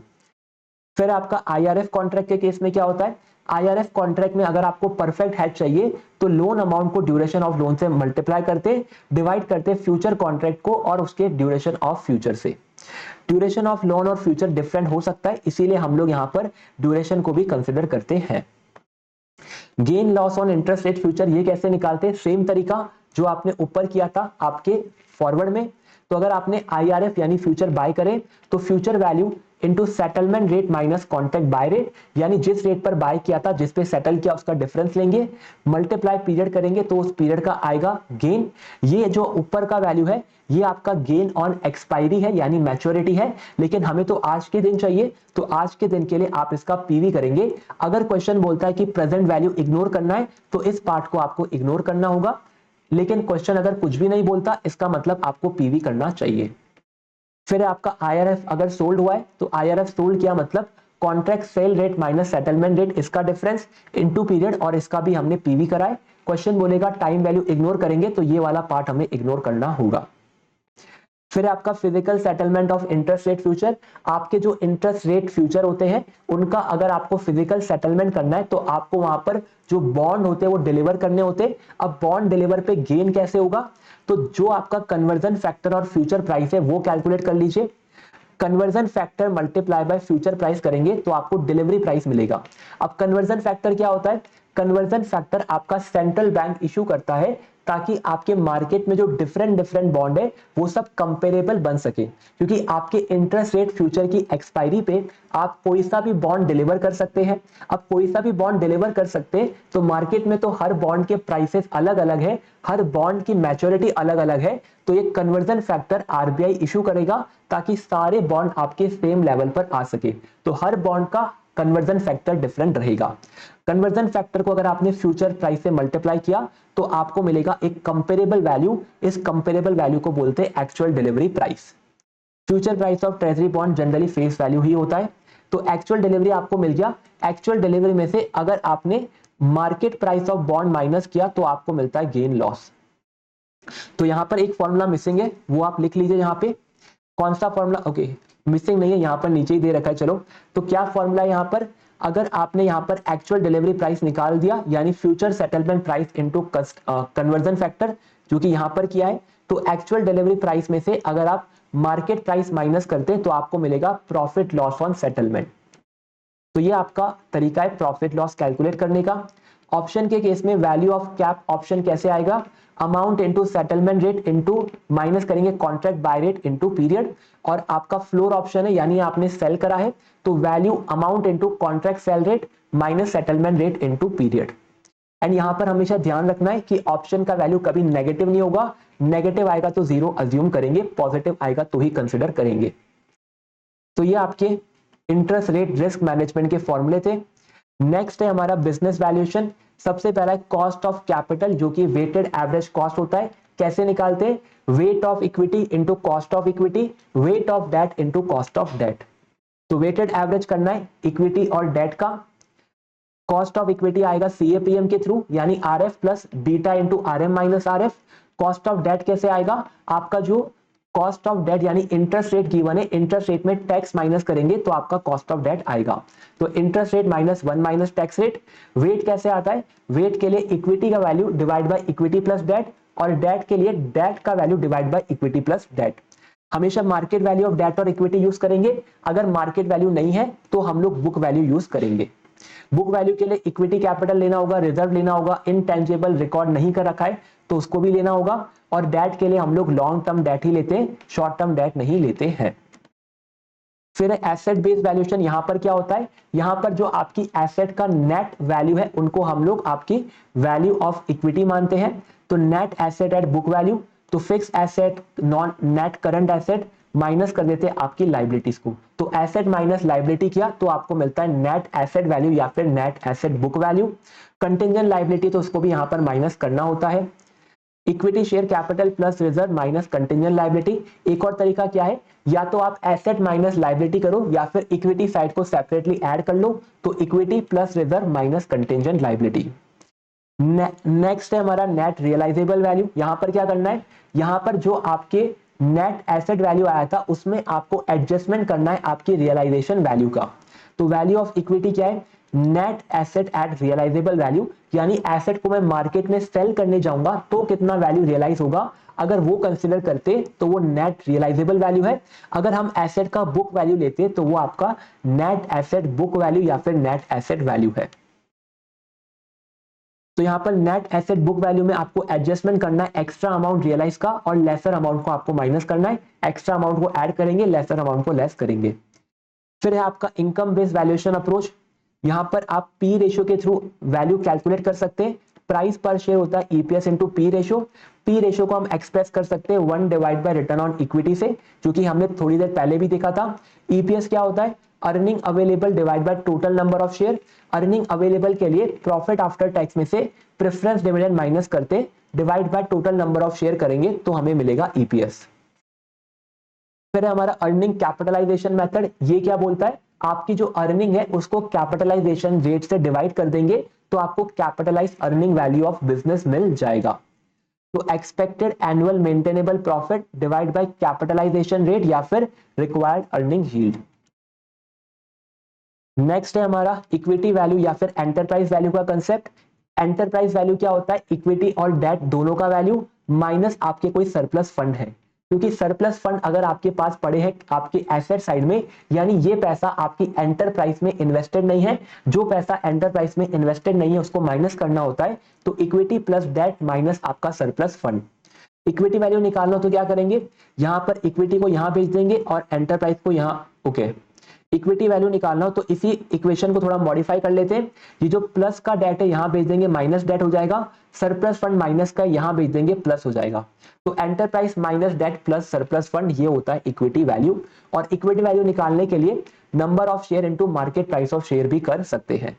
फिर आपका आईआरएफ कॉन्ट्रैक्ट के केस में क्या होता है? आईआरएफ कॉन्ट्रैक्ट में अगर आपको परफेक्ट हेज चाहिए तो लोन अमाउंट को ड्यूरेशन ऑफ लोन से मल्टीप्लाई करते, डिवाइड करते फ्यूचर कॉन्ट्रैक्ट को और उसके ड्यूरेशन ऑफ फ्यूचर से। ड्यूरेशन ऑफ लोन और फ्यूचर डिफरेंट हो सकता है, इसीलिए हम लोग यहां पर ड्यूरेशन को भी कंसिडर करते हैं। Gain loss on interest rate future ये कैसे निकालते हैं? सेम तरीका जो आपने ऊपर किया था आपके फॉरवर्ड में। तो अगर आपने आईआरएफ यानी फ्यूचर बाय करे तो future value into settlement rate minus contract by rate, यानी जिस रेट पर बाय किया था जिस पे सेटल किया उसका डिफरेंस लेंगे, मल्टीप्लाई पीरियड करेंगे तो उस पीरियड का आएगा गेन। ये जो ऊपर का वैल्यू है ये आपका गेन ऑन एक्सपायरी है यानी मैच्योरिटी है, लेकिन हमें तो आज के दिन चाहिए, तो आज के दिन के लिए आप इसका पीवी करेंगे। अगर क्वेश्चन बोलता है कि प्रेजेंट वैल्यू इग्नोर करना है तो इस पार्ट को आपको इग्नोर करना होगा, लेकिन क्वेश्चन अगर कुछ भी नहीं बोलता इसका मतलब आपको पीवी करना चाहिए। फिर आपका आईआरएफ अगर सोल्ड हुआ है तो आईआरएफ सोल्ड किया मतलब contract cell rate minus settlement rate, इसका डिफरेंस इनटू पीरियड, और इसका भी हमने पीवी करा है। क्वेश्चन बोलेगा टाइम वैल्यू इग्नोर करेंगे तो ये वाला पार्ट हमें इग्नोर करना होगा। फिर आपका physical settlement of interest rate future. आपके जो इंटरेस्ट रेट फ्यूचर होते हैं उनका अगर आपको फिजिकल सेटलमेंट करना है तो आपको वहां पर जो बॉन्ड होते हैं वो डिलीवर करने होते हैं। अब बॉन्ड डिलीवर पे गेन कैसे होगा? तो जो आपका कन्वर्जन फैक्टर और फ्यूचर प्राइस है वो कैलकुलेट कर लीजिए। Conversion factor multiply by future price करेंगे तो आपको डिलीवरी प्राइस मिलेगा। अब कन्वर्जन फैक्टर क्या होता है? कन्वर्जन फैक्टर आपका सेंट्रल बैंक इशू करता है ताकि आपके मार्केट में जो डिफरेंट बॉन्ड है वो सब कंपेरेबल बन सके, क्योंकि आपके इंटरेस्ट रेट फ्यूचर की एक्सपायरी पे आप कोई सा भी बॉन्ड डिलीवर कर सकते हैं। अब कोई सा भी बॉन्ड डिलीवर कर सकते हैं तो मार्केट में तो हर बॉन्ड के प्राइसेस अलग अलग है, हर बॉन्ड की मैच्योरिटी अलग अलग है, तो ये कन्वर्जन फैक्टर आरबीआई इशू करेगा ताकि सारे बॉन्ड आपके सेम लेवल पर आ सके। तो हर बॉन्ड का कन्वर्जन फैक्टर डिफरेंट रहेगा। कन्वर्जन फैक्टर को अगर आपने फ्यूचर प्राइस से मल्टीप्लाई किया तो आपको मिलेगा एक कंपेरेबल वैल्यू। इस कंपेरेबल वैल्यू को बोलते हैं actual delivery price. Future price of treasury bond generally face value ही होता है। तो एक्चुअल डिलीवरी आपको मिल गया। एक्चुअल डिलीवरी में से अगर आपने market price of bond minus किया तो आपको मिलता है गेन लॉस। तो यहां पर एक फॉर्मूला मिसिंग है, वो आप लिख लीजिए। यहां पे कौन सा फॉर्मूला, ओके मिसिंग नहीं है, यहां पर नीचे ही दे रखा है। चलो तो क्या फॉर्मूला है यहां पर, अगर आपने यहां पर एक्चुअल डिलीवरी प्राइस निकाल दिया यानी future settlement price into conversion factor, जो कि यहां पर किया है, तो एक्चुअल डिलीवरी प्राइस में से अगर आप मार्केट प्राइस माइनस करते हैं तो आपको मिलेगा प्रॉफिट लॉस ऑन सेटलमेंट। तो ये आपका तरीका है प्रॉफिट लॉस कैलकुलेट करने का। ऑप्शन के केस में वैल्यू ऑफ कैप ऑप्शन कैसे आएगा, amount into settlement rate into minus करेंगे contract by rate into period, और आपका फ्लोर ऑप्शन है यानी आपने सेल करा है तो value amount into contract cell rate minus settlement rate into period. And यहां पर हमेशा ध्यान रखना है कि ऑप्शन का वैल्यू कभी नेगेटिव नहीं होगा, नेगेटिव आएगा तो जीरो अज्यूम करेंगे, पॉजिटिव आएगा तो ही कंसिडर करेंगे। तो ये आपके इंटरेस्ट रेट रिस्क मैनेजमेंट के फॉर्मूले थे। नेक्स्ट है हमारा बिजनेस वैल्यूएशन। सबसे पहला है कॉस्ट ऑफ कैपिटल, जो कि वेटेड एवरेज कॉस्ट होता है। कैसे निकालते हैं, weight of equity into cost of equity, weight of debt into cost of debt. तो वेटेड एवरेज करना है इक्विटी और डेट का। कॉस्ट ऑफ इक्विटी आएगा सीएपीएम के थ्रू यानी RF plus beta into RM minus RF. Cost of debt कैसे आएगा, आपका जो कॉस्ट ऑफ डेट यानी इंटरेस्ट रेट गिवन है, इंटरेस्ट रेट में टैक्स माइनस करेंगे तो आपका कॉस्ट ऑफ डेट आएगा। तो interest rate minus 1 minus tax rate. Weight कैसे आता है, वेट के लिए इक्विटी का value divide by equity plus debt, और डेट के लिए डेट का value divide by equity plus debt. हमेशा मार्केट वैल्यू ऑफ डेट और इक्विटी यूज करेंगे। अगर मार्केट वैल्यू नहीं है तो हम लोग बुक वैल्यू यूज करेंगे। बुक वैल्यू के लिए इक्विटी कैपिटल लेना होगा, रिजर्व लेना होगा, इनटेंजिबल रिकॉर्ड नहीं कर रखा है तो उसको भी लेना होगा, और डेट के लिए हम लोग लॉन्ग टर्म डेट ही लेते हैं, शॉर्ट टर्म डेट नहीं लेते हैं। फिर एसेट बेस्ड वैल्यूएशन, यहां पर क्या होता है, यहां पर जो आपकी एसेट का नेट वैल्यू है उनको हम लोग आपकी वैल्यू ऑफ इक्विटी मानते हैं। तो net asset at book value, तो fix asset non net current asset minus कर देते हैं आपकी लाइबिलिटीज को। तो एसेट माइनस लाइबिलिटी किया तो आपको मिलता है नेट एसेट वैल्यू या फिर net asset book value. Contingent liability तो उसको भी यहां पर माइनस करना होता है। Equity share capital plus reserve minus contingent liability. एक और तरीका क्या है, या तो आप एसेट माइनस लाइबिलिटी करो या फिर इक्विटी साइड को सेपरेटली ऐड कर लो, तो equity plus reserve minus contingent liability. Next है हमारा नेट रियलाइजेबल वैल्यू। यहां पर क्या करना है, यहां पर जो आपके नेट एसेट वैल्यू आया था उसमें आपको एडजस्टमेंट करना है आपकी रियलाइजेशन वैल्यू का। तो वैल्यू ऑफ इक्विटी क्या है, net asset at realisable value, यानी एसेट को मैं मार्केट में सेल करने जाऊंगा तो कितना वैल्यू रियलाइज होगा, अगर वो कंसीडर करते तो वो नेट रियलाइजेबल वैल्यू है। अगर हम एसेट का बुक वैल्यू लेते तो वो आपका नेट एसेट बुक वैल्यू या फिर नेट एसेट वैल्यू है। तो यहां पर नेट एसेट बुक वैल्यू में आपको एडजस्टमेंट करना है एक्स्ट्रा अमाउंट रियलाइज का, और लेसर अमाउंट को आपको माइनस करना है। एक्स्ट्रा अमाउंट को ऐड करेंगे, लेसर अमाउंट को लेस करेंगे। फिर है आपका इनकम बेस्ड वैल्यूएशन अप्रोच। यहां पर आप पी रेशियो के थ्रू वैल्यू कैलकुलेट कर सकते हैं। प्राइस पर शेयर होता है EPS into P ratio. P ratio को हम एक्सप्रेस कर सकते हैं 1 divide by return on equity से, जो कि हमने थोड़ी देर पहले भी देखा था। ईपीएस क्या होता है, earning available divide by total number of share. Earning available के लिए प्रॉफिट आफ्टर टैक्स में से प्रेफरेंस डिविडेंड माइनस करते divide by total number of share करेंगे तो हमें मिलेगा ईपीएस। फिर हमारा अर्निंग कैपिटलाइजेशन मेथड। ये क्या बोलता है, आपकी जो अर्निंग है उसको कैपिटलाइजेशन रेट से डिवाइड कर देंगे तो आपको capitalise earning value of business मिल जाएगा। तो expected annual maintainable profit divide by capitalisation rate या फिर रिक्वायर्ड अर्निंग यील्ड। नेक्स्ट है हमारा इक्विटी वैल्यू या फिर एंटरप्राइज वैल्यू का कंसेप्ट। एंटरप्राइज वैल्यू क्या होता है, इक्विटी और डेट दोनों का वैल्यू माइनस आपके कोई सरप्लस फंड है। क्योंकि सरप्लस फंड अगर आपके पास पड़े हैं आपके एसेट साइड में, यानी ये पैसा आपकी एंटरप्राइज में इन्वेस्टेड नहीं है, जो पैसा एंटरप्राइज में इन्वेस्टेड नहीं है उसको माइनस करना होता है, तो इक्विटी प्लस डेट माइनस आपका सरप्लस फंड। इक्विटी वैल्यू निकालना हो तो क्या करेंगे, यहां पर इक्विटी को यहां भेज देंगे और एंटरप्राइज को यहां, ओके। इक्विटी वैल्यू निकालना हो तो इसी इक्वेशन को थोड़ा मॉडिफाई कर लेते हैं, ये जो प्लस का डेट है यहां भेज देंगे माइनस डेट हो जाएगा, सरप्लस फंड माइनस का यहां भेज देंगे प्लस हो जाएगा, तो enterprise minus debt plus surplus fund, ये होता है इक्विटी वैल्यू। और इक्विटी वैल्यू निकालने के लिए number of share into market price of share भी कर सकते हैं।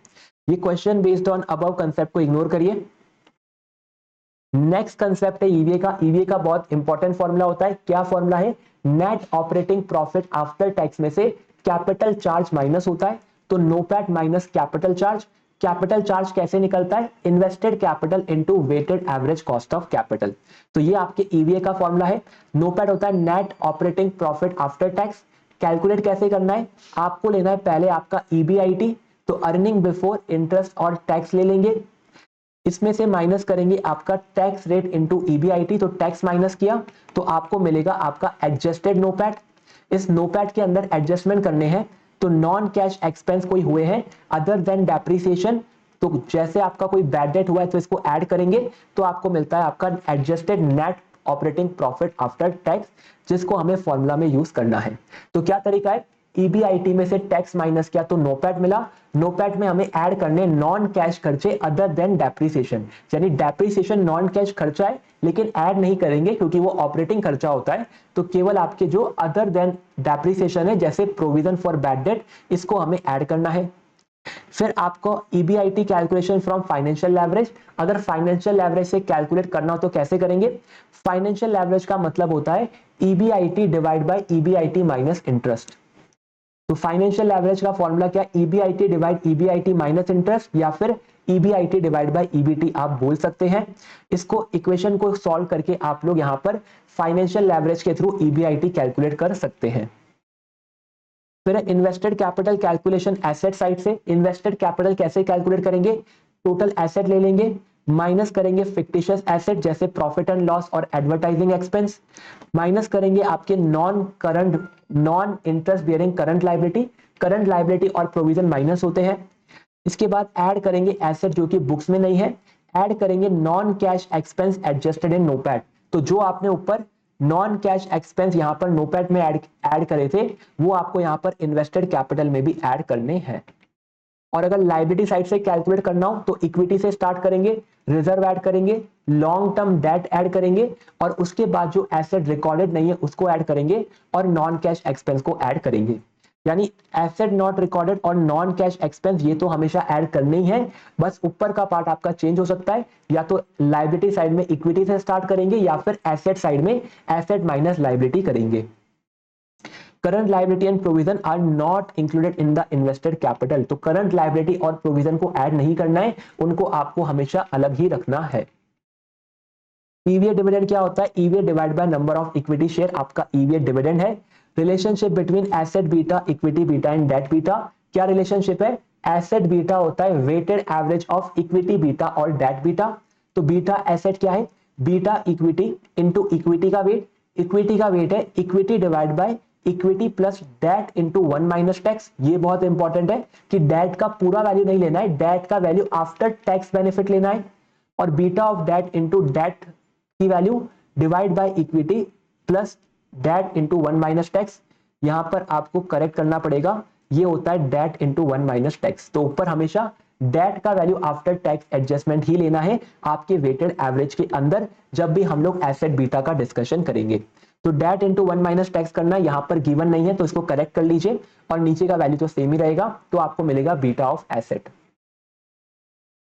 ये question based on above concept को इग्नोर करिए। नेक्स्ट कंसेप्ट है ईवीए का। ईवीए का बहुत इंपॉर्टेंट फॉर्मूला होता है, क्या फॉर्मूला है, net operating profit after tax में से कैपिटल चार्ज माइनस होता है, तो NOPAT minus capital charge. Capital charge कैसे निकलता है, invested capital into weighted average cost of capital, तो ये आपके ईवीए का फॉर्मूला है। नोपैट होता है net operating profit after tax. Calculate कैसे करना है, आपको लेना है पहले आपका ईबीआईटी, तो अर्निंग बिफोर इंटरेस्ट और टैक्स ले लेंगे, इसमें से माइनस करेंगे आपका टैक्स रेट इनटू ईबीआईटी, तो टैक्स माइनस किया तो आपको मिलेगा आपका एडजस्टेड नोपैट। इस नोपैट के अंदर एडजस्टमेंट करने हैं, तो नॉन कैश एक्सपेंस कोई हुए हैं अदर देन डेप्रिसिएशन, तो जैसे आपका कोई बैड डेट हुआ है तो इसको ऐड करेंगे, तो आपको मिलता है आपका adjusted net operating profit after tax, जिसको हमें फॉर्मूला में यूज करना है। तो क्या तरीका है, ईबीआईटी में से टैक्स माइनस किया तो नोपैट मिला, नोपैट में हमें ऐड करने नॉन कैश खर्चे अदर देन डेप्रिसिएशन, यानी डेप्रिसिएशन नॉन कैश खर्चा है लेकिन ऐड नहीं करेंगे क्योंकि वो ऑपरेटिंग खर्चा होता है, तो केवल आपके जो अदर देन डेप्रिसिएशन है जैसे प्रोविजन फॉर बैड डेट, इसको हमें ऐड करना है। फिर आपको EBIT calculation from financial leverage, अगर फाइनेंशियल लेवरेज से कैलकुलेट करना हो तो कैसे करेंगे, फाइनेंशियल लेवरेज का मतलब होता है EBIT divide by EBIT minus interest. तो फाइनेंशियल एवरेज का फॉर्मूला क्या, EBIT divide EBIT minus interest, या फिर ईबीआईटी डिवाइड बाय ईबीटी आप बोल सकते हैं। इसको इक्वेशन को सॉल्व करके आप लोग यहां पर फाइनेंशियल एवरेज के थ्रू ईबीआईटी कैलकुलेट कर सकते हैं। फिर invested capital calculation asset side से, इन्वेस्टेड कैपिटल कैसे कैलकुलेट करेंगे, टोटल एसेट ले लेंगे, माइनस करेंगे फिक्टिशियस एसेट जैसे प्रॉफिट एंड लॉस और एडवर्टाइजिंग एक्सपेंस, माइनस करेंगे आपके non interest bearing current liability, current liability और प्रोविजन माइनस होते हैं। इसके बाद ऐड करेंगे एसेट जो कि बुक्स में नहीं है, ऐड करेंगे non cash expense adjusted in NOPAT, तो जो आपने ऊपर नॉन कैश एक्सपेंस यहां पर नोपैट में ऐड करे थे वो आपको यहां पर इन्वेस्टेड कैपिटल में भी ऐड करने हैं। और अगर लायबिलिटी साइड से कैलकुलेट करना हो तो इक्विटी से स्टार्ट करेंगे, रिजर्व ऐड करेंगे, लॉन्ग टर्म डेट ऐड करेंगे, और उसके बाद जो एसेट रिकॉर्डेड नहीं है उसको ऐड करेंगे और नॉन कैश एक्सपेंस को ऐड करेंगे। यानी एसेट नॉट रिकॉर्डेड और नॉन कैश एक्सपेंस ये तो हमेशा ऐड करने ही है, बस ऊपर का पार्ट आपका चेंज हो सकता है, या तो लायबिलिटी साइड में इक्विटी से स्टार्ट करेंगे या फिर एसेट साइड में एसेट माइनस लायबिलिटी करेंगे। Current liability and provision are not included in the invested capital, तो करंट लायबिलिटी और प्रोविजन को ऐड नहीं करना है, उनको आपको हमेशा अलग ही रखना है। ईवीए डिविडेंड क्या होता है, EVA divide by number of equity share आपका ईवीए डिविडेंड है। Relationship between asset beta, equity beta and debt beta, क्या रिलेशनशिप है, एसेट बीटा होता है weighted average of equity beta और डेट बीटा, तो बीटा एसेट क्या है, बीटा इक्विटी इंटू इक्विटी का वेट, इक्विटी का वेट है equity divide by equity plus debt into 1 minus tax. ये बहुत इंपॉर्टेंट है कि डेट का पूरा वैल्यू नहीं लेना है, डेट का वैल्यू आफ्टर टैक्स बेनिफिट लेना है, और beta of debt into debt की value divide by equity plus debt into 1 minus tax. यहां पर आपको करेक्ट करना पड़ेगा, ये होता है डेट इंटू 1 माइनस टैक्स, तो ऊपर हमेशा डेट का वैल्यू आफ्टर टैक्स एडजस्टमेंट ही लेना है आपके वेटेड एवरेज के अंदर, जब भी हम लोग एसेट बीटा का डिस्कशन करेंगे। तो डेट इंटू 1 माइनस टैक्स करना, यहां पर गिवन नहीं है तो इसको करेक्ट कर लीजिए, और नीचे का वैल्यू तो सेम ही रहेगा, तो आपको मिलेगा बीटा ऑफ एसेट।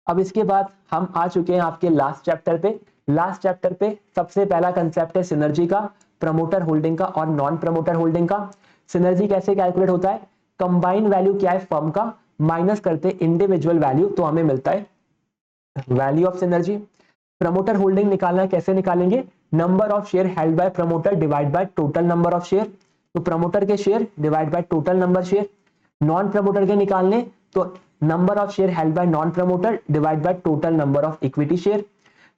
अब इसके बाद हम आ चुके हैं आपके लास्ट चैप्टर पे। लास्ट चैप्टर पे सबसे पहला कंसेप्ट है सिनर्जी का, प्रमोटर होल्डिंग का और नॉन प्रमोटर होल्डिंग का। सिनर्जी कैसे कैलकुलेट होता है, कंबाइंड वैल्यू क्या है फर्म का, माइनस करते इंडिविजुअल वैल्यू, तो हमें मिलता है value of synergy. Promoter holding निकालना है, कैसे निकालेंगे, number of share held by promoter divide by total number of share, तो प्रमोटर के share divide by total number share. Non promoter के निकालने तो number of share held by non promoter divide by total number of equity share.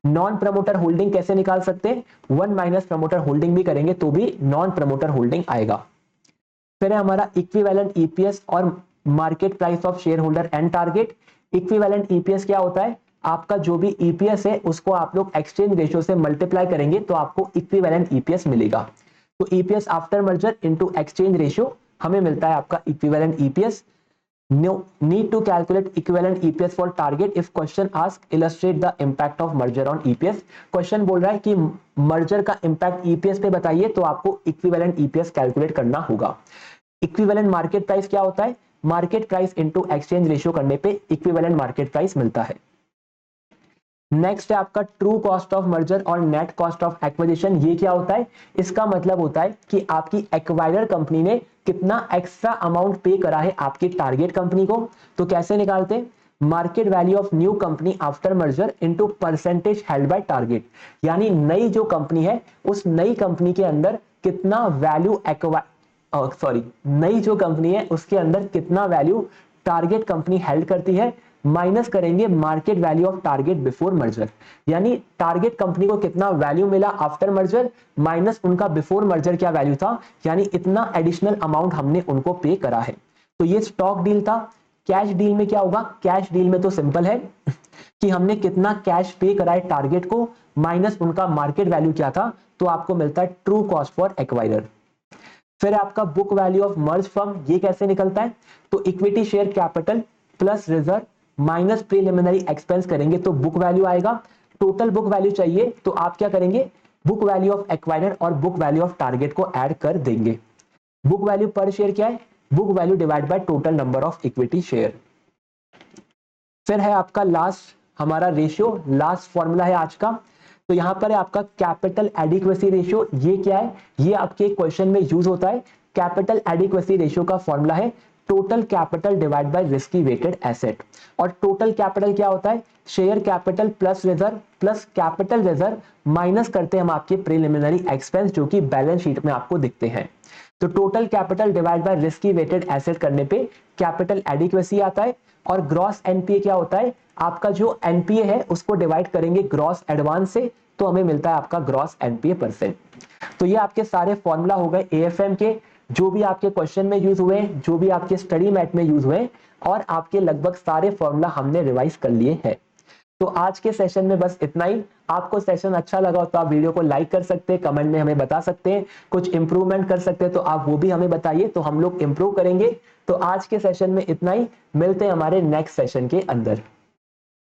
Non promoter holding कैसे निकाल सकते हैं, 1 minus promoter holding भी करेंगे तो भी नॉन प्रमोटर होल्डिंग आएगा। फिर है हमारा इक्विवेलेंट ईपीएस और market price of share holder and target. Equivalent EPS क्या होता है, आपका जो भी ईपीएस है उसको आप लोग एक्सचेंज रेशियो से मल्टीप्लाई करेंगे तो आपको इक्विवेलेंट ईपीएस मिलेगा। तो EPS after merger into exchange ratio हमें मिलता है आपका equivalent EPS. No need to calculate equivalent EPS for target if question asks illustrate the impact of merger on EPS। Question बोल रहा है कि मर्जर का इंपैक्ट ईपीएस पे बताइए तो आपको इक्विवेलेंट ईपीएस कैलकुलेट करना होगा। इक्विवेलेंट मार्केट प्राइस क्या होता है, market price into exchange ratio करने पे इक्विवेलेंट मार्केट प्राइस मिलता है। नेक्स्ट है आपका ट्रू कॉस्ट ऑफ मर्जर और नेट कॉस्ट ऑफ एक्विजिशन। ये क्या होता है, इसका मतलब होता है कि आपकी एक्वायरर कंपनी ने कितना एक्स्ट्रा अमाउंट पे करा है आपकी टारगेट कंपनी को। तो कैसे निकालते हैं, market value of new company after merger into percentage held by target, यानी नई जो कंपनी है उस नई कंपनी के अंदर कितना वैल्यू नई जो कंपनी है उसके अंदर कितना वैल्यू टारगेट कंपनी हेल्ड करती है, माइनस करेंगे market value of target before merger. यानी टारगेट कंपनी को कितना वैल्यू मिला आफ्टर मर्जर माइनस उनका बिफोर मर्जर क्या वैल्यू था, यानी इतना एडिशनल अमाउंट हमने उनको पे करा है। तो ये स्टॉक डील था। कैश डील में क्या होगा, कैश डील में तो सिंपल है कि हमने कितना कैश पे करा है टारगेट को माइनस उनका मार्केट वैल्यू क्या था, तो आपको मिलता है ट्रू कॉस्ट फॉर एक्वायरर। फिर आपका book value of merge firm, ये कैसे निकलता है, तो equity share capital plus reserve minus preliminary expense करेंगे तो बुक वैल्यू आएगा। टोटल बुक वैल्यू चाहिए तो आप क्या करेंगे, बुक वैल्यू ऑफ एक्वायरर और बुक वैल्यू ऑफ टारगेट को ऐड कर देंगे। बुक वैल्यू पर शेयर क्या है, book value divide by total number of equity share. फिर है आपका लास्ट हमारा रेशियो, लास्ट फॉर्मूला है आज का। तो यहां पर है आपका कैपिटल एडिक्वेसी रेशियो। ये क्या है, ये आपके क्वेश्चन में यूज होता है। कैपिटल एडिक्वेसी रेशियो का फॉर्मूला है total capital divide by risky weighted asset. और टोटल कैपिटल क्या होता है, share capital plus reserve plus capital reserve minus करते हैं हम आपके प्रीलिमिनरी एक्सपेंस जो कि बैलेंस शीट में आपको दिखते हैं। तो total capital divide by risky weighted asset करने पे कैपिटल एडिक्वेसी आता है। और ग्रॉस एनपीए क्या होता है, आपका जो एनपीए है उसको डिवाइड करेंगे ग्रॉस एडवांस से तो हमें मिलता है आपका ग्रॉस एनपीए परसेंट। तो ये आपके सारे फॉर्मूला हो गए एएफएम के, जो भी आपके क्वेश्चन में यूज हुए, जो भी आपके स्टडी मैट में यूज हुए, और आपके लगभग सारे फॉर्मूला हमने रिवाइज कर लिए हैं। तो आज के सेशन में बस इतना ही। आपको सेशन अच्छा लगा तो आप वीडियो को लाइक कर सकते हैं, कमेंट में हमें बता सकते हैं, कुछ इंप्रूवमेंट कर सकते हैं तो आप वो भी हमें बताइए तो हम लोग इंप्रूव करेंगे। तो आज के सेशन में इतना ही, मिलते हैं हमारे नेक्स्ट सेशन के अंदर।